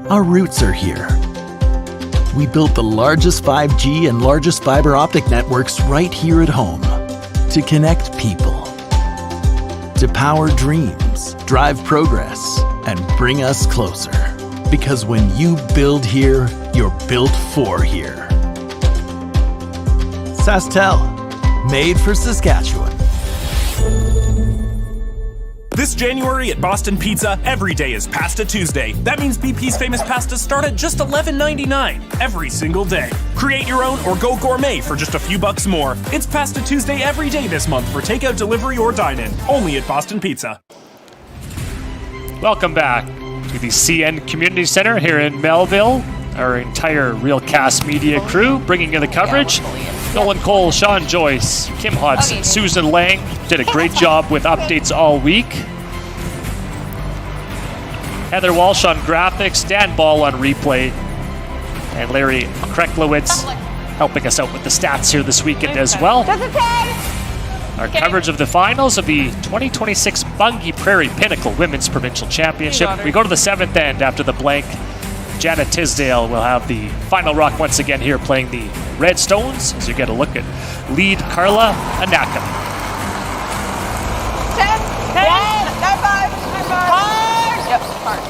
Speaker 20: Our roots are here. We built the largest 5G and largest fiber optic networks right here at home to connect people, to power dreams, drive progress, and bring us closer. Because when you build here, you're built for here. SaskTel, made for Saskatchewan.
Speaker 19: This January at Boston Pizza, every day is Pasta Tuesday. That means BP's famous pastas start at just $11.99 every single day. Create your own or go gourmet for just a few bucks more. It's Pasta Tuesday every day this month for takeout, delivery, or dine-in. Only at Boston Pizza.
Speaker 1: Welcome back to the CN Community Center here in Melville. Our entire Realcast media crew bringing you the coverage. Nolan Cole, Sean Joyce, Kim Hodson, Susan Lang did a great job with updates all week. Heather Walsh on graphics, Dan Ball on replay, and Larry Kreklowitz helping us out with the stats here this weekend as well. Our coverage of the finals of the 2026 Bunge Prairie Pinnacle Women's Provincial Championship. We go to the 7th end after the blank. Janet Tisdale will have the final rock once again here playing the Red Stones as you get a look at lead Carla Anakam.
Speaker 10: 10, 9-5, hard. Yep, hard.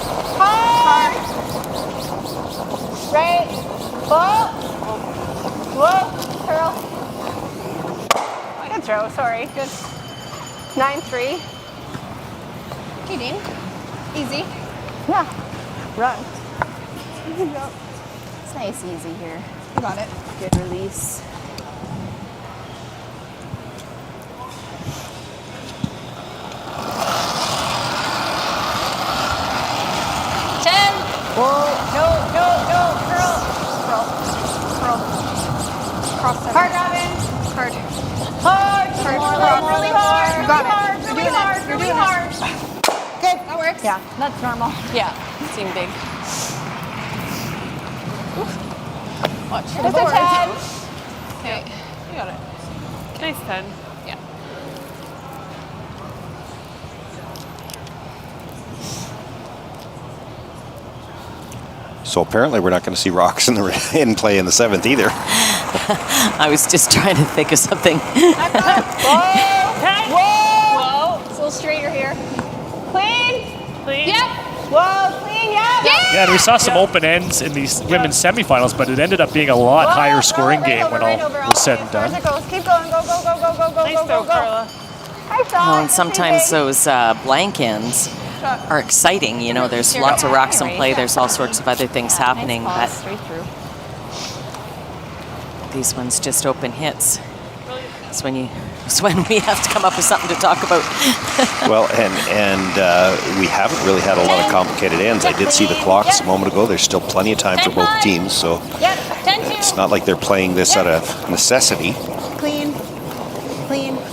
Speaker 10: Right, ball, whoa, curl.
Speaker 14: Good throw, sorry. Good. 9-3.
Speaker 10: Okay, Dean. Easy.
Speaker 14: Yeah. Run.
Speaker 10: It's nice, easy here. You got it. Good release. No. Curl.
Speaker 14: Cross center.
Speaker 10: Hard, Robin. Hard. Really hard.
Speaker 14: You got it.
Speaker 10: Really hard. Good, that works.
Speaker 14: Yeah, that's normal.
Speaker 4: Yeah, seemed big.
Speaker 14: Watch
Speaker 10: Just a 10.
Speaker 14: Okay, you got it. Nice 10.
Speaker 10: Yeah.
Speaker 5: So apparently we're not going to see rocks in play in the 7th either.
Speaker 4: I was just trying to think of something.
Speaker 10: Whoa. It's a little straighter here. Clean. Yep. Whoa, clean, yeah.
Speaker 1: Yeah, and we saw some open ends in these women's semifinals, but it ended up being a lot higher scoring game when all was said and done.
Speaker 10: Keep going, go.
Speaker 14: Nice throw, Carla.
Speaker 4: Well, and sometimes those blank ends are exciting. You know, there's lots of rocks in play. There's all sorts of other things happening, but
Speaker 14: Straight through.
Speaker 4: these ones just open hits. It's when we have to come up with something to talk about.
Speaker 5: Well, and we haven't really had a lot of complicated ends. I did see the clocks a moment ago. There's still plenty of time for both teams, so it's not like they're playing this out of necessity.
Speaker 10: Clean.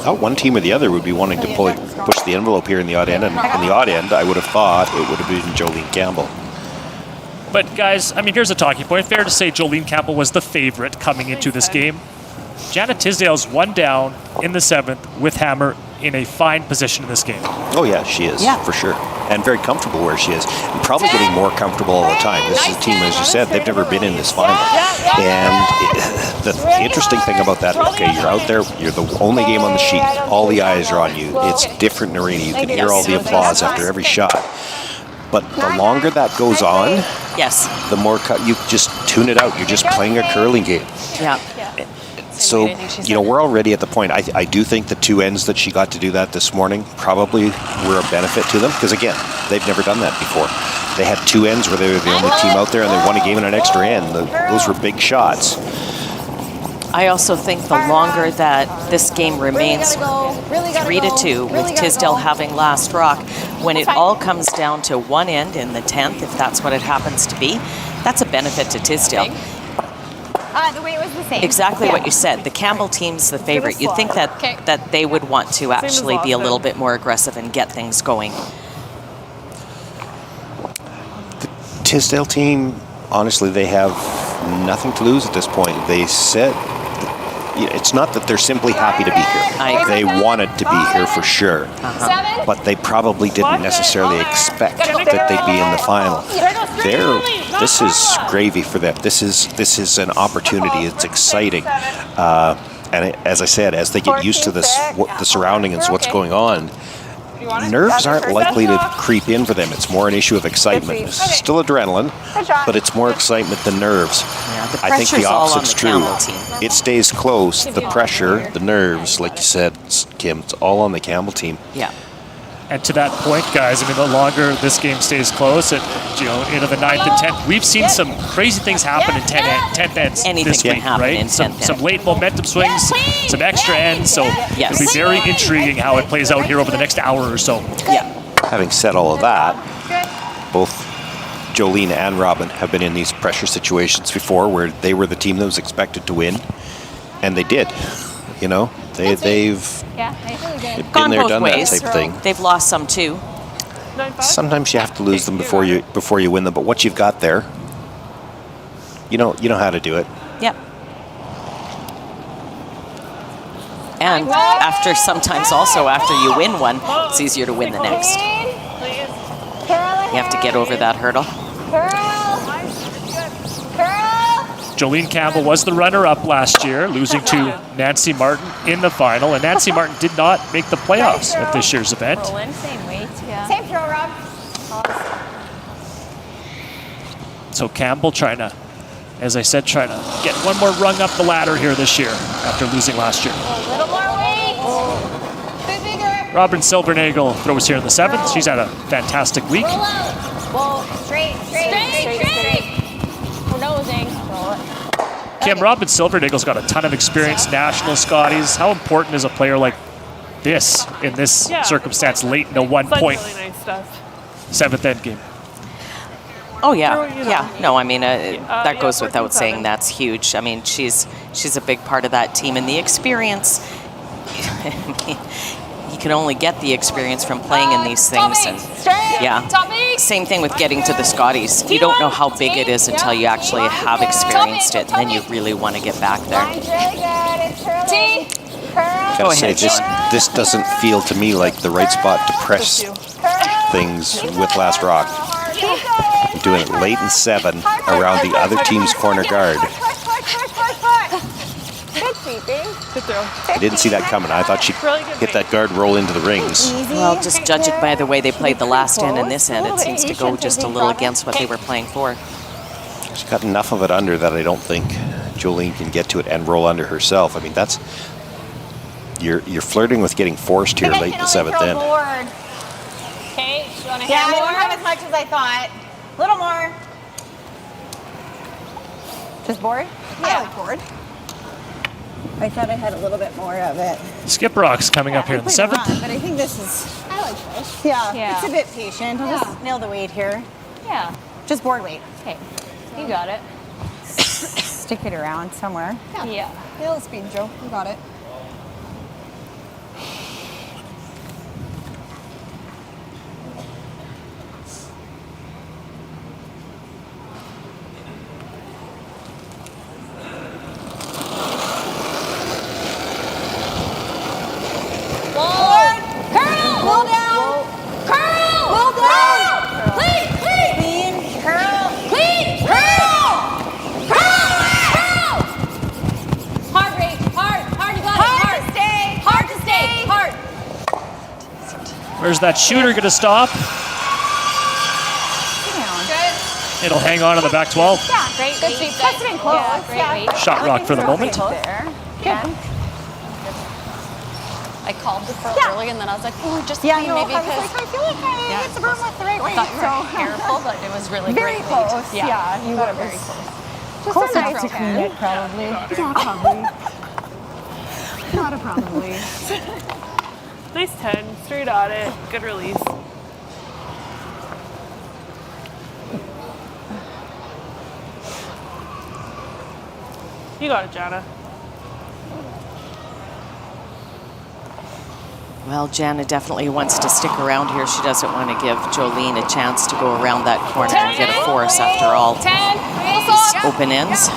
Speaker 5: Not one team or the other would be wanting to push the envelope here in the odd end, and in the odd end, I would have thought it would have been Jolene Campbell.
Speaker 1: But guys, I mean, here's a talking point. Fair to say Jolene Campbell was the favorite coming into this game. Janet Tisdale's one down in the 7th with Hammer in a fine position in this game.
Speaker 5: Oh yeah, she is, for sure. And very comfortable where she is. And probably getting more comfortable all the time. This is a team, as you said, they've never been in this final. And the interesting thing about that, okay, you're out there, you're the only game on the sheet, all the eyes are on you. It's different in arena. You can hear all the applause after every shot. But the longer that goes on,
Speaker 4: yes,
Speaker 5: the more you just tune it out. You're just playing a curling game.
Speaker 4: Yeah.
Speaker 5: So, we're already at the point. I do think the two ends that she got to do that this morning probably were a benefit to them. Because, again, they've never done that before. They had two ends where they were the only team out there and they won a game in an extra end. Those were big shots.
Speaker 4: I also think the longer that this game remains 3-2 with Tisdale having last rock, when it all comes down to one end in the 10th, if that's what it happens to be, that's a benefit to Tisdale.
Speaker 10: The weight was the same.
Speaker 4: Exactly what you said. The Campbell team's the favorite. You'd think that they would want to actually be a little bit more aggressive and get things going.
Speaker 5: The Tisdale team, honestly, they have nothing to lose at this point. They said, it's not that they're simply happy to be here. They wanted to be here for sure. But they probably didn't necessarily expect that they'd be in the final. This is gravy for them. This is an opportunity. It's exciting. And as I said, as they get used to the surroundings, what's going on, nerves aren't likely to creep in for them. It's more an issue of excitement. It's still adrenaline, but it's more excitement than nerves. I think the opposite's true. It stays close. The pressure, the nerves, like you said, Kim, it's all on the Campbell team.
Speaker 4: Yeah.
Speaker 1: And to that point, guys, I mean, the longer this game stays close, into the 9th and 10th, we've seen some crazy things happen in 10th ends this week, right? Some late momentum swings, some extra ends, so it'll be very intriguing how it plays out here over the next hour or so.
Speaker 4: Yeah.
Speaker 5: Having said all of that, both Jolene and Robin have been in these pressure situations before where they were the team that was expected to win, and they did. They've been there, done that type of thing.
Speaker 4: They've lost some too.
Speaker 5: Sometimes you have to lose them before you win them, but what you've got there, you know how to do it.
Speaker 4: Yep. And sometimes after you win one, it's easier to win the next. You have to get over that hurdle.
Speaker 1: Jolene Campbell was the runner-up last year, losing to Nancy Martin in the final, and Nancy Martin did not make the playoffs at this year's event.
Speaker 10: Same weight, yeah. Same throw, Rob.
Speaker 1: So Campbell trying to get one more rung up the ladder here this year after losing last year.
Speaker 10: A little more weight. Bit bigger.
Speaker 1: Robin Silvernagel throws here in the 7th. She's had a fantastic week.
Speaker 10: Roll out. Well, straight. We're nosing.
Speaker 1: Kim, Robin Silvernagel's got a ton of experience, national Scotties. How important is a player like this in this circumstance late in a 1-point
Speaker 15: really nice stuff.
Speaker 1: 7th end game?
Speaker 4: Oh yeah. No, I mean that goes without saying. That's huge. I mean she's a big part of that team, and the experience. You can only get the experience from playing in these things, and same thing with getting to the Scotties. You don't know how big it is until you actually have experienced it, and then you really want to get back there.
Speaker 5: Gotta say, this doesn't feel to me like the right spot to press things with last rock. I'm doing it late in 7 around the other team's corner guard. I didn't see that coming. I thought she'd hit that guard, roll into the rings.
Speaker 4: Well, just judge it by the way they played the last end and this end. It seems to go just a little against what they were playing for.
Speaker 5: She's got enough of it under that I don't think Jolene can get to it and roll under herself. I mean, that's you're flirting with getting forced here late in the 7th end.
Speaker 10: Okay, you want to have more? I don't have as much as I thought. A little more. Just board? Yeah, I like board. I thought I had a little bit more of it.
Speaker 1: Skip Rock's coming up here in the 7th.
Speaker 10: But I think this is... I like this. Yeah, it's a bit patient. I'll just nail the weight here. Yeah. Just board weight. Okay. You got it. Stick it around somewhere. Yeah. Nail the speed, Joe. You got it.
Speaker 1: Where's that shooter going to stop?
Speaker 10: Good.
Speaker 1: It'll hang on to the back 12.
Speaker 10: Yeah, great. Good sweep. Press it in close.
Speaker 14: Yeah, great.
Speaker 1: Shot rock for the moment.
Speaker 14: I called defer early, and then I was like, oh, just
Speaker 10: Yeah,
Speaker 14: clean
Speaker 10: no,
Speaker 14: maybe
Speaker 10: I was
Speaker 14: because
Speaker 10: like, I feel like I hit the broom with the right way.
Speaker 14: I thought you were careful, but it was really
Speaker 10: Very
Speaker 14: great.
Speaker 10: close.
Speaker 14: Yeah,
Speaker 10: Yeah,
Speaker 14: you were very close.
Speaker 10: Just
Speaker 14: Close
Speaker 10: a
Speaker 14: enough
Speaker 10: nice
Speaker 14: to clean it,
Speaker 10: probably. Yeah, probably. Not a probably.
Speaker 15: Nice 10. Straight on it. Good release. You got it, Jana.
Speaker 4: Well, Jana definitely wants to stick around here. She doesn't want to give Jolene a chance to go around that corner and get a force after all.
Speaker 14: 10.
Speaker 4: These open ends.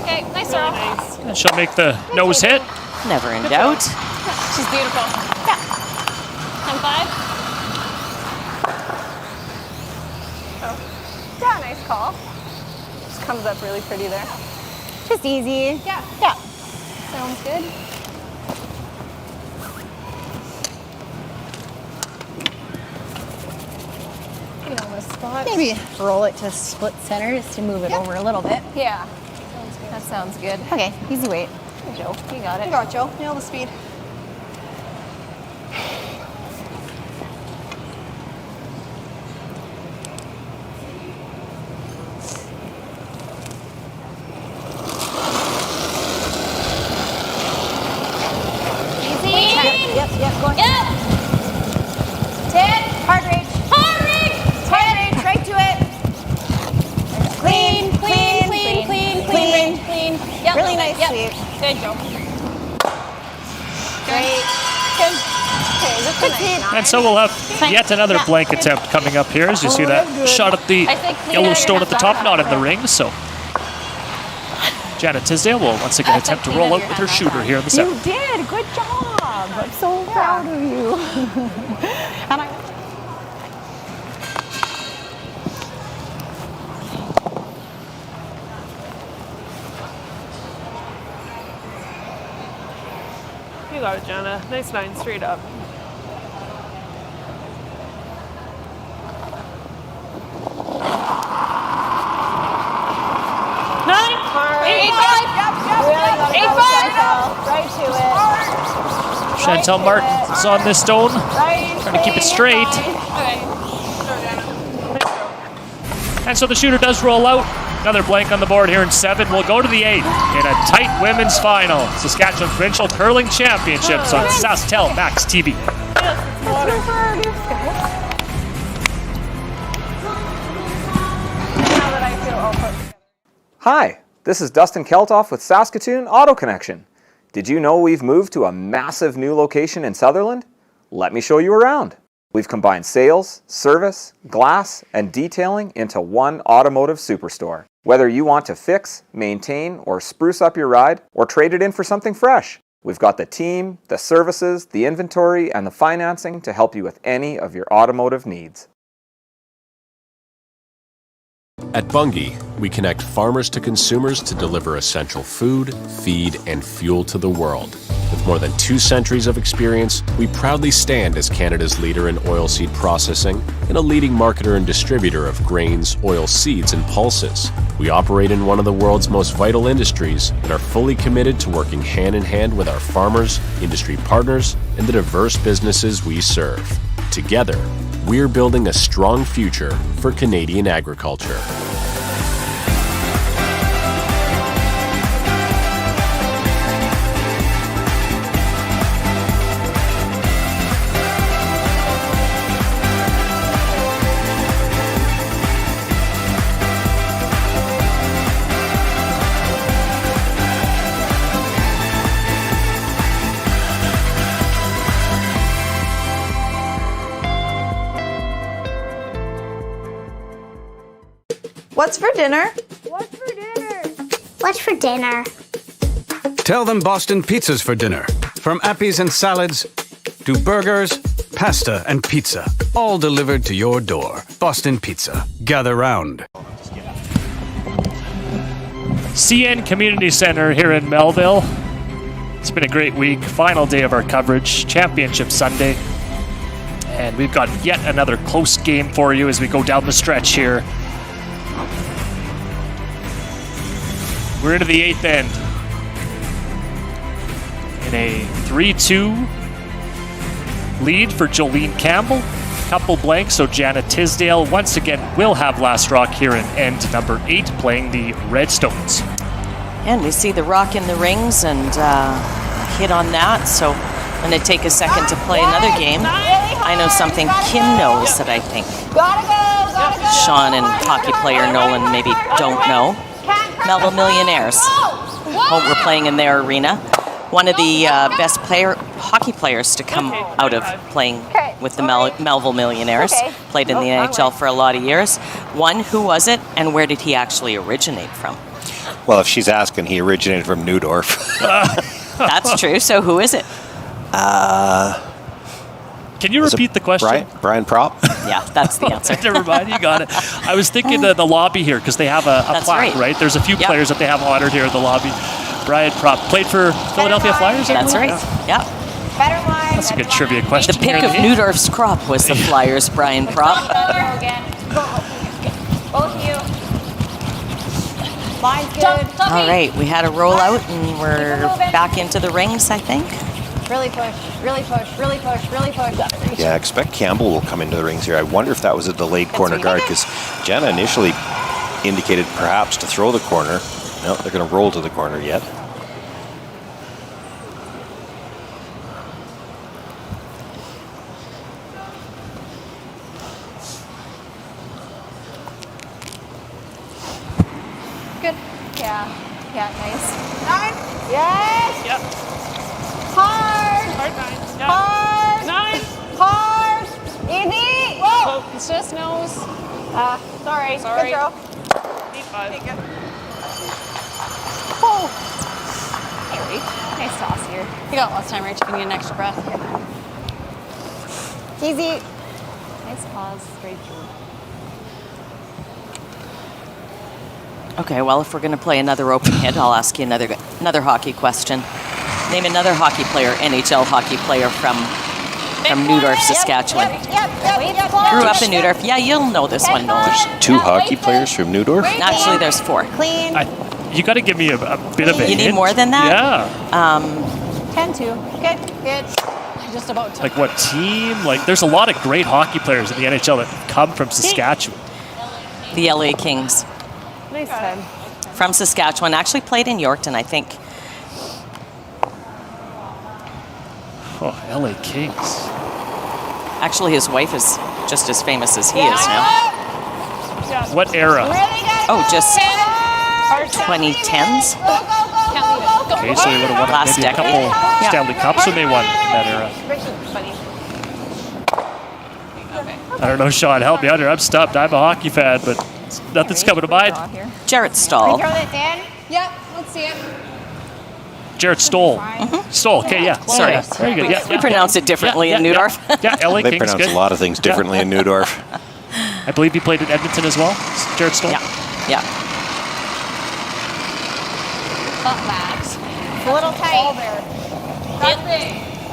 Speaker 14: Okay, nice throw.
Speaker 15: Nice.
Speaker 1: And she'll make the nose hit.
Speaker 4: Never in doubt.
Speaker 14: She's beautiful. Yeah. 10-5.
Speaker 7: Yeah, nice call. Just comes up really pretty there.
Speaker 10: Just easy.
Speaker 14: Yeah.
Speaker 10: Yeah.
Speaker 14: Sounds good.
Speaker 10: You know, the spot. Maybe roll it to split center just to move it over a little bit.
Speaker 14: Yeah. That sounds good.
Speaker 10: Okay, easy weight.
Speaker 14: Hey, Joe, you got it.
Speaker 10: You got it, Joe. Nail the speed. Yep, going.
Speaker 14: Yep.
Speaker 10: 10. Hard range.
Speaker 14: Hard range.
Speaker 10: 10. Right to it.
Speaker 14: Clean, clean, clean, clean, clean, clean. Yep.
Speaker 10: Really nice
Speaker 14: Yep.
Speaker 10: sweep.
Speaker 14: Good, Joe.
Speaker 10: Great.
Speaker 14: Good.
Speaker 10: Okay, this is nice.
Speaker 1: And so we'll have yet another blank attempt coming up here as you see that shot at the
Speaker 14: I think clean
Speaker 1: Yellowstone
Speaker 14: out
Speaker 1: at the
Speaker 14: your
Speaker 1: top, not in the ring. So Janet Tisdale will once again attempt to roll out with her shooter here in the
Speaker 10: You
Speaker 1: seventh.
Speaker 10: did. Good job. I'm so proud of you. And I.
Speaker 15: You got it, Jana. Nice 9. Straight up. Nine.
Speaker 14: 8-5.
Speaker 10: Right to it.
Speaker 1: Chantel Martin is on this stone, trying to keep it straight. And so the shooter does roll out. Another blank on the board here in 7. We'll go to the 8th in a tight women's final. Saskatchewan Provincial Curling Championships on SaskTel Max TV.
Speaker 17: Hi, this is Dustin Keltoff with Saskatoon Auto Connection. Did you know we've moved to a massive new location in Sutherland? Let me show you around. We've combined sales, service, glass, and detailing into one automotive superstore. Whether you want to fix, maintain, or spruce up your ride, or trade it in for something fresh, we've got the team, the services, the inventory, and the financing to help you with any of your automotive needs.
Speaker 3: At Bunge, we connect farmers to consumers to deliver essential food, feed, and fuel to the world. With more than 2 centuries of experience, we proudly stand as Canada's leader in oilseed processing and a leading marketer and distributor of grains, oil seeds, and pulses. We operate in one of the world's most vital industries and are fully committed to working hand in hand with our farmers, industry partners, and the diverse businesses we serve. Together, we're building a strong future for Canadian agriculture.
Speaker 10: What's for dinner?
Speaker 16: What's for dinner?
Speaker 18: Tell them Boston Pizza's for dinner. From appies and salads to burgers, pasta, and pizza. All delivered to your door. Boston Pizza. Gather round.
Speaker 1: CN Community Center here in Melville. It's been a great week. Final day of our coverage, Championship Sunday. And we've got yet another close game for you as we go down the stretch here. We're into the 8th end. In a 3-2 lead for Jolene Campbell. Couple blanks, so Jana Tisdale once again will have last rock here in end number 8, playing the Redstones.
Speaker 4: And we see the rock in the rings and hit on that, so I'm going to take a second to play another game. I know something Kim knows that I think Sean and hockey player Nolan maybe don't know. Melville Millionaires. We're playing in their arena. One of the best hockey players to come out of playing with the Melville Millionaires. Played in the NHL for a lot of years. One, who was it, and where did he actually originate from?
Speaker 5: Well, if she's asking, he originated from Neudorf.
Speaker 4: That's true. So who is it?
Speaker 1: Can you repeat the question?
Speaker 5: Brian Prop?
Speaker 4: Yeah, that's the answer.
Speaker 1: Never mind, you got it. I was thinking the lobby here, because they have a plaque, right? There's a few players that they have honored here at the lobby. Brian Prop played for Philadelphia Flyers, I believe?
Speaker 4: That's right, yeah.
Speaker 1: That's a good trivia question.
Speaker 4: The pick of Neudorf's crop was the Flyers' Brian Prop.
Speaker 10: Both of you. Line's good.
Speaker 4: All right, we had a rollout and we're back into the rings, I think.
Speaker 10: Really push, really push, really push, really push.
Speaker 5: Yeah, I expect Campbell will come into the rings here. I wonder if that was a delayed corner guard, because Jana initially indicated perhaps to throw the corner. No, they're going to roll to the corner yet.
Speaker 10: Good. Yeah, nice. 9. Yes.
Speaker 15: Yep.
Speaker 10: Hard.
Speaker 15: Hard 9. Yeah.
Speaker 10: Hard.
Speaker 15: 9.
Speaker 10: Hard. Easy. Whoa.
Speaker 15: Oh, it's just nose.
Speaker 10: Sorry.
Speaker 15: Sorry.
Speaker 10: Good throw.
Speaker 15: Deep 5.
Speaker 10: Oh.
Speaker 14: Hey, Rach. Nice toss here. You got lots of time, Rach. You need an extra breath.
Speaker 10: Easy.
Speaker 14: Nice pause. Straight through.
Speaker 4: Okay, well, if we're going to play another open hit, I'll ask you another hockey question. Name another hockey player, NHL hockey player from Neudorf, Saskatchewan. Grew up in Neudorf. Yeah, you'll know this one, Nolan.
Speaker 5: 2 hockey players from Neudorf?
Speaker 4: Actually, there's 4.
Speaker 10: Clean.
Speaker 1: You got to give me a bit of a
Speaker 4: You
Speaker 1: hint.
Speaker 4: need more than that?
Speaker 1: Yeah.
Speaker 10: 10-2. Good.
Speaker 14: Just about to.
Speaker 1: Like what team? Like, there's a lot of great hockey players in the NHL that come from Saskatchewan.
Speaker 4: The LA Kings.
Speaker 10: Nice 10.
Speaker 4: From Saskatchewan. Actually played in Yorkton, I think.
Speaker 1: Oh, LA Kings.
Speaker 4: Actually, his wife is just as famous as he is now.
Speaker 1: What era?
Speaker 4: Oh, just 2010s.
Speaker 1: Okay, so they would have won
Speaker 4: Last
Speaker 1: maybe a couple
Speaker 4: decade.
Speaker 1: Stanley Cups when they won in that era. I don't know, Sean, help me out here. I'm stumped. I'm a hockey fan, but nothing's coming to mind.
Speaker 4: Jarrett Stahl.
Speaker 10: Throw this in.
Speaker 14: Yep, let's see it.
Speaker 1: Jarrett Stoll. Stoll, okay, yeah.
Speaker 4: Sorry.
Speaker 1: Yeah, very good. Yeah,
Speaker 4: We pronounce it differently in Neudorf.
Speaker 1: Yeah, LA
Speaker 5: They
Speaker 1: Kings,
Speaker 5: pronounce
Speaker 1: good.
Speaker 5: a lot of things differently in Neudorf.
Speaker 1: I believe he played at Edmonton as well, Jarrett Stoll.
Speaker 4: Yeah.
Speaker 14: Up, Max.
Speaker 10: It's a little tight.
Speaker 14: Yep.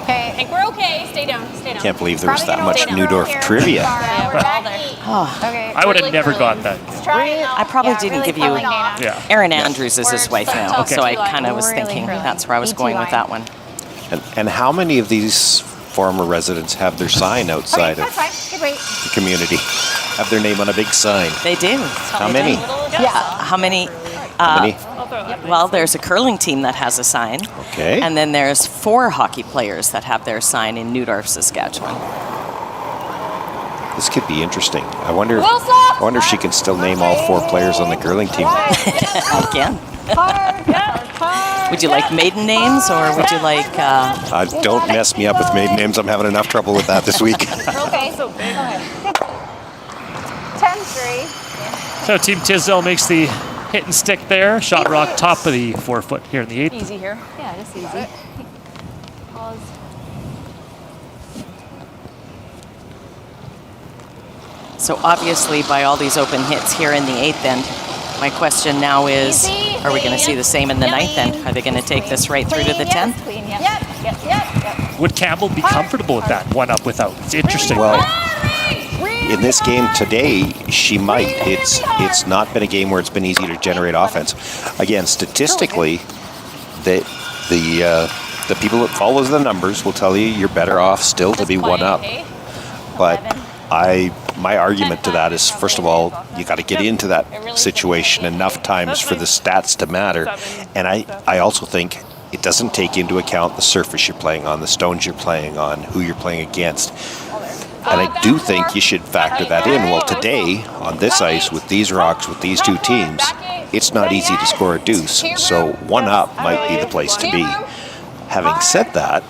Speaker 10: Okay.
Speaker 14: I think we're okay. Stay down. Stay down.
Speaker 5: Can't believe there was that
Speaker 10: Probably
Speaker 5: much
Speaker 10: gonna
Speaker 5: Neudorf
Speaker 10: here.
Speaker 5: trivia.
Speaker 14: Yeah, we're all there.
Speaker 10: Okay.
Speaker 1: I would have never got that.
Speaker 4: I probably didn't give you.
Speaker 1: Yeah.
Speaker 4: Aaron Andrews is his wife now,
Speaker 1: Okay.
Speaker 4: so I kind of was
Speaker 10: Really
Speaker 4: thinking
Speaker 10: curling.
Speaker 4: that's where I was going with that one.
Speaker 5: And how many of these former residents have their sign outside
Speaker 10: Okay,
Speaker 5: of
Speaker 10: that's fine. Good wait.
Speaker 5: the community? Have their name on a big sign?
Speaker 4: They do.
Speaker 5: How many?
Speaker 4: Yeah. How many?
Speaker 5: How many?
Speaker 4: Well, there's a curling team that has a sign.
Speaker 5: Okay.
Speaker 4: And then there's 4 hockey players that have their sign in Neudorf, Saskatchewan.
Speaker 5: This could be interesting. I wonder if she can still name all 4 players on the curling team.
Speaker 4: I can.
Speaker 10: Hard.
Speaker 4: Would you like maiden names or would you like...
Speaker 5: Don't mess me up with maiden names. I'm having enough trouble with that this week.
Speaker 10: Okay. So big. 10-3.
Speaker 1: So Team Tisdale makes the hit and stick there. Shot rock top of the 4-foot here in the 8th.
Speaker 14: Easy here. Yeah, just easy. Pause.
Speaker 4: So obviously by all these open hits here in the 8th end, My question now is, are we going to see the same in the ninth then? Are they going to take this right through to the 10th?
Speaker 1: Would Campbell be comfortable with that one up without? It's interesting.
Speaker 5: Well, in this game today, she might. It's not been a game where it's been easy to generate offense. Again, statistically, the people that follow the numbers will tell you you're better off still to be one up. But my argument to that is, first of all, you got to get into that situation enough times for the stats to matter. And I also think it doesn't take into account the surface you're playing on, the stones you're playing on, who you're playing against. And I do think you should factor that in. Well, today, on this ice, with these rocks, with these two teams, it's not easy to score a deuce. So one up might be the place to be. Having said that,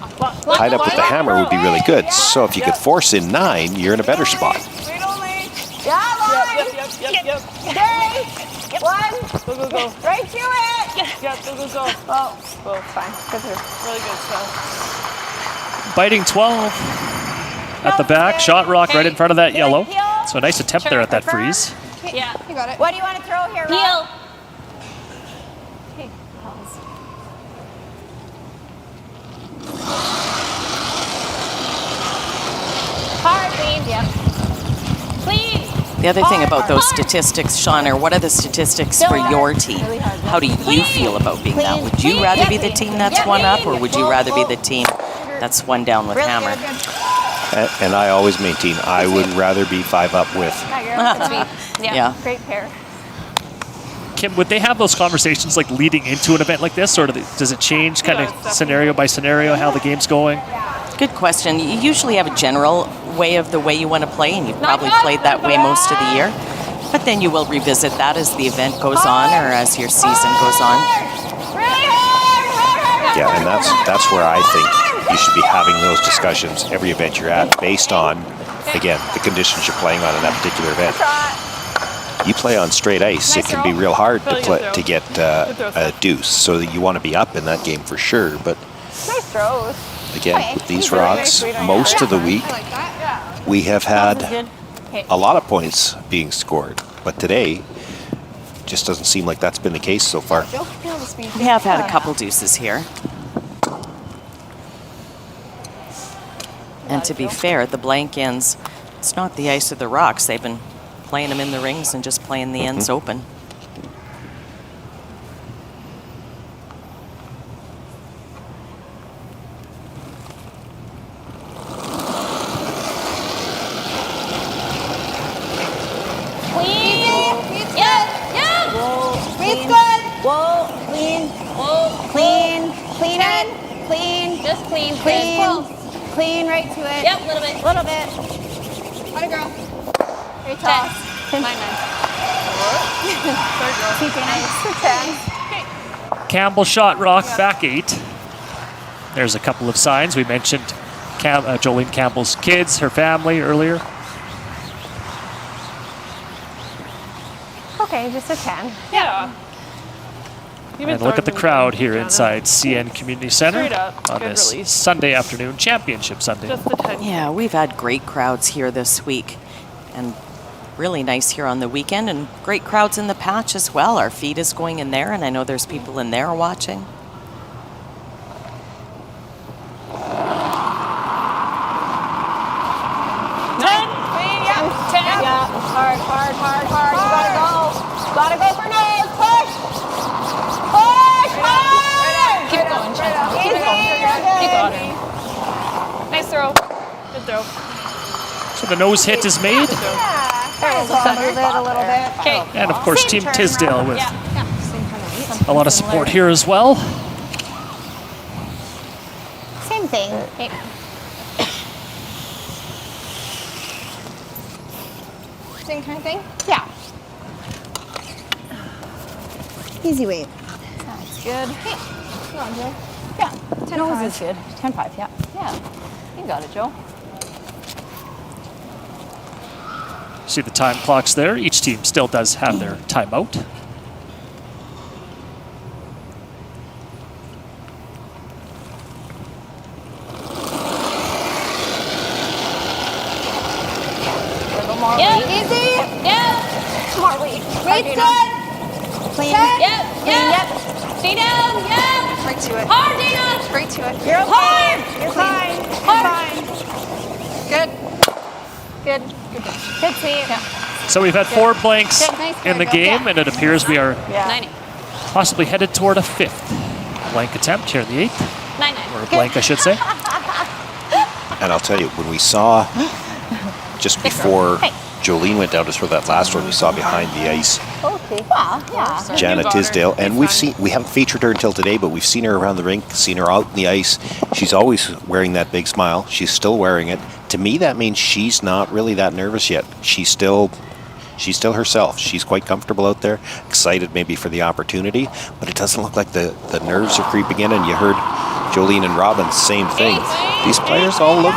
Speaker 5: tied up with the hammer would be really good. So if you could force in 9, you're in a better spot.
Speaker 15: Yep. One. Go. Right to it. Yep, go. Oh, fine. Good through. Really good stuff.
Speaker 1: Biting 12 at the back. Shot rock right in front of that yellow. So a nice attempt there at that freeze.
Speaker 15: Yeah, you got it.
Speaker 10: What do you want to throw here, Rob?
Speaker 15: Heel.
Speaker 10: Hard, Queen. Yep. Please.
Speaker 4: The other thing about those statistics, Sean, are what are the statistics for your team? How do you feel about being that? Would you rather be the team that's one up, or would you rather be the team that's one down with hammer?
Speaker 5: And I always maintain I would rather be 5 up with.
Speaker 4: Yeah.
Speaker 10: Great pair.
Speaker 1: Kim, would they have those conversations like leading into an event like this, or does it change kind of scenario by scenario how the game's going?
Speaker 4: Good question. You usually have a general way of the way you want to play, and you've probably played that way most of the year. But then you will revisit that as the event goes on or as your season goes on.
Speaker 5: Yeah, and that's where I think you should be having those discussions every event you're at, based on, again, the conditions you're playing on in that particular event. You play on straight ice, it can be real hard to get a deuce, so that you want to be up in that game for sure. But
Speaker 15: Nice throws.
Speaker 5: again, with these rocks, most of the week, we have had a lot of points being scored. But today, just doesn't seem like that's been the case so far.
Speaker 4: We have had a couple deuces here. And to be fair, the blank ends, it's not the ice or the rocks. They've been playing them in the rings and just playing the ends open.
Speaker 10: Just clean. Clean right to it.
Speaker 15: Yep, little bit.
Speaker 10: Little bit.
Speaker 15: What a girl.
Speaker 10: Great toss.
Speaker 15: Mine.
Speaker 1: Campbell shot rock back 8. There's a couple of signs. We mentioned Jolene Campbell's kids, her family earlier.
Speaker 7: Okay, just a 10.
Speaker 15: Yeah.
Speaker 1: And look at the crowd here inside CN Community Center
Speaker 15: Straight up.
Speaker 1: on
Speaker 15: Good
Speaker 1: this
Speaker 15: release.
Speaker 1: Sunday afternoon, Championship Sunday.
Speaker 15: Just the 10.
Speaker 4: Yeah, we've had great crowds here this week. And really nice here on the weekend, and great crowds in the patch as well. Our feed is going in there, and I know there's people in there watching.
Speaker 10: Hard. You gotta go for nose. Push. Hard.
Speaker 15: Keep going, Chen. Keep going. Nice throw. Good throw.
Speaker 1: So the nose hit is made.
Speaker 10: Move it a little bit.
Speaker 15: Okay.
Speaker 1: And of course, Team Tisdale with a lot of support here as well.
Speaker 10: Same thing.
Speaker 15: Okay.
Speaker 10: Same kind of thing? Yeah. Easy weight.
Speaker 15: That's good.
Speaker 10: Hey, go on, Joe.
Speaker 15: Yeah. 10-5 is good. 10-5, yeah. Yeah. You got it, Joe.
Speaker 1: See the time clocks there. Each team still does have their timeout.
Speaker 10: Yeah, easy. Yeah.
Speaker 15: More weight.
Speaker 10: Weight's good. Clean.
Speaker 14: Yep.
Speaker 10: Yep.
Speaker 14: Stay down. Yep.
Speaker 10: Right to it.
Speaker 14: Hard, Dana.
Speaker 10: Right to it.
Speaker 14: You're okay.
Speaker 10: Hard.
Speaker 14: You're
Speaker 10: Clean.
Speaker 14: fine.
Speaker 10: You're
Speaker 14: Hard.
Speaker 10: fine. Good. Good. Good, sweet.
Speaker 1: So we've had 4 blanks
Speaker 10: Good, nice,
Speaker 1: in the
Speaker 10: good,
Speaker 1: game, and it appears we are
Speaker 10: Yeah.
Speaker 14: 90.
Speaker 1: possibly headed toward a 5th blank attempt here in the 8th.
Speaker 14: 9-9.
Speaker 1: Or a blank, I should say.
Speaker 5: And I'll tell you, when we saw just before Jolene went down to throw that last one, we saw behind the ice
Speaker 10: Okay. Well, yeah.
Speaker 5: Janet Tisdale, and we haven't featured her until today, but we've seen her around the rink, seen her out in the ice. She's always wearing that big smile. She's still wearing it. To me, that means she's not really that nervous yet. She's still herself. She's quite comfortable out there, excited maybe for the opportunity, but it doesn't look like the nerves are creeping in. And you heard Jolene and Robin, same thing. These players all look,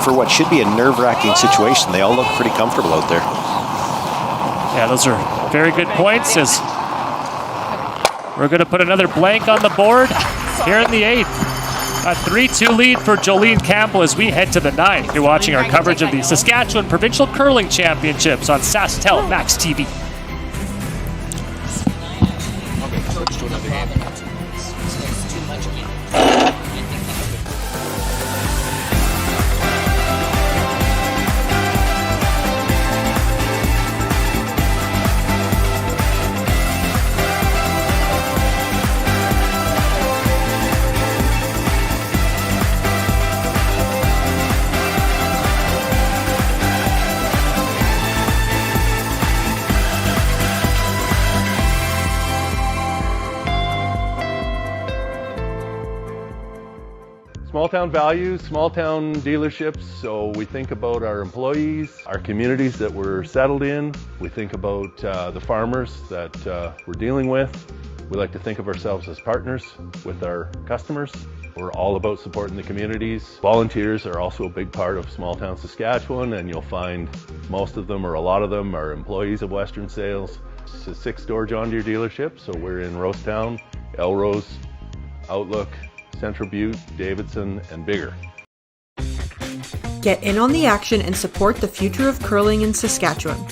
Speaker 5: for what should be a nerve-wracking situation, they all look pretty comfortable out there.
Speaker 1: Yeah, those are very good points, as we're going to put another blank on the board here in the 8th. A 3-2 lead for Jolene Campbell as we head to the 9th. You're watching our coverage of the Saskatchewan Provincial Curling Championships on SaskTel Max TV.
Speaker 6: Small town values, small town dealerships, so we think about our employees, our communities that we're settled in, we think about the farmers that we're dealing with. We like to think of ourselves as partners with our customers. We're all about supporting the communities. Volunteers are also a big part of small town Saskatchewan, and you'll find most of them or a lot of them are employees of Western Sales. It's a 6-store John Deere dealership, so we're in Rosetown, Elrose, Outlook, Central Butte, Davidson, and Bigger.
Speaker 2: Get in on the action and support the future of curling in Saskatchewan.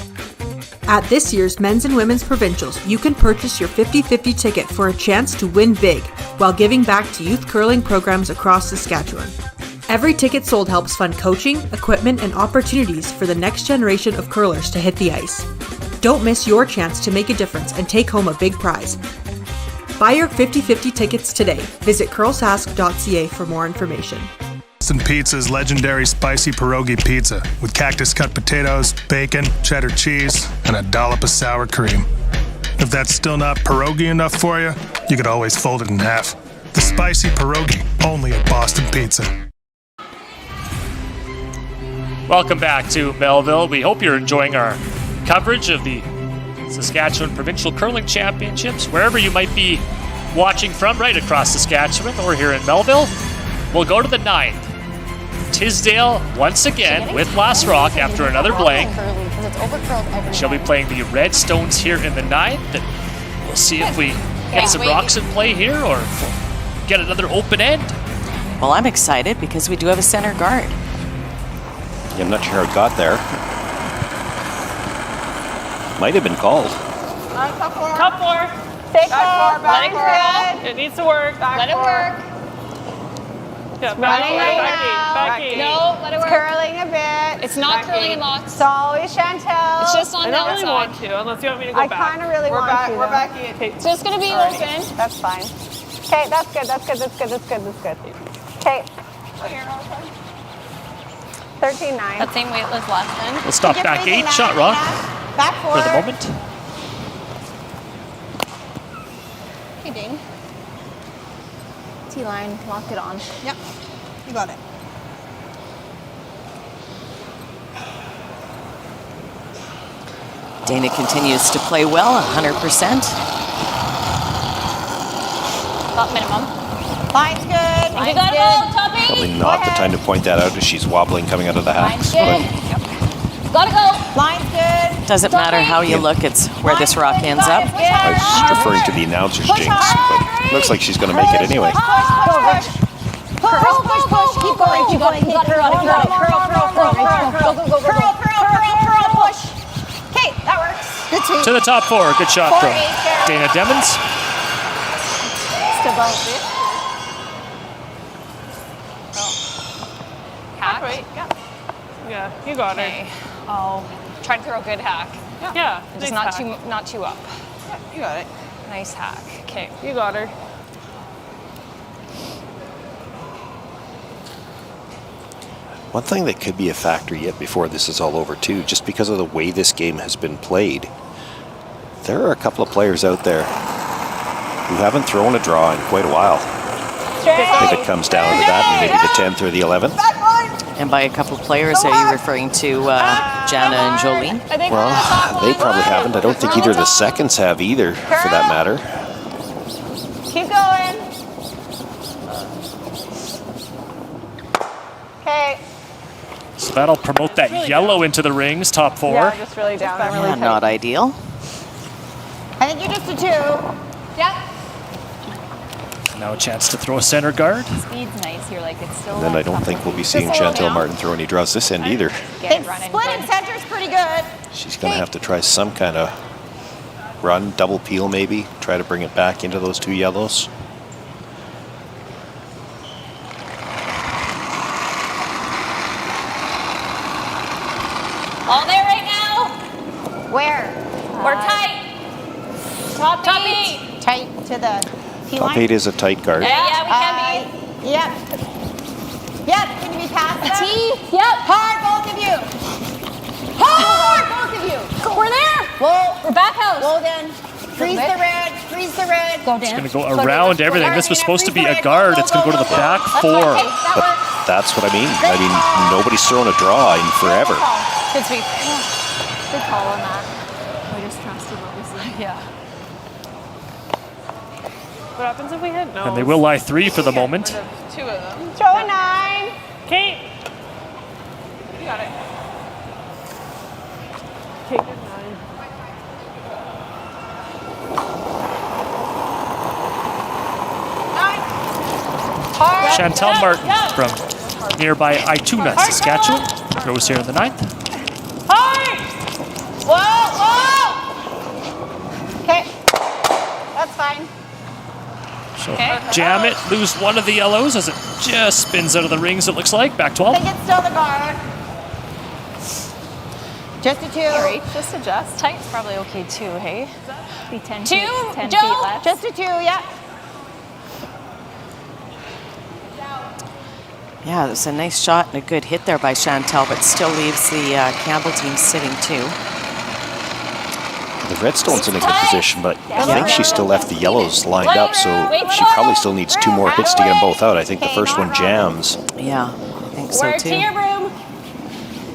Speaker 2: At this year's Men's and Women's Provincials, you can purchase your 50-50 ticket for a chance to win big while giving back to youth curling programs across Saskatchewan. Every ticket sold helps fund coaching, equipment, and opportunities for the next generation of curlers to hit the ice. Don't miss your chance to make a difference and take home a big prize. Buy your 50-50 tickets today. Visit curlsask.ca for more information.
Speaker 11: Boston Pizza's legendary spicy pierogi pizza with cactus cut potatoes, bacon, cheddar cheese, and a dollop of sour cream. If that's still not pierogi enough for you, you could always fold it in half. The spicy pierogi, only at Boston Pizza.
Speaker 1: Welcome back to Melville. We hope you're enjoying our coverage of the Saskatchewan Provincial Curling Championships, wherever you might be watching from, right across Saskatchewan or here in Melville. We'll go to the 9th. Tisdale once again with Last Rock after another blank. She'll be playing the Redstones here in the 9th, and we'll see if we get some rocks in play here or get another open end.
Speaker 4: Well, I'm excited because we do have a center guard.
Speaker 5: Yeah, I'm not sure how it got there. Might have been called.
Speaker 15: Top 4.
Speaker 10: Stay calm.
Speaker 15: Let it go. It needs to work.
Speaker 10: Let it work.
Speaker 15: Yeah,
Speaker 10: Running right now.
Speaker 15: Becky.
Speaker 14: No, let it
Speaker 10: It's
Speaker 14: work.
Speaker 10: curling a bit.
Speaker 14: It's not curling in locks.
Speaker 10: It's always Chantel.
Speaker 14: It's just on
Speaker 15: I
Speaker 14: the
Speaker 15: don't really
Speaker 14: outside.
Speaker 15: want to, unless you want me to go
Speaker 10: I
Speaker 15: back.
Speaker 10: kind of really want to.
Speaker 15: We're
Speaker 10: though.
Speaker 15: Becky. Okay.
Speaker 14: It's just going to be open.
Speaker 10: That's fine. Okay, that's good. Okay. 13-9.
Speaker 14: That same weight as last time.
Speaker 1: We'll stop back 8, shot rock
Speaker 10: Back
Speaker 1: for
Speaker 10: forward.
Speaker 1: the moment.
Speaker 10: Hey, Dane. T-line, lock it on. Yep, you got it.
Speaker 4: Dana continues to play well, 100%.
Speaker 14: About minimum.
Speaker 10: Line's good.
Speaker 14: You got it all, Toppy.
Speaker 5: Probably not the time to point that out as she's wobbling coming out of the hat.
Speaker 14: Line's good. Gotta go.
Speaker 10: Line's good.
Speaker 4: Doesn't matter how you look, it's where this rock ends up.
Speaker 5: I was referring to the announcer's jinx, but looks like she's going to make it anyway.
Speaker 10: Push. Keep going. Keep going. Curl. Push. Okay, that works. Good sweep.
Speaker 1: To the top 4. Good shot,
Speaker 10: 4-8
Speaker 1: throw.
Speaker 10: there.
Speaker 1: Dana Demmons.
Speaker 14: Just about this. Hack. Wait, yeah, you got it.
Speaker 15: Oh, try to throw a good hack.
Speaker 14: Yeah,
Speaker 15: Just
Speaker 14: nice
Speaker 15: not too up.
Speaker 14: Yeah, you got it.
Speaker 15: Nice hack. Okay,
Speaker 14: you got her.
Speaker 5: One thing that could be a factor yet before this is all over too, just because of the way this game has been played, there are a couple of players out there who haven't thrown a draw in quite a while. If it comes down to that, maybe the 10th or the 11th.
Speaker 4: And by a couple players, are you referring to Jana and Jolene?
Speaker 5: Well, they probably haven't. I don't think either of the seconds have either, for that matter.
Speaker 10: Keep going. Okay.
Speaker 1: So that'll promote that yellow into the rings, top 4.
Speaker 14: Yeah, just really down.
Speaker 4: Yeah, not ideal.
Speaker 10: I think you're just a 2. Yep.
Speaker 1: Now a chance to throw a center guard.
Speaker 10: Speed's nice here, like it's still.
Speaker 5: And then I don't think we'll be seeing Chantel Martin throw any draws this end either.
Speaker 10: Splitting center's pretty good.
Speaker 5: She's going to have to try some kind of run, double peel maybe, try to bring it back into those 2 yellows.
Speaker 10: All there right now? Where? We're tight. Top 8. Tight to the T line.
Speaker 5: Top 8 is a tight guard.
Speaker 10: Yeah, we can be. Yep. Yep, can you be past them? T? Yep. Hard, both of you. Hard, both of you.
Speaker 15: We're there.
Speaker 10: Whoa.
Speaker 15: We're back house.
Speaker 10: Whoa, then. Freeze the red. Freeze the red. Go
Speaker 1: It's going to go around everything. This was supposed to be a guard. It's going to go to the back 4.
Speaker 5: But that's what I mean. I mean, nobody's thrown a draw in forever.
Speaker 15: Good sweep.
Speaker 10: Good call on that.
Speaker 15: We just trusted what we said. Yeah.
Speaker 14: What happens if we hit no?
Speaker 1: And they will lie 3 for the moment.
Speaker 14: 2 of them.
Speaker 10: Throw a 9.
Speaker 14: Kate. You got it. Kate did 9.
Speaker 1: Chantel Martin from nearby Ituna, Saskatchewan. Throws here in the 9th.
Speaker 10: Hard! Whoa, whoa! Okay. That's fine.
Speaker 1: So jam it, lose 1 of the yellows as it just spins out of the rings, it looks like. Back 12.
Speaker 10: I think it's still the guard. Just a 2.
Speaker 15: Sorry, just adjust. Tight's probably okay too, hey? Be 10
Speaker 10: 2.
Speaker 15: feet, 10
Speaker 10: Joe,
Speaker 15: feet left.
Speaker 10: just a 2, yeah.
Speaker 4: Yeah, it was a nice shot and a good hit there by Chantel, but still leaves the Campbell team sitting 2.
Speaker 5: The redstone's in a good position, but I think she still left the yellows lined up, so she probably still needs 2 more hits to get them both out. I think the first one jams.
Speaker 4: Yeah, I think so
Speaker 15: We're
Speaker 4: too.
Speaker 15: to your room.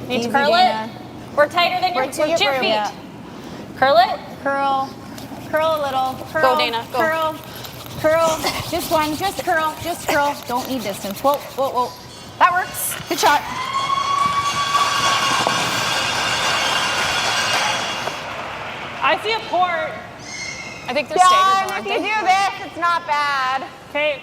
Speaker 15: Need to curl it. We're tighter than your 2 feet.
Speaker 10: Yeah.
Speaker 15: Curl it.
Speaker 10: Curl. Curl a little. Curl.
Speaker 15: Go, Dana. Go.
Speaker 10: Curl. Curl. Just one. Just curl. Just curl. Don't need distance. Whoa, whoa, whoa. That works. Good shot.
Speaker 14: I see a port.
Speaker 15: I think they're staggered,
Speaker 10: If
Speaker 15: aren't
Speaker 10: you
Speaker 15: they?
Speaker 10: do this, it's not bad.
Speaker 14: Okay.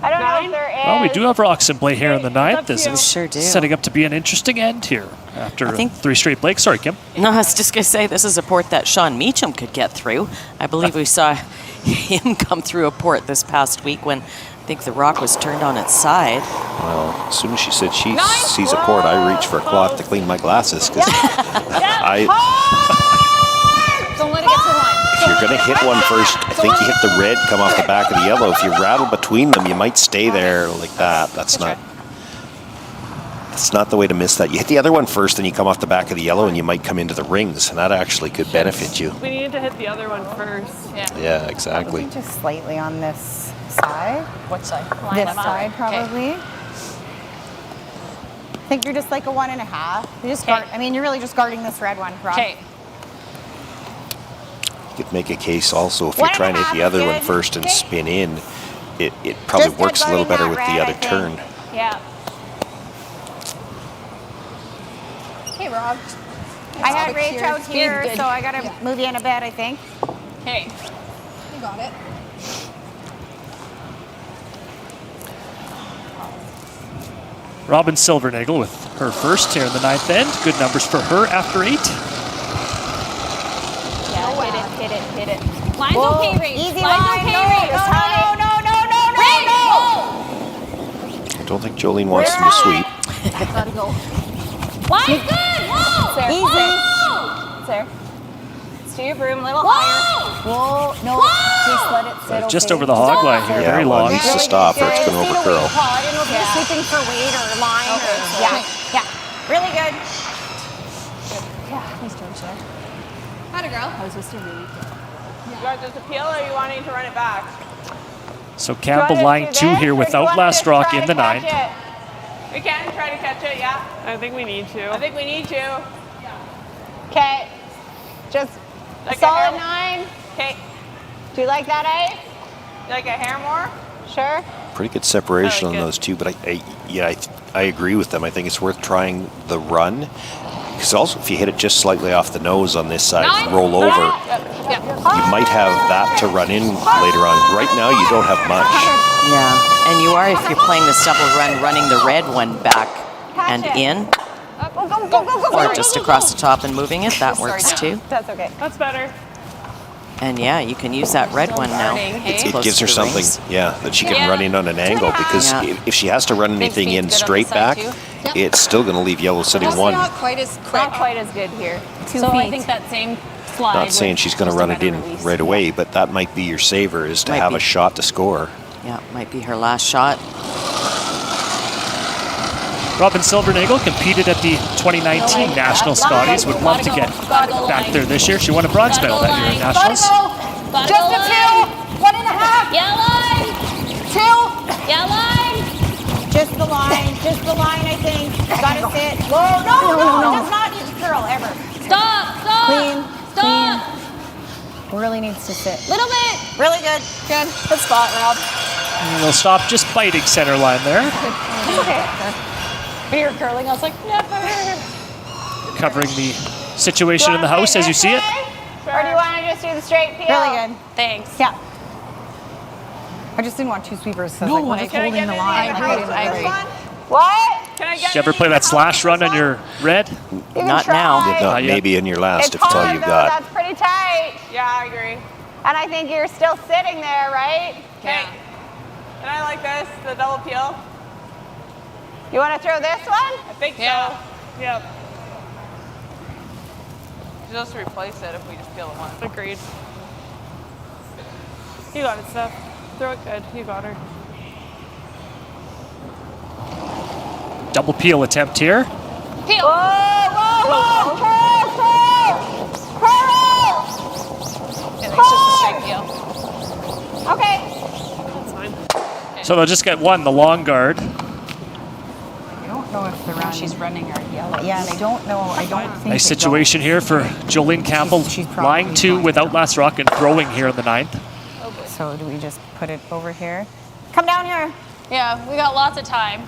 Speaker 10: I don't know if there is.
Speaker 1: Well, we do have rocks in play here in the 9th. This is
Speaker 4: Sure do.
Speaker 1: setting up to be an interesting end here after 3 straight breaks. Sorry, Kim.
Speaker 4: No, I was just going to say, this is a port that Sean Meacham could get through. I believe we saw him come through a port this past week when I think the rock was turned on its side.
Speaker 5: Well, as soon as she said she sees a port, I reach for a cloth to clean my glasses, because
Speaker 15: Don't let it get to the line.
Speaker 5: if you're going to hit one first, I think you hit the red, come off the back of the yellow. If you rattle between them, you might stay there like that. That's not the way to miss that. You hit the other one first, then you come off the back of the yellow, and you might come into the rings, and that actually could benefit you.
Speaker 14: We needed to hit the other one first.
Speaker 5: Yeah, exactly.
Speaker 8: Just slightly on this side.
Speaker 15: What side?
Speaker 8: This side, probably. I think you're just like a 1.5. You just guard, I mean, you're really just guarding this red one, Rob.
Speaker 15: Okay.
Speaker 5: You could make a case also if you're trying to hit the other one first and spin in, it probably
Speaker 10: Just
Speaker 5: works a little better
Speaker 10: guarding
Speaker 5: with
Speaker 10: that
Speaker 5: the
Speaker 10: red,
Speaker 5: other turn.
Speaker 10: Yeah. Hey, Rob. I had Rach out here, so I got to move you in a bed, I think.
Speaker 15: Okay.
Speaker 10: You got it.
Speaker 1: Robin Silvernagel with her first here in the 9th end. Good numbers for her after 8.
Speaker 10: Yeah, hit it.
Speaker 14: Line's
Speaker 10: Whoa,
Speaker 14: okay, Ray.
Speaker 10: easy
Speaker 14: Line's
Speaker 10: line.
Speaker 14: okay,
Speaker 10: No,
Speaker 14: Ray.
Speaker 10: no.
Speaker 5: I don't think Jolene wants them to sweep.
Speaker 14: Gotta go. Line's good. Whoa.
Speaker 10: Sarah,
Speaker 14: Easy.
Speaker 10: Sarah.
Speaker 14: Do your broom a little higher.
Speaker 10: Whoa, no, just let it sit.
Speaker 1: Just
Speaker 10: okay.
Speaker 1: over the hog line here, very long.
Speaker 5: Needs to stop or it's going to overcurl.
Speaker 10: I didn't know if you're sweeping for weight or line or yeah. Really good.
Speaker 14: Yeah, nice turn, Sarah. Had a girl. I was just a really good.
Speaker 15: You guys just appeal or are you wanting to run it back?
Speaker 1: So Campbell line 2 here without Last Rock in the 9th.
Speaker 15: We can try to catch it, yeah.
Speaker 9: I think we need to.
Speaker 15: I think we need to.
Speaker 10: Okay, just
Speaker 15: Like
Speaker 10: solid 9.
Speaker 15: Okay.
Speaker 10: Do you like that, eh?
Speaker 15: Like a hair more?
Speaker 10: Sure.
Speaker 5: Pretty good separation on those two, but I agree with them. I think it's worth trying the run. Because also, if you hit it just slightly off the nose on this side, roll over, you might have that to run in later on. Right now, you don't have much.
Speaker 4: Yeah, and you are, if you're playing this double run, running the red one back and in, or just across the top and moving it. That works too.
Speaker 10: That's okay.
Speaker 9: That's better.
Speaker 4: And yeah, you can use that red one now. It's
Speaker 5: It
Speaker 4: close
Speaker 5: gives
Speaker 4: to
Speaker 5: her
Speaker 4: the
Speaker 5: something,
Speaker 4: rings.
Speaker 5: that she can run in on an angle. Because if she has to run anything in straight back, it's still going to leave yellow sitting
Speaker 14: Just
Speaker 5: 1.
Speaker 14: not quite as quick.
Speaker 10: Not quite as good here. 2
Speaker 14: So
Speaker 10: feet.
Speaker 14: I think that same slide.
Speaker 5: Not saying she's going to run it in right away, but that might be your saver, is to have a shot to score.
Speaker 4: Yeah, might be her last shot.
Speaker 1: Robin Silvernagel competed at the 2019 National Scotties. Would love to get back there this year. She won a bronze medal that year at Nationals.
Speaker 10: Just a 2. 1.5.
Speaker 14: Yeah, line.
Speaker 10: 2.
Speaker 14: Yeah, line.
Speaker 10: Just the line, I think. Gotta sit. Whoa, no. It does not need to curl ever.
Speaker 14: Stop.
Speaker 10: Clean.
Speaker 14: Stop.
Speaker 10: Really needs to sit.
Speaker 14: Little bit.
Speaker 10: Really good.
Speaker 14: Good. Good spot, Rob.
Speaker 1: And we'll stop just biting center line there.
Speaker 10: It's okay.
Speaker 14: When you were curling, I was like, never.
Speaker 1: Covering the situation in the house as you see it.
Speaker 10: Or do you want to just do the straight peel? Really good.
Speaker 14: Thanks.
Speaker 10: Yeah. I just didn't want 2 sweepers. So
Speaker 14: No,
Speaker 10: we're just
Speaker 14: I
Speaker 10: holding the line.
Speaker 14: I agree.
Speaker 10: What?
Speaker 15: Can I
Speaker 1: Did you ever play that slash run on your red?
Speaker 4: Not now.
Speaker 5: Not maybe in your last, if it's all you've got.
Speaker 10: That's pretty tight.
Speaker 15: Yeah, I agree.
Speaker 10: And I think you're still sitting there, right?
Speaker 15: Okay. Can I like this, the double peel?
Speaker 10: You want to throw this one?
Speaker 15: I think so. Yep. Just replace it if we just peel the one.
Speaker 9: Agreed. You got it, Steph. Throw it good. You got her.
Speaker 1: Double peel attempt here.
Speaker 14: Peel.
Speaker 10: Whoa!
Speaker 14: I think it's just a straight peel.
Speaker 10: Okay.
Speaker 9: That's fine.
Speaker 1: So they'll just get one, the long guard.
Speaker 10: I don't know if the run.
Speaker 14: She's running our yellow.
Speaker 10: Yeah, and I don't know. I don't think.
Speaker 1: Nice situation here for Jolene Campbell. Line 2 without Last Rock and throwing here in the 9th.
Speaker 10: So do we just put it over here? Come down here.
Speaker 14: Yeah, we got lots of time.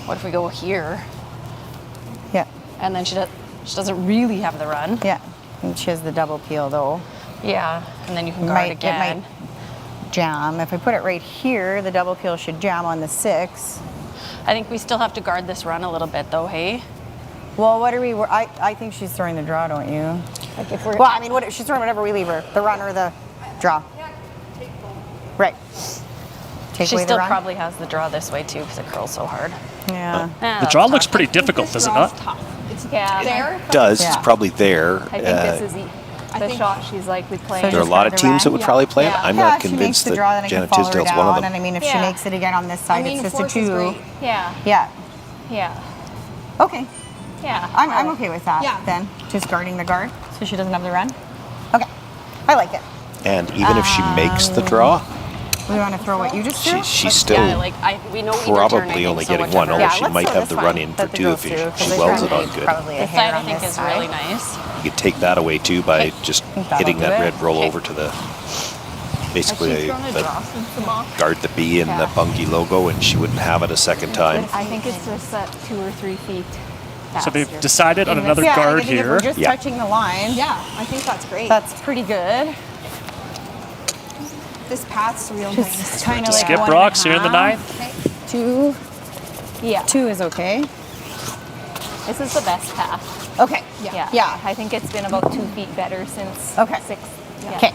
Speaker 14: What if we go here?
Speaker 10: Yeah.
Speaker 14: And then she doesn't really have the run.
Speaker 10: Yeah. And she has the double peel though.
Speaker 14: Yeah. And then you can guard again.
Speaker 10: It might jam. If I put it right here, the double peel should jam on the 6.
Speaker 14: I think we still have to guard this run a little bit though, hey?
Speaker 10: Well, what are we? I think she's throwing the draw, don't you?
Speaker 14: Like if we're.
Speaker 10: Well, I mean, she's throwing whatever we leave her, the run or the draw. Right. Take
Speaker 14: She
Speaker 10: away the
Speaker 14: still
Speaker 10: run?
Speaker 14: probably has the draw this way too because it curls so hard.
Speaker 10: Yeah.
Speaker 1: The draw looks pretty difficult, does it not?
Speaker 14: It's there.
Speaker 5: It does.
Speaker 10: Yeah.
Speaker 5: It's probably there.
Speaker 14: I think this is the shot she's likely playing.
Speaker 5: There are a lot of teams that would probably play it. I'm not
Speaker 10: if she makes
Speaker 5: convinced
Speaker 10: the
Speaker 5: that
Speaker 10: draw, then I can
Speaker 5: Janet
Speaker 10: follow her
Speaker 5: Tisdale's
Speaker 10: down.
Speaker 5: one of them.
Speaker 10: And I mean, if she makes it again on this side, it's just a 2.
Speaker 14: Yeah.
Speaker 10: Yeah.
Speaker 14: Yeah.
Speaker 10: Okay.
Speaker 14: Yeah.
Speaker 10: I'm okay with that.
Speaker 14: Yeah.
Speaker 10: Then just guarding the guard, so she doesn't have the run. Okay. I like it.
Speaker 5: And even if she makes the draw,
Speaker 10: We want to throw what you just threw?
Speaker 5: she's still
Speaker 14: we know
Speaker 5: probably only getting one, although she might have the run in for 2 if she welds it on good.
Speaker 14: The side I think is really nice.
Speaker 5: You could take that away too by just hitting that red roll over to the basically guard the B and the Bunge logo, and she wouldn't have it a second time.
Speaker 14: I think it's just that 2 or 3 feet.
Speaker 1: So they've decided on another
Speaker 10: Yeah,
Speaker 1: guard
Speaker 10: I think if
Speaker 1: here.
Speaker 10: we're just touching the line.
Speaker 14: Yeah, I think that's great.
Speaker 10: That's pretty good.
Speaker 14: This path's real
Speaker 10: Just kind of like
Speaker 1: Skip
Speaker 10: 1.5.
Speaker 1: rocks here in the 9th.
Speaker 10: 2. Yeah. 2 is okay.
Speaker 15: This is the best path.
Speaker 10: Okay.
Speaker 15: Yeah. I think it's been about 2 feet better since 6. Yeah.
Speaker 10: Okay.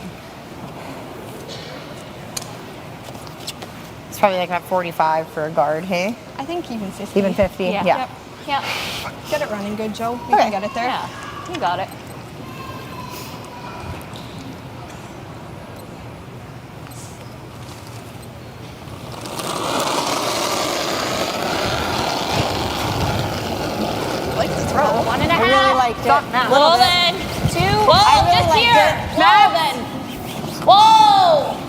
Speaker 10: It's probably like about 45 for a guard, hey?
Speaker 15: I think even 50.
Speaker 10: Even 50?
Speaker 15: Yeah.
Speaker 10: Yeah.
Speaker 15: Yep.
Speaker 14: Get it running good, Joe. You
Speaker 10: Okay.
Speaker 14: can get it there.
Speaker 15: Yeah. You got it.
Speaker 10: Like the throw.
Speaker 15: 1.5.
Speaker 10: I really liked it.
Speaker 15: Stop now. Well then. 2. Whoa,
Speaker 10: I really
Speaker 15: just
Speaker 10: liked
Speaker 15: here.
Speaker 10: it.
Speaker 15: Whoa then. Whoa.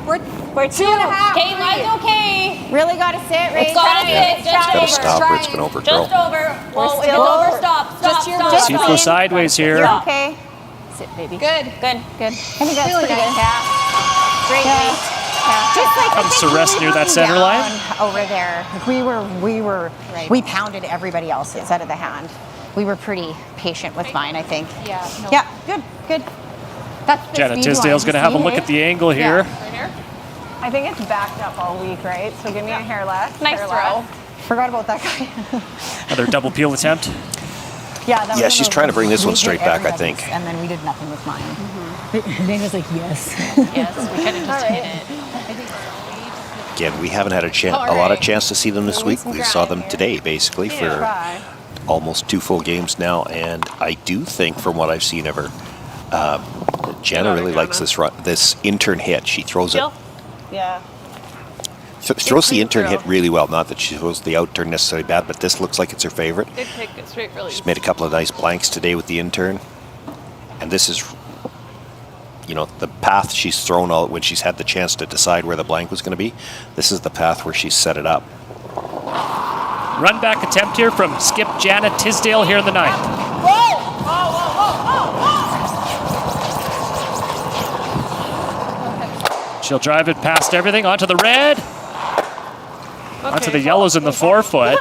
Speaker 10: We're 2.5.
Speaker 15: Okay, mine's okay.
Speaker 10: Really got to sit, right?
Speaker 15: It's got to sit. Just
Speaker 5: Gotta
Speaker 15: over.
Speaker 5: stop or it's gonna overgrow.
Speaker 15: Just over. Whoa,
Speaker 10: We're
Speaker 15: it's
Speaker 10: still
Speaker 15: over.
Speaker 10: over.
Speaker 15: Stop.
Speaker 10: Just your
Speaker 15: Stop.
Speaker 1: See it go sideways here.
Speaker 10: You're okay.
Speaker 15: Sit, baby.
Speaker 14: Good.
Speaker 15: Good.
Speaker 10: I think that's
Speaker 14: Really
Speaker 10: pretty
Speaker 14: good.
Speaker 10: good. Yeah.
Speaker 15: Great weight.
Speaker 10: Just like
Speaker 1: Comes to rest near that center line.
Speaker 10: over there. Like we pounded everybody else's out of the hand. We were pretty patient with mine, I think.
Speaker 15: Yeah. No.
Speaker 10: Yeah, good. That's the
Speaker 1: Janet
Speaker 10: speed
Speaker 1: Tisdale's
Speaker 10: line,
Speaker 1: going to have a
Speaker 10: see,
Speaker 1: look
Speaker 10: hey?
Speaker 1: at the angle here.
Speaker 15: Right here.
Speaker 14: I think it's backed up all week, right? So give me a hair left.
Speaker 15: Nice
Speaker 14: hair
Speaker 15: throw.
Speaker 14: left.
Speaker 10: Forgot about that guy.
Speaker 1: Another double peel attempt.
Speaker 10: Yeah, that
Speaker 5: Yeah,
Speaker 10: was
Speaker 5: she's
Speaker 10: a-
Speaker 5: trying to bring this
Speaker 10: we
Speaker 5: one
Speaker 10: did
Speaker 5: straight back, I
Speaker 10: everybody's,
Speaker 5: think.
Speaker 10: And then we did nothing with mine. Nate was like, yes.
Speaker 15: Yes, we could have just hit it.
Speaker 5: Again, we haven't had a lot of chance to see them this week. We saw them today, basically, for almost 2 full games now. And I do think, from what I've seen of her, Jenna really likes this intern hit. She throws it.
Speaker 14: Yeah.
Speaker 5: Throws the intern hit really well. Not that she throws the outturn necessarily bad, but this looks like it's her favorite.
Speaker 9: Good pick, good straight release.
Speaker 5: She's made a couple of nice blanks today with the intern. And this is, the path she's thrown out when she's had the chance to decide where the blank was going to be. This is the path where she's set it up.
Speaker 1: Run back attempt here from skip Janet Tisdale here in the 9th. She'll drive it past everything onto the red. Onto the yellows in the 4-foot.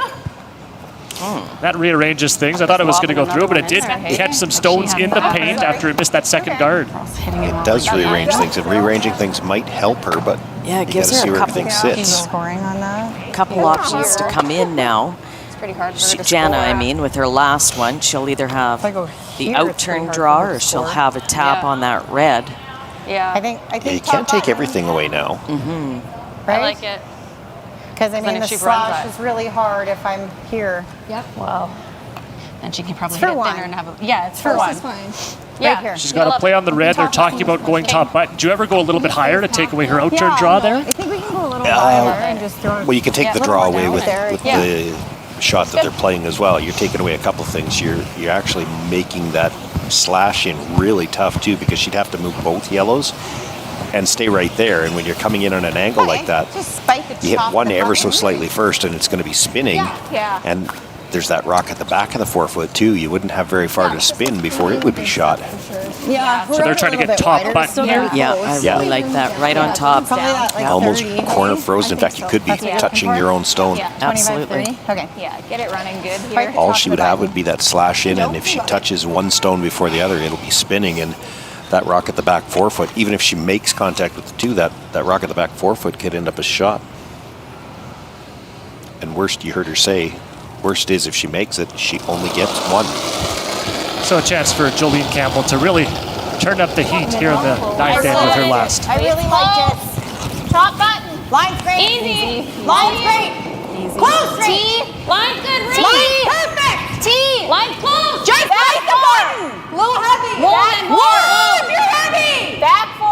Speaker 1: That rearranges things. I thought it was going to go through, but it did catch some stones in the paint after it missed that second guard.
Speaker 5: It does rearrange things, and rearranging things might help her, but
Speaker 4: Yeah, it
Speaker 5: you got
Speaker 4: gives
Speaker 5: to
Speaker 4: her
Speaker 5: see
Speaker 4: a
Speaker 5: where
Speaker 4: couple
Speaker 5: everything sits.
Speaker 10: Scoring on that.
Speaker 4: couple options to come in now.
Speaker 14: It's pretty hard for her to
Speaker 4: Jana,
Speaker 14: score.
Speaker 4: I mean, with her last one, she'll either have the
Speaker 10: here, it's pretty
Speaker 4: outturn
Speaker 10: hard
Speaker 4: draw
Speaker 10: for her
Speaker 4: or
Speaker 10: to
Speaker 4: she'll
Speaker 10: score.
Speaker 4: have a tap on that red.
Speaker 14: Yeah.
Speaker 10: I think
Speaker 5: Yeah, you can't take everything away now.
Speaker 10: right?
Speaker 14: I like it.
Speaker 10: Because I
Speaker 14: Then
Speaker 10: mean,
Speaker 14: if
Speaker 10: the
Speaker 14: she runs
Speaker 10: slash
Speaker 14: that-
Speaker 10: is really hard if I'm here.
Speaker 14: Yep. Wow. And she can probably
Speaker 10: It's for
Speaker 14: hit
Speaker 10: one.
Speaker 14: dinner and have a... Yeah, it's for
Speaker 10: This
Speaker 14: one.
Speaker 10: is fine.
Speaker 14: Yeah.
Speaker 10: Right here.
Speaker 1: She's got to play on the red. They're talking about going top button. Do you ever go a little bit higher to take away her outturn draw there?
Speaker 10: I think we can go a little higher and just throw.
Speaker 5: Well, you can take the
Speaker 10: Yeah,
Speaker 5: draw
Speaker 10: little
Speaker 5: away
Speaker 10: more
Speaker 5: with,
Speaker 10: down
Speaker 5: with
Speaker 10: there.
Speaker 5: the shot that they're playing as well. You're taking away a couple things. You're actually making that slash in really tough too, because she'd have to move both yellows and stay right there. And when you're coming in on an angle like that,
Speaker 10: Just spike it.
Speaker 5: you hit
Speaker 10: top
Speaker 5: one
Speaker 10: the
Speaker 5: ever
Speaker 10: button.
Speaker 5: so slightly first, and it's going to be spinning.
Speaker 10: Yeah.
Speaker 5: And there's that rock at the back of the 4-foot too. You wouldn't have very far to spin before it would be shot.
Speaker 10: Yeah.
Speaker 1: So they're trying to get top button here.
Speaker 4: Yeah, I really like that. Right on top.
Speaker 10: Probably that, like
Speaker 5: Almost
Speaker 10: 30,
Speaker 5: corner
Speaker 10: maybe?
Speaker 5: frozen. In fact, you could be touching your own stone.
Speaker 14: Yeah.
Speaker 10: 25,
Speaker 4: Absolutely.
Speaker 10: 30? Okay.
Speaker 14: Yeah, get it running good here.
Speaker 5: All she would have would be that slash in, and if she touches one stone before the other, it'll be spinning. And that rock at the back 4-foot, even if she makes contact with the two, that rock at the back 4-foot could end up as shot. And worst, you heard her say, worst is if she makes it, she only gets one.
Speaker 1: So a chance for Jolene Campbell to really turn up the heat here in the 9th end with her last.
Speaker 10: I really liked it.
Speaker 15: Top button.
Speaker 10: Line's great.
Speaker 15: Easy.
Speaker 10: Line's great. Close.
Speaker 15: T. Line's good.
Speaker 10: Line perfect.
Speaker 15: T. Line's close.
Speaker 10: Just
Speaker 15: back
Speaker 10: like the button. A little heavy.
Speaker 15: More than
Speaker 10: Whoa, you're heavy.
Speaker 15: Back 4.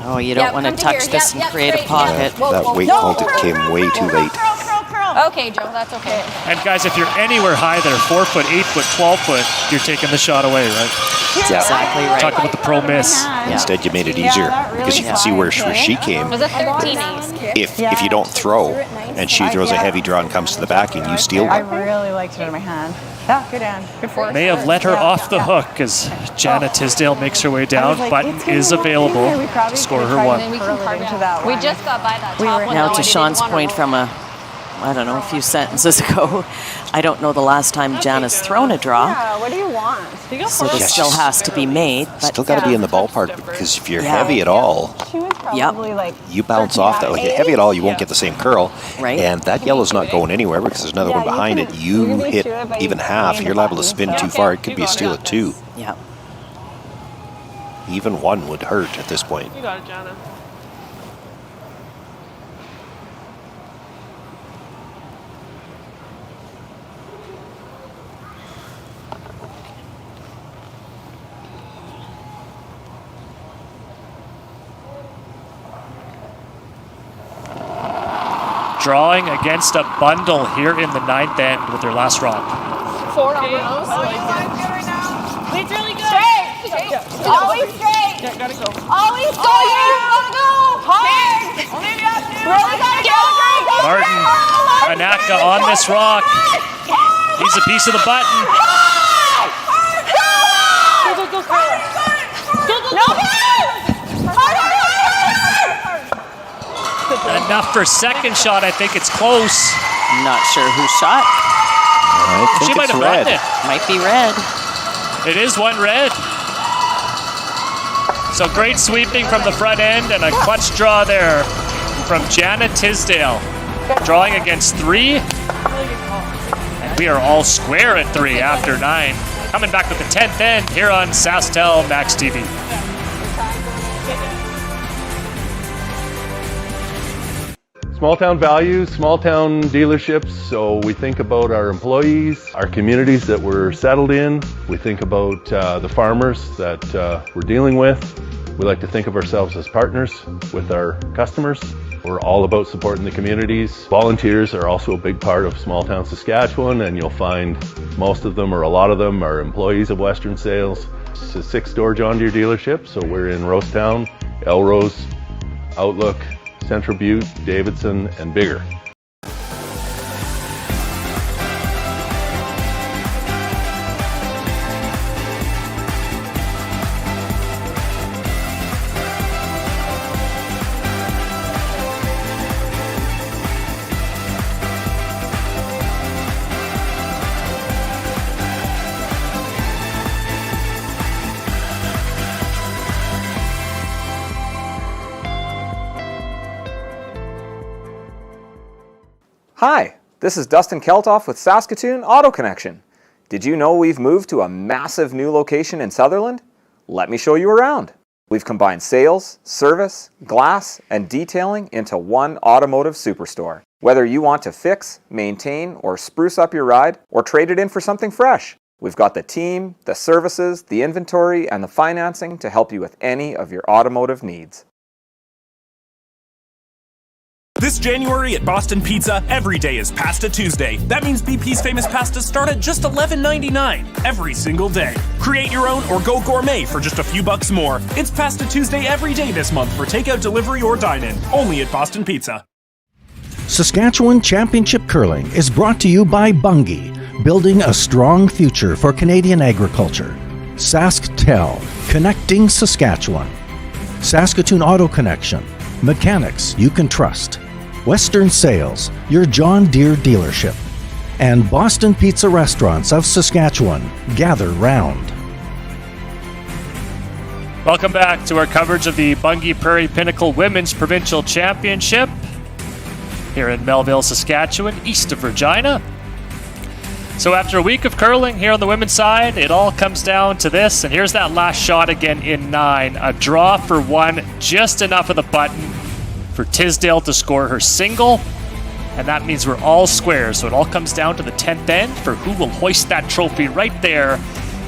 Speaker 4: Oh, you don't want to touch this and create a pocket.
Speaker 5: That weight vault, it came way too late.
Speaker 14: Okay, Joe, that's okay.
Speaker 1: And guys, if you're anywhere high there, 4-foot, 8-foot, 12-foot, you're taking the shot away, right?
Speaker 5: Yeah.
Speaker 4: Exactly right.
Speaker 1: Talking about the pro miss.
Speaker 5: Instead, you made it easier because you can see where she came.
Speaker 14: It was a 13 ace.
Speaker 5: If you don't throw and she throws a heavy draw and comes to the backing, you steal
Speaker 10: I
Speaker 5: one.
Speaker 10: really liked it in my hand. Yeah, good hand. Good force.
Speaker 1: May have let her off the hook as Jana Tisdale makes her way down. Button is available to score her one.
Speaker 14: We just got by that top one.
Speaker 4: Now
Speaker 14: though,
Speaker 4: to
Speaker 14: and
Speaker 4: Sean's
Speaker 14: didn't wanna
Speaker 4: point,
Speaker 14: roll.
Speaker 4: from a I don't know, a few sentences ago. I don't know the last time Jana's thrown a draw.
Speaker 7: Yeah, what do you want?
Speaker 4: So this still has to be made. But
Speaker 5: Still got to be in the ballpark, because if you're heavy at all,
Speaker 7: She was probably like
Speaker 5: you bounce off that. Like heavy at all, you won't get the same curl.
Speaker 4: Right.
Speaker 5: And that yellow's not going anywhere because there's another one behind it. You hit even half, you're liable to spin too far. It could be a steal at 2.
Speaker 4: Yeah.
Speaker 5: Even 1 would hurt at this point.
Speaker 9: You got it, Jana.
Speaker 1: Drawing against a bundle here in the 9th end with their last rock.
Speaker 15: 4 on those.
Speaker 14: It's really good.
Speaker 15: Straight. Always straight.
Speaker 9: Yeah, gotta go.
Speaker 15: Always straight. Gotta go. Hard. Really gotta go.
Speaker 1: Martin Anaka on this rock. He's a piece of the button. Enough for second shot. I think it's close.
Speaker 4: Not sure who shot.
Speaker 5: I think
Speaker 1: She might
Speaker 5: it's
Speaker 1: have
Speaker 5: red.
Speaker 1: blocked it.
Speaker 4: Might be red.
Speaker 1: It is 1 red. So great sweeping from the front end and a clutch draw there from Jana Tisdale. Drawing against 3. And we are all square at 3 after 9. Coming back with the 10th end here on SaskTel Max TV.
Speaker 6: Small town values, small town dealerships, so we think about our employees, our communities that we're settled in, we think about the farmers that we're dealing with. We like to think of ourselves as partners with our customers. We're all about supporting the communities. Volunteers are also a big part of small town Saskatchewan, and you'll find most of them or a lot of them are employees of Western Sales. It's a 6-door John Deere dealership, so we're in Rosetown, Elrose, Outlook, Central Butte, Davidson, and Bigger.
Speaker 17: Hi, this is Dustin Keltoff with Saskatoon Auto Connection. Did you know we've moved to a massive new location in Sutherland? Let me show you around. We've combined sales, service, glass, and detailing into one automotive superstore. Whether you want to fix, maintain, or spruce up your ride, or trade it in for something fresh, we've got the team, the services, the inventory, and the financing to help you with any of your automotive needs.
Speaker 19: This January at Boston Pizza, every day is Pasta Tuesday. That means BP's famous pastas start at just $11.99 every single day. Create your own or go gourmet for just a few bucks more. It's Pasta Tuesday every day this month for takeout, delivery, or dine-in. Only at Boston Pizza.
Speaker 24: Saskatchewan Championship Curling is brought to you by Bunge, building a strong future for Canadian agriculture. SaskTel, connecting Saskatchewan. Saskatoon Auto Connection, mechanics you can trust. Western Sales, your John Deere dealership. And Boston Pizza Restaurants of Saskatchewan, gather round.
Speaker 1: Welcome back to our coverage of the Bunge Prairie Pinnacle Women's Provincial Championship here in Melville, Saskatchewan, east of Regina. So after a week of curling here on the women's side, it all comes down to this, and here's that last shot again in 9. A draw for 1, just enough of the button for Tisdale to score her single, and that means we're all square. So it all comes down to the 10th end for who will hoist that trophy right there.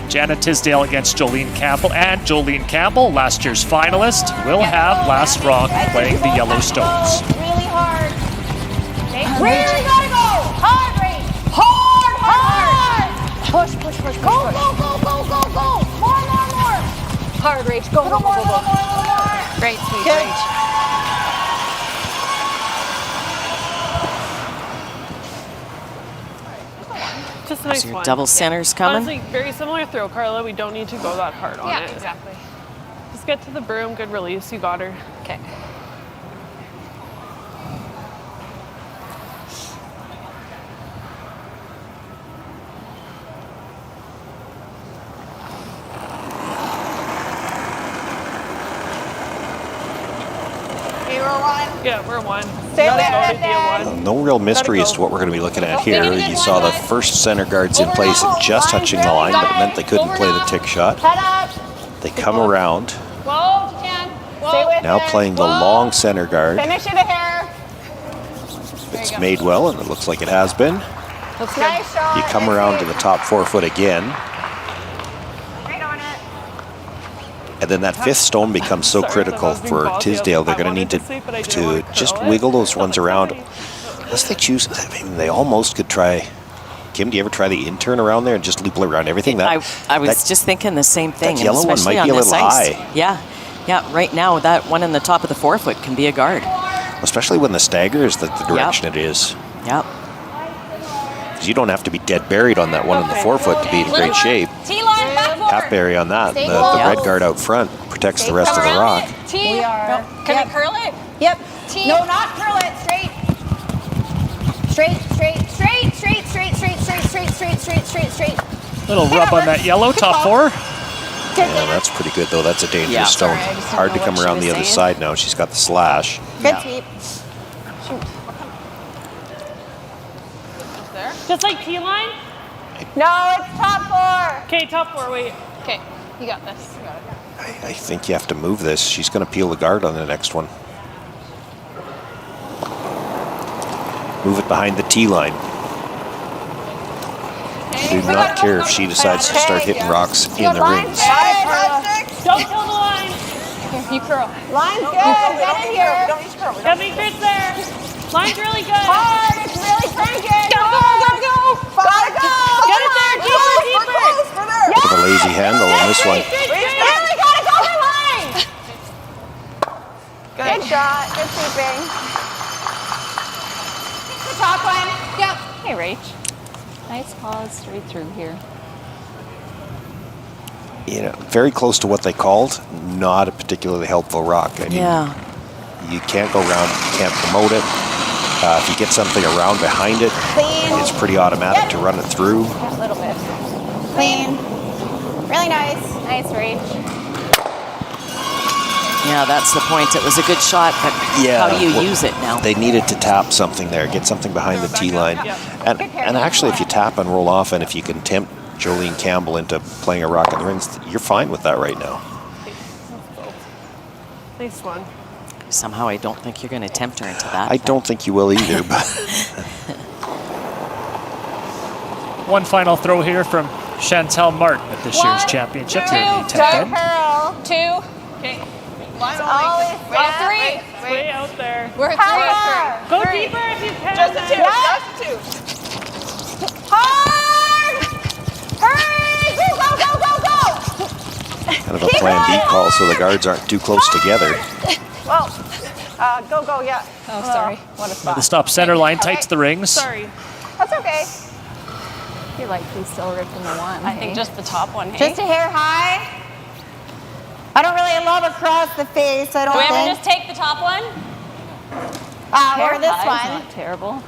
Speaker 1: Jana Tisdale against Jolene Campbell, and Jolene Campbell, last year's finalist, will have last rock playing the Yellowstones.
Speaker 15: Really hard. Really gotta go. Hard, Ray. Hard. Push. Go. More. Hard, Rach. Go. More. Great, sweet, Rach.
Speaker 9: Just a nice
Speaker 4: your
Speaker 9: one.
Speaker 4: double centers coming?
Speaker 9: Honestly, very similar throw, Carla. We don't need to go that hard on it.
Speaker 15: Yeah, exactly.
Speaker 9: Just get to the broom. Good release. You got her.
Speaker 15: Okay.
Speaker 9: Yeah, we're one.
Speaker 10: Stay
Speaker 9: Gotta
Speaker 10: with
Speaker 9: go
Speaker 10: it
Speaker 9: to be a one.
Speaker 5: No real mystery as to what we're going to be looking at here. You saw the first center guards in place and just touching the line, but it meant they couldn't play the tick shot.
Speaker 10: Head up.
Speaker 5: They come around,
Speaker 10: Whoa, if you can. Stay with
Speaker 5: now
Speaker 10: it.
Speaker 5: playing the long center guard.
Speaker 10: Finish it a hair.
Speaker 5: It's made well, and it looks like it has been.
Speaker 10: Nice shot.
Speaker 5: You come around to the top 4 foot again.
Speaker 10: Right on it.
Speaker 5: And then that fifth stone becomes so critical for Tisdale. They're going to need to just wiggle those ones around. Unless they choose, I mean, they almost could try. Kim, do you ever try the intern around there and just loop around everything?
Speaker 4: I was just thinking the same thing.
Speaker 5: That yellow one might be a little high.
Speaker 4: Yeah, right now that one in the top of the 4 foot can be a guard.
Speaker 5: Especially when the stagger is the direction it is.
Speaker 4: Yep.
Speaker 5: Because you don't have to be dead buried on that one in the 4 foot to be in great shape.
Speaker 10: T-line back forward.
Speaker 5: Half bury on that. The red guard out front protects the rest of the rock.
Speaker 10: T. We are.
Speaker 15: Can we curl it?
Speaker 10: Yep. T. No, not curl it. Straight. Straight, straight, straight, straight, straight, straight, straight, straight, straight, straight, straight, straight.
Speaker 1: Little rub on that yellow, top 4.
Speaker 5: Yeah, that's pretty good though. That's a dangerous stone. Hard to come around the other side now. She's got the slash.
Speaker 10: Good sweep.
Speaker 15: Shoot. Just like T-line?
Speaker 10: No, it's top 4.
Speaker 15: Okay, top 4, wait. Okay, you got this. You got it.
Speaker 5: I think you have to move this. She's going to peel the guard on the next one. Move it behind the T line. Do not care if she decides to start hitting rocks in the rings.
Speaker 15: Don't kill the line. Here, you curl.
Speaker 10: Line's good. Get in here.
Speaker 15: Don't use curl. Every fit's there. Line's really good.
Speaker 10: Hard. It's really cranking.
Speaker 15: Go, go, go, go.
Speaker 10: Gotta go.
Speaker 15: Get it there. Deeper, deeper.
Speaker 5: Bit of a lazy handle on this one.
Speaker 10: Really gotta go for line. Good shot. Good sweeping. The top one. Yep.
Speaker 15: Hey, Rach. Nice pause straight through here.
Speaker 5: You know, very close to what they called. Not a particularly helpful rock. I mean, you can't go around, you can't promote it. If you get something around behind it, it's pretty automatic to run it through.
Speaker 10: A little bit. Clean. Really nice. Nice reach.
Speaker 4: Yeah, that's the point. It was a good shot, but how do you use it now?
Speaker 5: They needed to tap something there, get something behind the T line. And actually, if you tap and roll off, and if you can tempt Jolene Campbell into playing a rock in the rings, you're fine with that right now.
Speaker 9: Nice one.
Speaker 4: Somehow I don't think you're going to tempt her into that.
Speaker 5: I don't think you will either. But
Speaker 1: One final throw here from Chantel Martin at this year's championship here in the 10th end.
Speaker 10: Curl.
Speaker 15: 2. Okay. Line
Speaker 10: Always.
Speaker 15: Wait,
Speaker 9: 3. Way out there.
Speaker 15: We're at 3.
Speaker 9: Go deeper if you can.
Speaker 15: Just a 2.
Speaker 10: Yes.
Speaker 15: Just a 2.
Speaker 10: Hard. Hurry. Go.
Speaker 5: kind of a plan B call so the guards aren't too close together.
Speaker 10: Well, go, yeah.
Speaker 15: Oh, sorry. What a spot.
Speaker 1: The stop center line tight to the rings.
Speaker 15: Sorry.
Speaker 10: That's okay.
Speaker 15: You're likely still ripping the one. I think just the top one, hey?
Speaker 10: Just a hair high. I don't really love across the face, I don't think.
Speaker 15: Do we ever just take the top one?
Speaker 10: Or this one.
Speaker 15: Not terrible.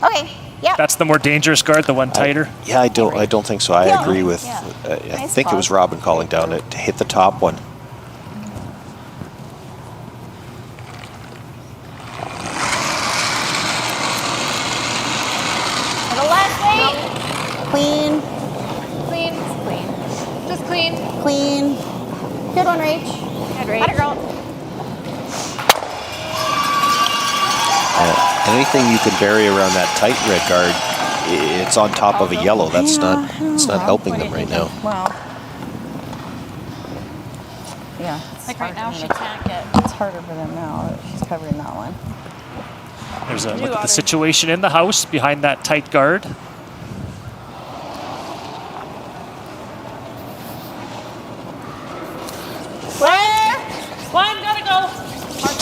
Speaker 10: Okay, yep.
Speaker 1: That's the more dangerous guard, the one tighter.
Speaker 5: Yeah, I don't think so. I agree with. I think it was Robin calling down to hit the top one.
Speaker 10: To the left, wait. Clean.
Speaker 15: Clean. Clean. Just clean.
Speaker 10: Clean. Good one, Rach.
Speaker 15: Good, Rach.
Speaker 10: Atta girl.
Speaker 5: Anything you can bury around that tight red guard, it's on top of a yellow. That's not. It's not helping them right now.
Speaker 10: Well. Yeah.
Speaker 15: Like right now, she can't get.
Speaker 10: It's harder for them now. She's covering that one.
Speaker 1: There's a look at the situation in the house behind that tight guard.
Speaker 10: Where?
Speaker 15: One, gotta go.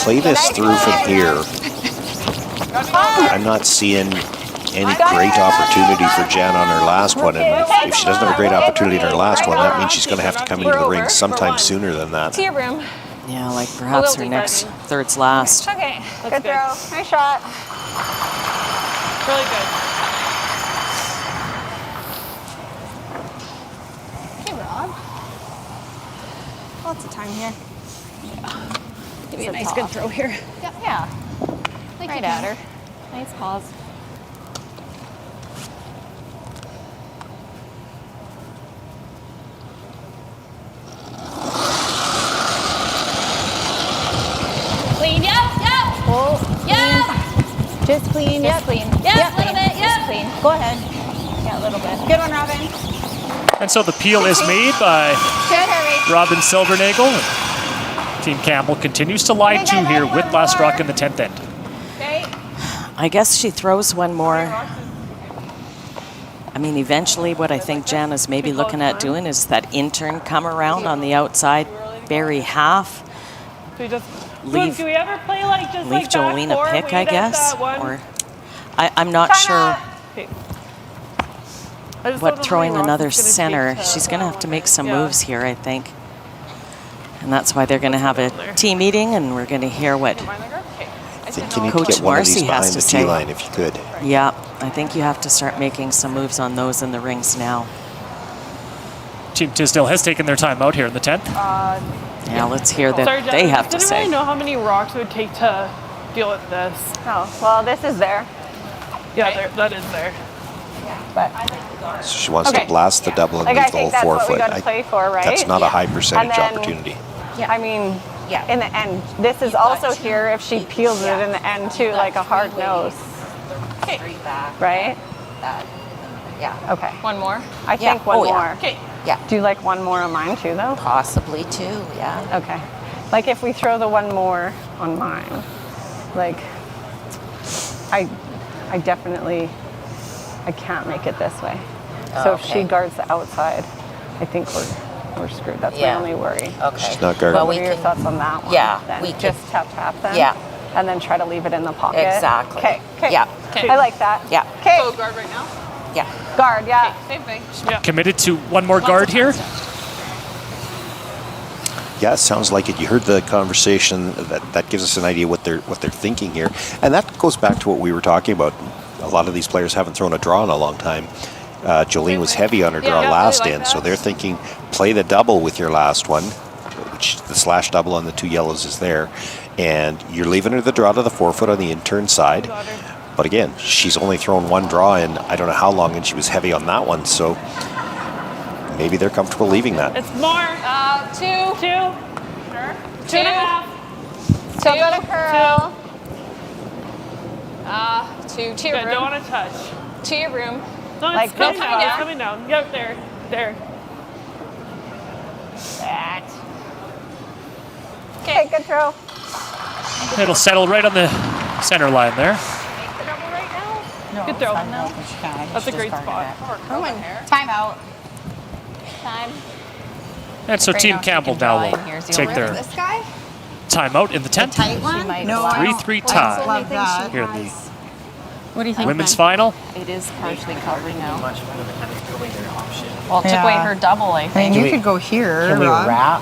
Speaker 5: Play this through from here. I'm not seeing any great opportunity for Jan on her last one, and if she doesn't have a great opportunity in her last one, that means she's going to have to come into the ring sometime sooner than that.
Speaker 15: To your room.
Speaker 4: Yeah, like perhaps her next third's last.
Speaker 10: Okay, good throw. Nice shot.
Speaker 15: Really good.
Speaker 10: Hey, Rob. Lots of time here.
Speaker 15: Give me a nice good throw here.
Speaker 10: Yeah. Right at her. Nice pause.
Speaker 15: Clean, yep.
Speaker 10: Oh,
Speaker 15: Yep.
Speaker 10: just clean.
Speaker 15: Just
Speaker 10: Yep.
Speaker 15: clean.
Speaker 10: Yep,
Speaker 15: Yep, a little bit,
Speaker 10: Just
Speaker 15: yep.
Speaker 10: clean. Go ahead. Yeah, a little bit. Good one, Robin.
Speaker 1: And so the peel is made by
Speaker 10: Good, Harry.
Speaker 1: Robin Silvernagel. Team Campbell continues to line two here with last rock in the 10th end.
Speaker 4: I guess she throws one more. I mean, eventually what I think Jan is maybe looking at doing is that intern come around on the outside, bury half,
Speaker 9: We just
Speaker 4: leave,
Speaker 9: do we ever play like just
Speaker 4: leave
Speaker 9: like back
Speaker 4: Jolene
Speaker 9: four,
Speaker 4: a pick, I
Speaker 9: wait at
Speaker 4: guess.
Speaker 9: that one?
Speaker 4: Or I'm not sure
Speaker 9: Okay. I just don't know
Speaker 4: what
Speaker 9: how
Speaker 4: throwing
Speaker 9: many rocks
Speaker 4: another
Speaker 9: it's gonna
Speaker 4: center.
Speaker 9: take to-
Speaker 4: She's going to have to make some
Speaker 9: Yeah.
Speaker 4: moves here, I think. And that's why they're going to have a team meeting, and we're going to hear what
Speaker 5: I think you need to
Speaker 4: Coach
Speaker 5: get one of these
Speaker 4: Marcy has
Speaker 5: behind
Speaker 4: to
Speaker 5: the
Speaker 4: say.
Speaker 5: tee line if you could.
Speaker 4: Yeah, I think you have to start making some moves on those in the rings now.
Speaker 1: Team Tisdale has taken their time out here in the 10th.
Speaker 4: Yeah, let's hear what
Speaker 9: Sorry, Jen,
Speaker 4: they have to
Speaker 9: didn't
Speaker 4: say.
Speaker 9: really know how many rocks it would take to deal with this.
Speaker 7: Oh, well, this is there.
Speaker 9: Yeah, there, that is there.
Speaker 7: But
Speaker 5: So she wants
Speaker 7: Okay.
Speaker 5: to blast the double and
Speaker 7: like, I
Speaker 5: leave the whole
Speaker 7: think that's
Speaker 5: 4
Speaker 7: what we
Speaker 5: foot.
Speaker 7: got to play for, right?
Speaker 5: That's not a high
Speaker 7: And
Speaker 5: percentage
Speaker 7: then-
Speaker 5: opportunity.
Speaker 7: I mean, in the end, this is also here if she peels it in the end too, like a hard nose. Right?
Speaker 10: Yeah.
Speaker 7: Okay.
Speaker 15: One more?
Speaker 7: I think one
Speaker 10: Oh, yeah.
Speaker 7: more.
Speaker 9: Okay.
Speaker 10: Yeah.
Speaker 7: Do you like one more on mine too, though?
Speaker 10: Possibly too, yeah.
Speaker 7: Okay. Like if we throw the one more on mine, like I definitely I can't make it this way. So if she
Speaker 10: Okay.
Speaker 7: guards the outside, I think we're screwed. That's
Speaker 10: Yeah.
Speaker 7: my only worry.
Speaker 10: Okay.
Speaker 5: She's not guarding.
Speaker 10: Well,
Speaker 7: What
Speaker 10: we
Speaker 7: are your
Speaker 10: can,
Speaker 7: thoughts on that one?
Speaker 10: Yeah,
Speaker 7: Then
Speaker 10: we can-
Speaker 7: just tap them.
Speaker 10: Yeah.
Speaker 7: And then try to leave it in the pocket.
Speaker 10: Exactly.
Speaker 7: Okay. Okay.
Speaker 10: Yeah.
Speaker 15: Okay.
Speaker 7: I like that.
Speaker 10: Yeah.
Speaker 7: Okay.
Speaker 15: So guard right now?
Speaker 10: Yeah.
Speaker 7: Guard. Yeah.
Speaker 15: Same thing.
Speaker 1: Committed to one more guard here.
Speaker 5: Yeah, it sounds like it. You heard the conversation. That gives us an idea what they're thinking here, and that goes back to what we were talking about. A lot of these players haven't thrown a draw in a long time. Jolene was heavy on her draw last
Speaker 9: like
Speaker 5: in,
Speaker 9: that.
Speaker 5: so they're thinking play the double with your last one, which the slash double on the 2 yellows is there, and you're leaving her the draw to the 4 foot on the intern side. But again, she's only thrown one draw in I don't know how long, and she was heavy on that one, so maybe they're comfortable leaving that.
Speaker 9: It's more.
Speaker 15: Two.
Speaker 9: Sure. 2.5.
Speaker 10: Still got a curl.
Speaker 15: To your
Speaker 9: Good.
Speaker 15: room.
Speaker 9: Don't want to touch.
Speaker 15: To your room.
Speaker 9: No, it's
Speaker 7: Like
Speaker 9: coming
Speaker 7: this?
Speaker 9: down. It's coming down. Yep, there. There.
Speaker 7: That. Okay. Good throw.
Speaker 1: It'll settle right on the center line there.
Speaker 9: Good throw. That's a great spot.
Speaker 10: Time out. Time.
Speaker 1: And so
Speaker 10: Right
Speaker 1: Team
Speaker 10: now she
Speaker 1: Campbell
Speaker 10: can draw
Speaker 1: now
Speaker 10: in
Speaker 1: will
Speaker 10: here. So
Speaker 1: take
Speaker 10: you'll
Speaker 1: their
Speaker 10: rip this guy?
Speaker 1: timeout in the 10th.
Speaker 10: Tight one?
Speaker 7: No,
Speaker 1: 3-3 tie
Speaker 10: love that.
Speaker 1: here in the
Speaker 10: What do you think?
Speaker 1: women's final.
Speaker 15: It is partially covered now. Well, it took away her double, I
Speaker 7: I mean,
Speaker 15: think.
Speaker 7: you could go here,
Speaker 12: Can we
Speaker 7: Rob.
Speaker 12: wrap?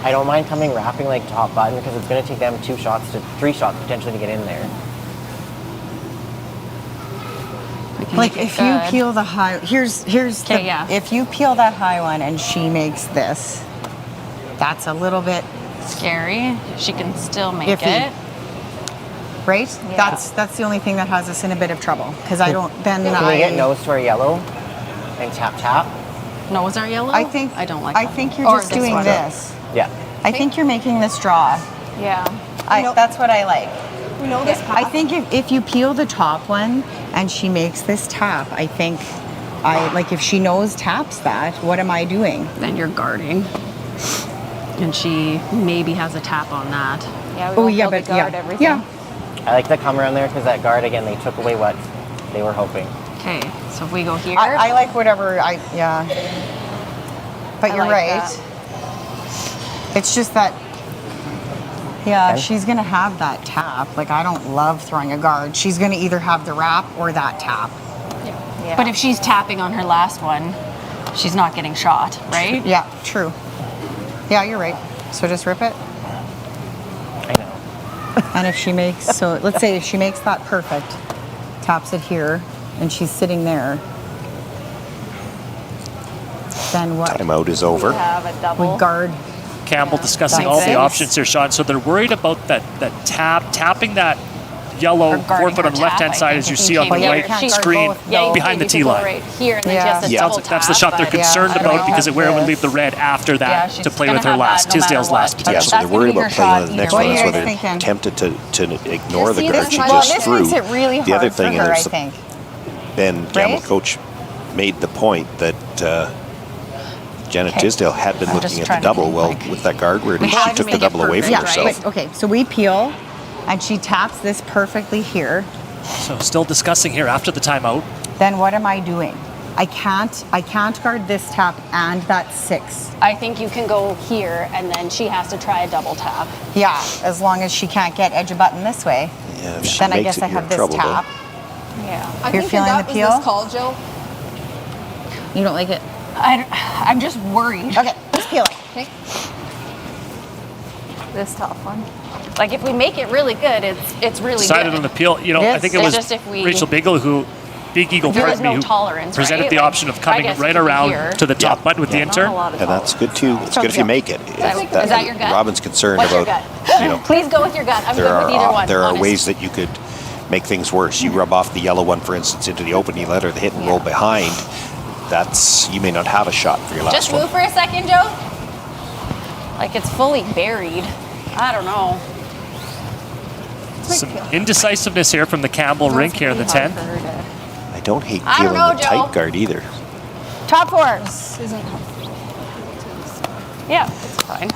Speaker 12: I don't mind coming wrapping like top button because it's going to take them 2 shots to 3 shots potentially to get in there.
Speaker 7: Like if you peel the high, here's the,
Speaker 15: Okay, yeah.
Speaker 7: if you peel that high one and she makes this, that's a little bit
Speaker 15: Scary. She can still make
Speaker 7: iffy.
Speaker 15: it.
Speaker 7: Right? That's the only thing that has us in a bit of trouble because I don't then
Speaker 12: Can we get nose to our yellow and tap tap?
Speaker 15: No, is our yellow?
Speaker 7: I think
Speaker 15: I don't like
Speaker 7: I
Speaker 15: that.
Speaker 7: think you're
Speaker 15: Or
Speaker 7: just
Speaker 15: this
Speaker 7: doing
Speaker 15: one.
Speaker 7: this.
Speaker 12: Yeah.
Speaker 7: I think you're making this draw.
Speaker 15: Yeah.
Speaker 7: That's what I like.
Speaker 10: We know this
Speaker 7: I think if you peel the top one and she makes this tap, I think if she knows taps that, what am I doing?
Speaker 15: Then you're guarding. And she maybe has a tap on that.
Speaker 10: Yeah, we
Speaker 7: Oh
Speaker 10: won't
Speaker 7: yeah,
Speaker 10: be able
Speaker 7: but
Speaker 10: to guard
Speaker 7: yeah,
Speaker 10: everything.
Speaker 7: yeah.
Speaker 12: I like to come around there because that guard again, they took away what they were hoping.
Speaker 15: Okay, so if we go here.
Speaker 7: I like whatever yeah. But
Speaker 10: I
Speaker 7: you're
Speaker 10: like
Speaker 7: right. It's just that yeah,
Speaker 12: Okay.
Speaker 7: she's gonna have that tap. Like I don't love throwing a guard. She's gonna either have the wrap or that tap.
Speaker 10: Yeah.
Speaker 15: But if she's tapping on her last one, she's not getting shot, right?
Speaker 7: Yeah, true. Yeah, you're right. So just rip it.
Speaker 12: I know.
Speaker 7: And if she makes, so let's say if she makes that perfect, taps it here, and she's sitting there, then what?
Speaker 5: Timeout is over.
Speaker 7: We guard
Speaker 1: Campbell discussing all the options here, Sean. So they're worried about that tapping that yellow 4 foot on the left-hand side, as you see on the right screen behind the tee line.
Speaker 15: Right here, and then she has to double tap,
Speaker 1: that's the shot they're concerned about because where it would leave the red after that to play with her last, Tisdale's last potential.
Speaker 5: Yeah, so they're worried about playing on the next one. That's why they're tempted to ignore the guard she just threw.
Speaker 8: This makes it really hard
Speaker 5: the other thing
Speaker 8: for her,
Speaker 5: is,
Speaker 8: I think.
Speaker 5: Ben Campbell, coach, made the point that Janet Tisdale had been looking at the double. Well, with that guard where she took the double away from herself.
Speaker 8: Okay, so we peel, and she taps this perfectly here.
Speaker 1: So still discussing here after the timeout.
Speaker 8: Then what am I doing? I can't guard this tap and that 6.
Speaker 15: I think you can go here, and then she has to try a double tap.
Speaker 8: Yeah, as long as she can't get edge of button this way.
Speaker 5: Yeah, if she
Speaker 8: then I
Speaker 5: makes
Speaker 8: guess I have this
Speaker 5: trouble,
Speaker 8: tap.
Speaker 15: Yeah.
Speaker 8: You're feeling the peel?
Speaker 10: Was this call, Jill?
Speaker 8: You don't like it?
Speaker 15: I'm just worried.
Speaker 8: Okay, just peel it.
Speaker 10: Okay.
Speaker 15: This top one. Like if we make it really good, it's really
Speaker 1: Decided
Speaker 15: good.
Speaker 1: on the peel. You know, I think it was
Speaker 15: just if we,
Speaker 1: Rachel Bigelow who, Big Eagle,
Speaker 15: there
Speaker 1: pardon
Speaker 15: is
Speaker 1: me,
Speaker 15: no
Speaker 1: who
Speaker 15: tolerance,
Speaker 1: presented
Speaker 15: right?
Speaker 1: the
Speaker 15: Like,
Speaker 1: option of coming
Speaker 15: I guess
Speaker 1: right
Speaker 15: from
Speaker 1: around
Speaker 15: here,
Speaker 1: to the top button with the intern.
Speaker 5: And that's good too. It's good if you make it.
Speaker 15: Is that your gut?
Speaker 5: Robin's concerned
Speaker 15: What's your
Speaker 5: about,
Speaker 15: gut?
Speaker 5: you know,
Speaker 15: Please go with your gut. I'm
Speaker 5: there
Speaker 15: good with either one.
Speaker 5: are
Speaker 15: honest.
Speaker 5: ways that you could make things worse. You rub off the yellow one, for instance, into the open. You let her hit and roll behind. You may not have a shot for your last
Speaker 15: Just
Speaker 5: one.
Speaker 15: move for a second, Joe. Like it's fully buried. I don't know.
Speaker 1: Some indecisiveness here from the Campbell rink here in the 10.
Speaker 5: I don't hate
Speaker 15: I don't
Speaker 5: peeling
Speaker 15: know,
Speaker 5: the
Speaker 15: Joe.
Speaker 5: tight guard either.
Speaker 8: Top 4.
Speaker 15: Yeah, it's fine.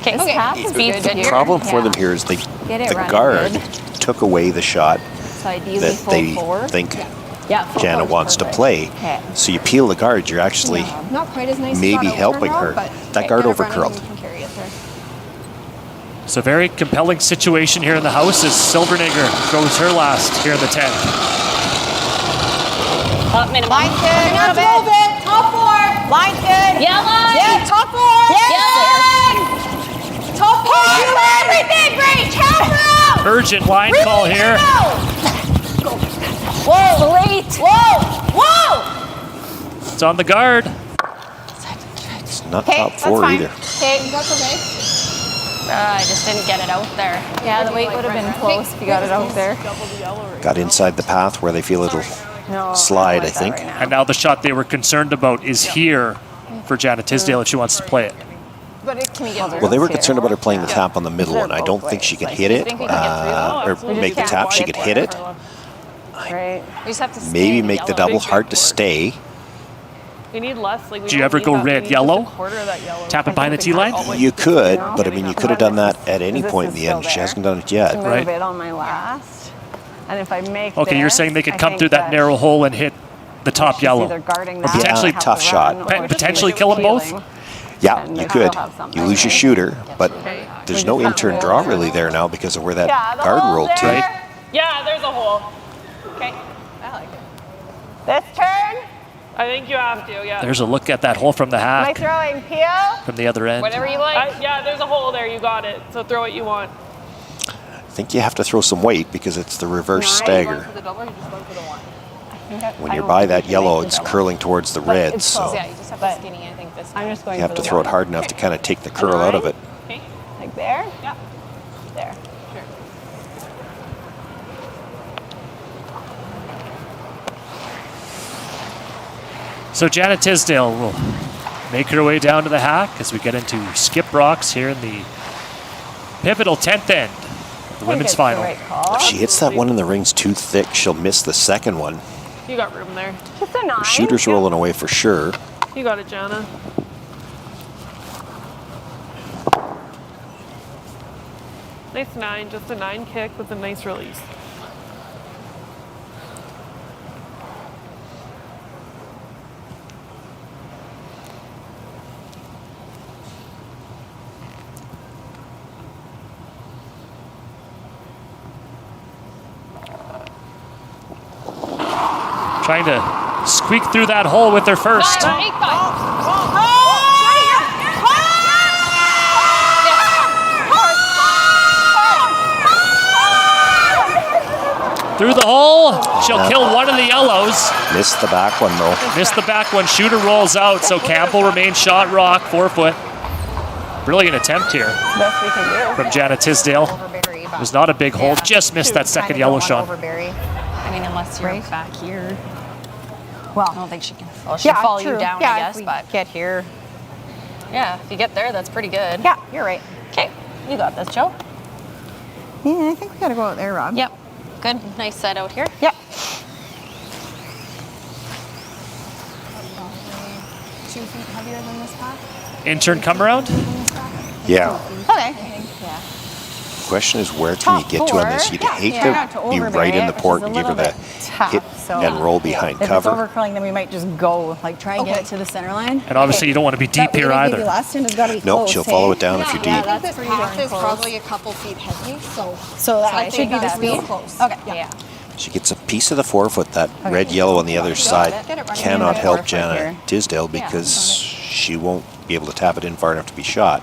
Speaker 15: Okay,
Speaker 5: The problem for them here is the guard took away the shot that they think Jana wants to play. So you peel the guard, you're actually
Speaker 10: Not quite as nice.
Speaker 5: maybe helping her. That guard over curled.
Speaker 1: So very compelling situation here in the house as Silvernagel goes her last here in the 10.
Speaker 15: Up minimum.
Speaker 8: Line's good.
Speaker 10: Not a little bit. Top 4.
Speaker 8: Line's good.
Speaker 15: Yeah, line.
Speaker 8: Yeah, top 4.
Speaker 15: Yeah.
Speaker 10: Top 4.
Speaker 8: You everything great. Help her out.
Speaker 1: Urgent line call here.
Speaker 8: Whoa, late. Whoa.
Speaker 1: It's on the guard.
Speaker 5: It's not top 4 either.
Speaker 10: Okay, that's okay.
Speaker 15: I just didn't get it out there. Yeah, the weight would have been close if you got it out there.
Speaker 5: Got inside the path where they feel it'll slide, I think.
Speaker 1: And now the shot they were concerned about is here for Jana Tisdale if she wants to play it.
Speaker 5: Well, they were concerned about her playing the tap on the middle one. I don't think she could hit it, or make the tap. She could hit it.
Speaker 15: Right. We just have to
Speaker 5: Maybe make the double hard to stay.
Speaker 14: We need less. Like,
Speaker 1: Do you ever go red-yellow? Tap it behind the tee line?
Speaker 5: You could, but I mean, you could have done that at any point in the end. She hasn't done it yet.
Speaker 1: Right.
Speaker 7: Move it on my last. And if I make
Speaker 1: Okay, you're saying they could come through that narrow hole and hit the top yellow.
Speaker 7: either guarding
Speaker 1: Or
Speaker 7: that
Speaker 1: potentially
Speaker 5: Yeah, tough shot.
Speaker 1: Potentially kill them both?
Speaker 5: Yeah, you could. You lose your shooter, but there's no in-turn draw really there now because of where that guard rolled to.
Speaker 1: Right.
Speaker 14: Yeah, there's a hole. Okay.
Speaker 15: I like it.
Speaker 7: This turn.
Speaker 14: I think you have to, yeah.
Speaker 1: There's a look at that hole from the
Speaker 7: Am I
Speaker 1: hack
Speaker 7: throwing peel?
Speaker 1: from the other end.
Speaker 14: Whatever you like. Yeah, there's a hole there. You got it. So throw what you want.
Speaker 5: I think you have to throw some weight because it's the reverse stagger. When you're by that yellow, it's curling towards the red, so
Speaker 15: Yeah, you just have to skinny, I think, this time.
Speaker 7: I'm just going
Speaker 5: you have
Speaker 7: for
Speaker 5: to
Speaker 7: the
Speaker 5: throw it
Speaker 7: one.
Speaker 5: hard enough to kind of take the curl out of it.
Speaker 14: Okay.
Speaker 7: Like there?
Speaker 14: Yeah.
Speaker 7: There.
Speaker 14: Sure.
Speaker 1: So Jana Tisdale will make her way down to the hack as we get into skip rocks here in the pivotal 10th end of the women's final.
Speaker 5: If she hits that one in the rings too thick, she'll miss the second one.
Speaker 14: You got room there.
Speaker 7: Just a 9.
Speaker 5: Her shooter's rolling away for sure.
Speaker 14: You got it, Jana. Nice 9, just a 9 kick with a nice release.
Speaker 1: Trying to squeak through that hole with their first. Through the hole. She'll kill one of the yellows.
Speaker 5: Missed the back one, though.
Speaker 1: Missed the back one. Shooter rolls out, so Campbell remains shot rock, 4 foot. Brilliant attempt here
Speaker 7: Best we can do.
Speaker 1: from Janet Tisdale. It was not a big hole, just missed that second yellow shot.
Speaker 9: I mean, unless you're back here.
Speaker 8: Well,
Speaker 9: I don't think she can. Well, she'll follow you down,
Speaker 8: yeah,
Speaker 9: I guess,
Speaker 8: if we
Speaker 9: but
Speaker 8: get here.
Speaker 9: yeah, if you get there, that's pretty good.
Speaker 8: Yeah, you're right.
Speaker 9: Okay, you got this, Joe.
Speaker 8: Yeah, I think we gotta go out there, Rob.
Speaker 9: Yep. Good. Nice set out here.
Speaker 8: Yep.
Speaker 9: Heavier than this pack?
Speaker 1: Intern come around?
Speaker 5: Yeah.
Speaker 8: Okay.
Speaker 9: Yeah.
Speaker 5: Question is, where can you get to on this? You'd hate to be right in the port and give her the hit and roll behind
Speaker 8: If
Speaker 5: cover.
Speaker 8: it's over curling, then we might just go, like try and get it to the center line.
Speaker 1: And obviously you don't want to be deep here either.
Speaker 8: Last end has got to be
Speaker 5: Nope,
Speaker 8: close,
Speaker 5: she'll
Speaker 8: hey?
Speaker 5: follow it down if you're deep.
Speaker 10: I think the path is probably a couple feet heavy, so
Speaker 8: that should be the
Speaker 10: real
Speaker 8: speed.
Speaker 10: close.
Speaker 8: Okay.
Speaker 10: Yeah.
Speaker 5: She gets a piece of the forefoot. That red yellow on the other side cannot help Jana Tisdale because she won't be able to tap it in far enough to be shot.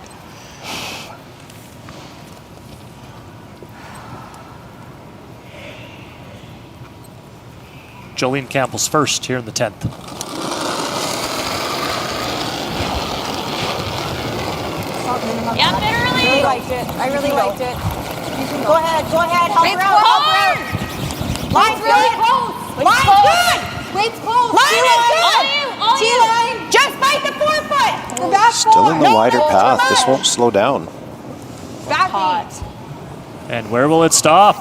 Speaker 1: Jolene Campbell's first here in the 10th.
Speaker 9: Yeah,
Speaker 8: I liked it. I really liked it. Go ahead. Help her out. Line's really close. Line's good. Weight's close. Line is good. T-line. Just bite the forefoot. We're back
Speaker 5: Still in the wider path. This won't slow down.
Speaker 8: Back hot.
Speaker 1: And where will it stop?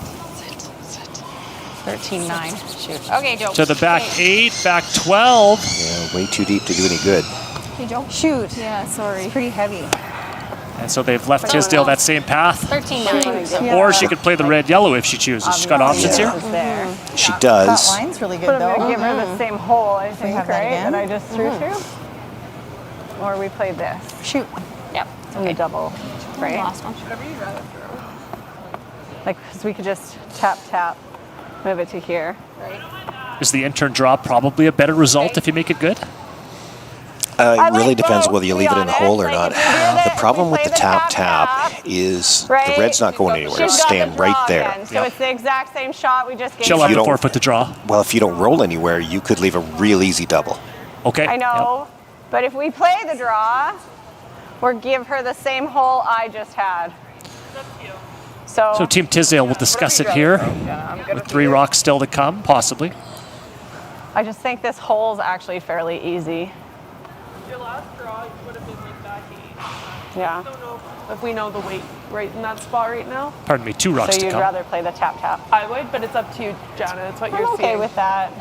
Speaker 9: 13-9. Shoot. Okay, Joe.
Speaker 1: To the back 8, back 12.
Speaker 5: Yeah, way too deep to do any good.
Speaker 8: Hey, Joe. Shoot. Yeah, sorry. Pretty heavy.
Speaker 1: And so they've left Tisdale that same path.
Speaker 9: 13-9.
Speaker 1: Or she could play the red yellow if she chooses. She's got options here.
Speaker 5: She does.
Speaker 8: That line's really good,
Speaker 7: But I'm
Speaker 8: though.
Speaker 7: going to give her the same hole, I think,
Speaker 8: have
Speaker 7: right?
Speaker 8: that again?
Speaker 7: That I just threw through? Or we played this.
Speaker 8: Shoot.
Speaker 9: Yep.
Speaker 7: And the double, right?
Speaker 9: Last one.
Speaker 7: Like, because we could just tap, move it to here.
Speaker 1: Is the intern draw probably a better result if you make it good?
Speaker 5: It really depends whether you leave it in the hole or not. The problem with the tap is the red's not going anywhere. It's staying right there.
Speaker 7: So it's the exact same shot we just gave.
Speaker 1: She'll have the 4 foot to draw.
Speaker 5: Well, if you don't roll anywhere, you could leave a real easy double.
Speaker 1: Okay.
Speaker 7: I know, but if we play the draw, or give her the same hole I just had.
Speaker 1: So Team Tisdale will discuss it here with 3 rocks still to come, possibly.
Speaker 7: I just think this hole's actually fairly easy.
Speaker 13: Your last draw would have been like back 8.
Speaker 7: Yeah.
Speaker 13: I don't know if we know the weight right in that spot right now.
Speaker 1: Pardon me, 2 rocks
Speaker 7: So
Speaker 1: to
Speaker 7: you'd
Speaker 1: come.
Speaker 7: rather play the tap?
Speaker 13: I would, but it's up to you, Jana. It's what you're
Speaker 7: I'm okay
Speaker 13: seeing.
Speaker 7: with that.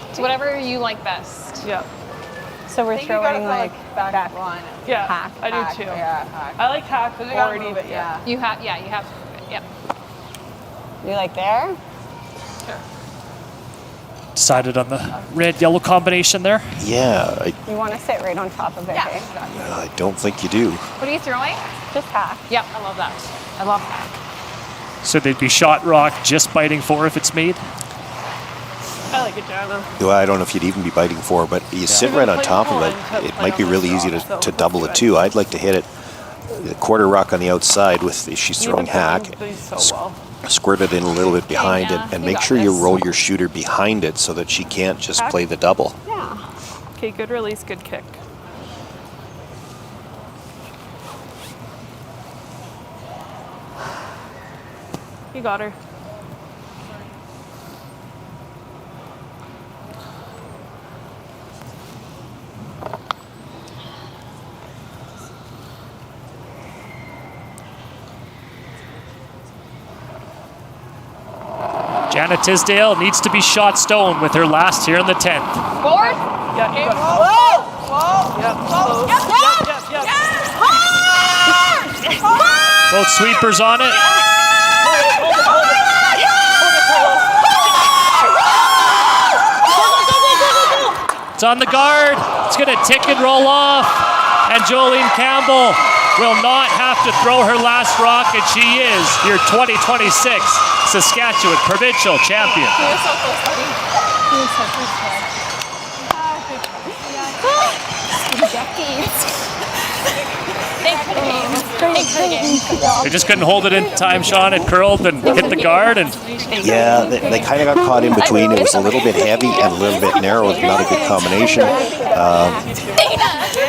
Speaker 15: It's whatever you like best.
Speaker 13: Yeah.
Speaker 7: So we're throwing like back
Speaker 13: one. Yeah,
Speaker 7: hack.
Speaker 13: I do
Speaker 7: hack,
Speaker 13: too.
Speaker 7: Yeah, hack.
Speaker 13: I like hack or deep.
Speaker 7: Yeah.
Speaker 15: You have to move it. Yep.
Speaker 7: You like there?
Speaker 1: Decided on the red-yellow combination there.
Speaker 5: Yeah,
Speaker 7: You want to sit right on top of it,
Speaker 15: Yeah.
Speaker 7: hey?
Speaker 5: I don't think you do.
Speaker 15: What are you throwing?
Speaker 7: Just hack.
Speaker 15: Yep, I love that. I love that.
Speaker 1: So they'd be shot rock, just biting 4 if it's made.
Speaker 13: I like it, Jana.
Speaker 5: Well, I don't know if you'd even be biting 4, but you sit right on top of it. It might be really easy to double it too. I'd like to hit it a quarter rock on the outside with if she's throwing hack. Squirt it in a little bit behind it, and make sure you roll your shooter behind it so that she can't just play the double.
Speaker 13: Yeah. Okay, good release, good kick. You got her.
Speaker 1: Jana Tisdale needs to be shot stone with her last here in the 10th.
Speaker 15: Forward.
Speaker 13: Yeah, you got it.
Speaker 15: Whoa!
Speaker 13: Yep, close. Yep.
Speaker 1: Both sweepers on it. It's on the guard. It's going to tick and roll off. And Jolene Campbell will not have to throw her last rock, and she is your 2026 Saskatchewan Provincial Champion.
Speaker 15: You were so close, buddy. You were so close. Thanks for the game. Thanks for the game.
Speaker 1: They just couldn't hold it in time, Sean. It curled and hit the guard. And
Speaker 5: Yeah, they kind of got caught in between. It was a little bit heavy and a little bit narrow. It was not a good combination.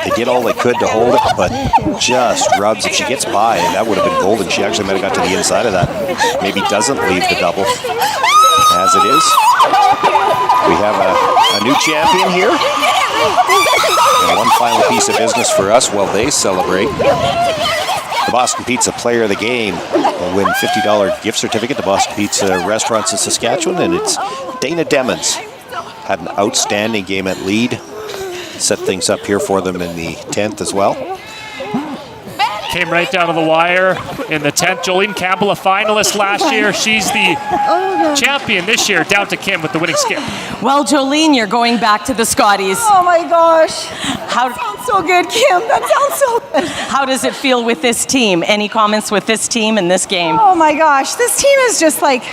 Speaker 5: They did all they could to hold it, but just rubs. If she gets by, that would have been golden. She actually might have got to the inside of that. Maybe doesn't leave the double. As it is, we have a new champion here. And one final piece of business for us while they celebrate. The Boston Pizza Player of the Game will win $50 gift certificate to Boston Pizza restaurants in Saskatchewan, and it's Dana Demmons. Had an outstanding game at lead. Set things up here for them in the 10th as well.
Speaker 1: came right down to the wire in the 10th. Jolene Campbell, a finalist last year. She's the champion this year, down to Kim with the winning skip.
Speaker 4: Well, Jolene, you're going back to the Scotties.
Speaker 16: Oh my gosh. That sounds so good, Kim. That sounds so good.
Speaker 4: How does it feel with this team? Any comments with this team in this game?
Speaker 16: Oh my gosh, this team is just like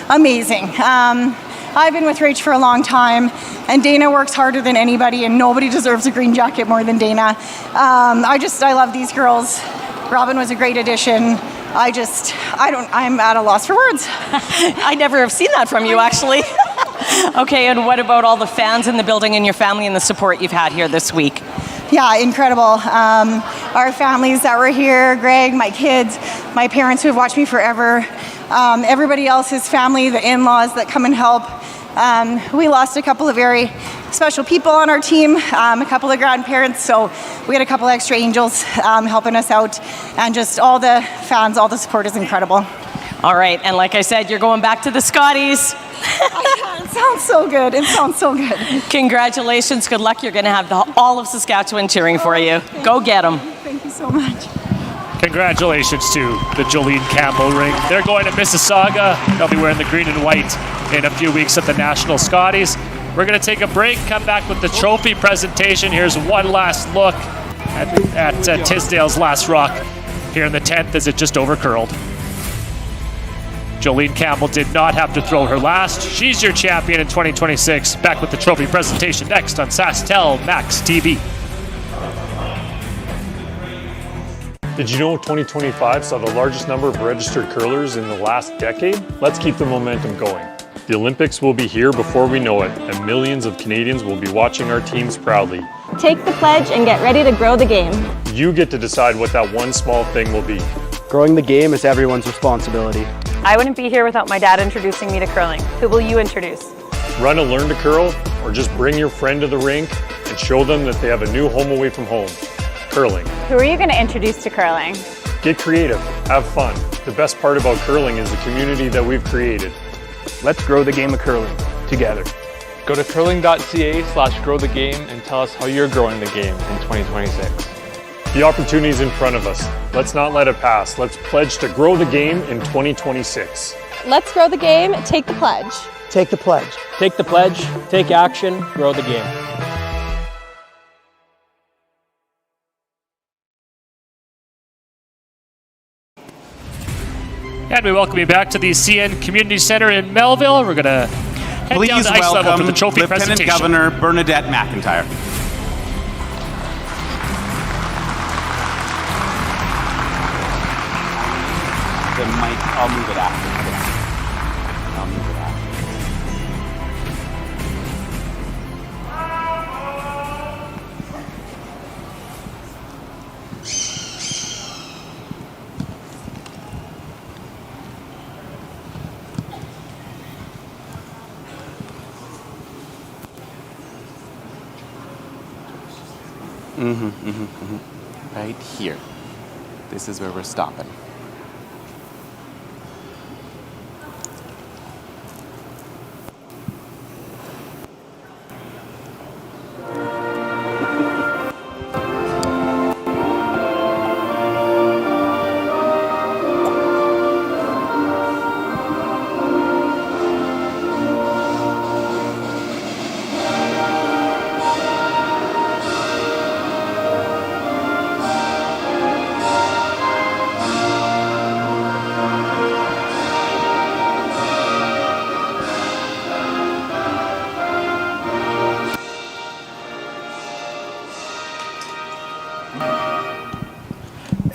Speaker 16: amazing. I've been with Rach for a long time, and Dana works harder than anybody, and nobody deserves a green jacket more than Dana. I love these girls. Robin was a great addition. I'm at a loss for words.
Speaker 4: I never have seen that from you, actually. Okay, and what about all the fans in the building and your family and the support you've had here this week?
Speaker 16: Yeah, incredible. Our families that were here, Greg, my kids, my parents who have watched me forever, everybody else's family, the in-laws that come and help. We lost a couple of very special people on our team, a couple of grandparents, so we had a couple extra angels helping us out, and just all the fans, all the support is incredible.
Speaker 4: All right, and like I said, you're going back to the Scotties.
Speaker 16: It sounds so good. It sounds so good.
Speaker 4: Congratulations. Good luck. You're going to have all of Saskatchewan cheering for you. Go get them.
Speaker 16: Thank you so much.
Speaker 1: Congratulations to the Jolene Campbell ring. They're going to Mississauga. They'll be wearing the green and white in a few weeks at the National Scotties. We're going to take a break, come back with the trophy presentation. Here's one last look at Tisdale's last rock here in the 10th as it just overcurled. Jolene Campbell did not have to throw her last. She's your champion in 2026. Back with the trophy presentation next on SaskTel Max TV.
Speaker 21: Did you know 2025 saw the largest number of registered curlers in the last decade? Let's keep the momentum going. The Olympics will be here before we know it, and millions of Canadians will be watching our teams proudly.
Speaker 22: Take the pledge and get ready to grow the game.
Speaker 21: You get to decide what that one small thing will be.
Speaker 23: Growing the game is everyone's responsibility.
Speaker 22: I wouldn't be here without my dad introducing me to curling. Who will you introduce?
Speaker 21: Run and learn to curl, or just bring your friend to the rink and show them that they have a new home away from home. Curling.
Speaker 22: Who are you going to introduce to curling?
Speaker 21: Get creative, have fun. The best part about curling is the community that we've created.
Speaker 23: Let's grow the game of curling together.
Speaker 25: Go to curling.ca/growthegame and tell us how you're growing the game in 2026.
Speaker 21: The opportunity is in front of us. Let's not let it pass. Let's pledge to grow the game in 2026.
Speaker 22: Let's grow the game. Take the pledge.
Speaker 23: Take the pledge.
Speaker 26: Take the pledge, take action, grow the game.
Speaker 1: And we welcome you back to the CN Community Center in Melville. We're going to head down to ice level for the trophy
Speaker 27: Lieutenant
Speaker 1: presentation.
Speaker 27: Governor Bernadette McIntyre. The mic, I'll move it after. I'll move it after. Right here. This is where we're stopping.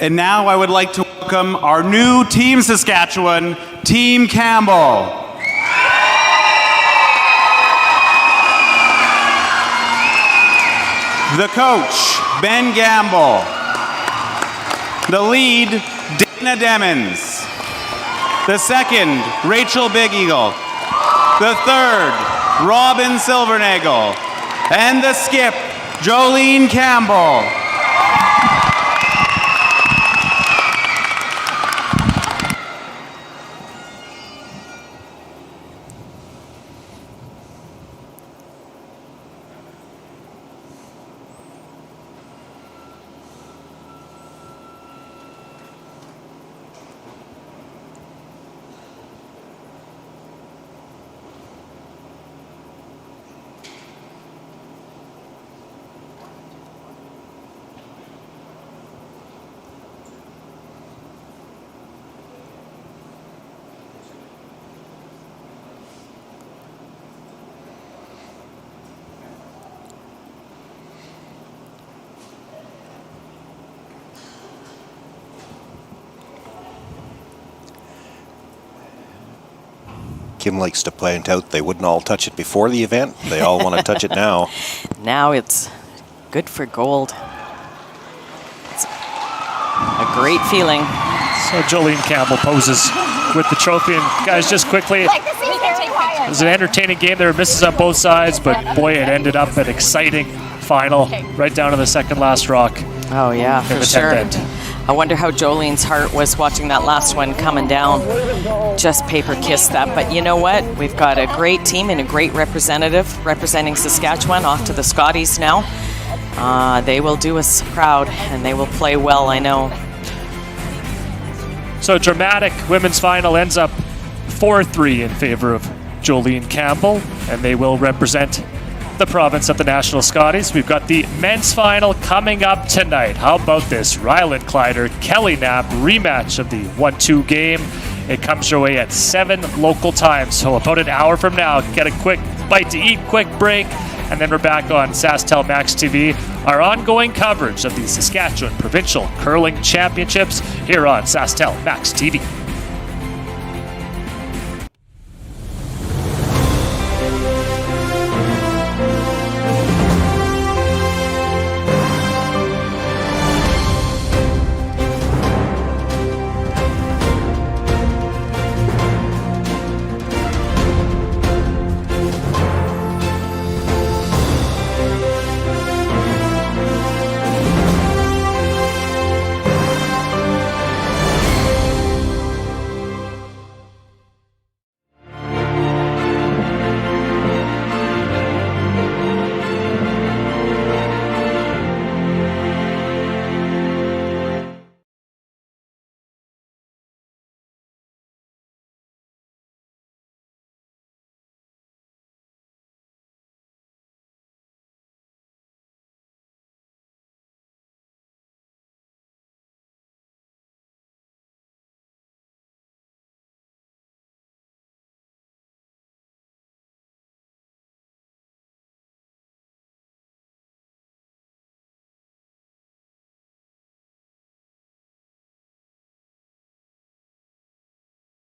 Speaker 27: And now I would like to welcome our new Team Saskatchewan, Team Campbell. The coach, Ben Gamble. The lead, Dana Demmons. The second, Rachel Big Eagle. The third, Robin Silvernagel. And the skip, Jolene Campbell.
Speaker 5: Kim likes to point out they wouldn't all touch it before the event. They all want to touch it now.
Speaker 4: Now it's good for gold. It's a great feeling.
Speaker 1: So Jolene Campbell poses with the trophy. And guys, just quickly, it was an entertaining game. There were misses on both sides, but boy, it ended up an exciting final right down to the second last rock.
Speaker 4: Oh yeah, for sure. I wonder how Jolene's heart was watching that last one coming down. Just paper kissed that. But you know what? We've got a great team and a great representative representing Saskatchewan off to the Scotties now. They will do us proud and they will play well, I know.
Speaker 1: So dramatic women's final ends up 4-3 in favor of Jolene Campbell, and they will represent the province of the National Scotties. We've got the men's final coming up tonight. How about this? Ryland Kleider, Kelly Knapp rematch of the 1-2 game. It comes your way at 7 local times. So about an hour from now, get a quick bite to eat, quick break, and then we're back on SaskTel Max TV. Our ongoing coverage of the Saskatchewan Provincial Curling Championships here on SaskTel Max TV.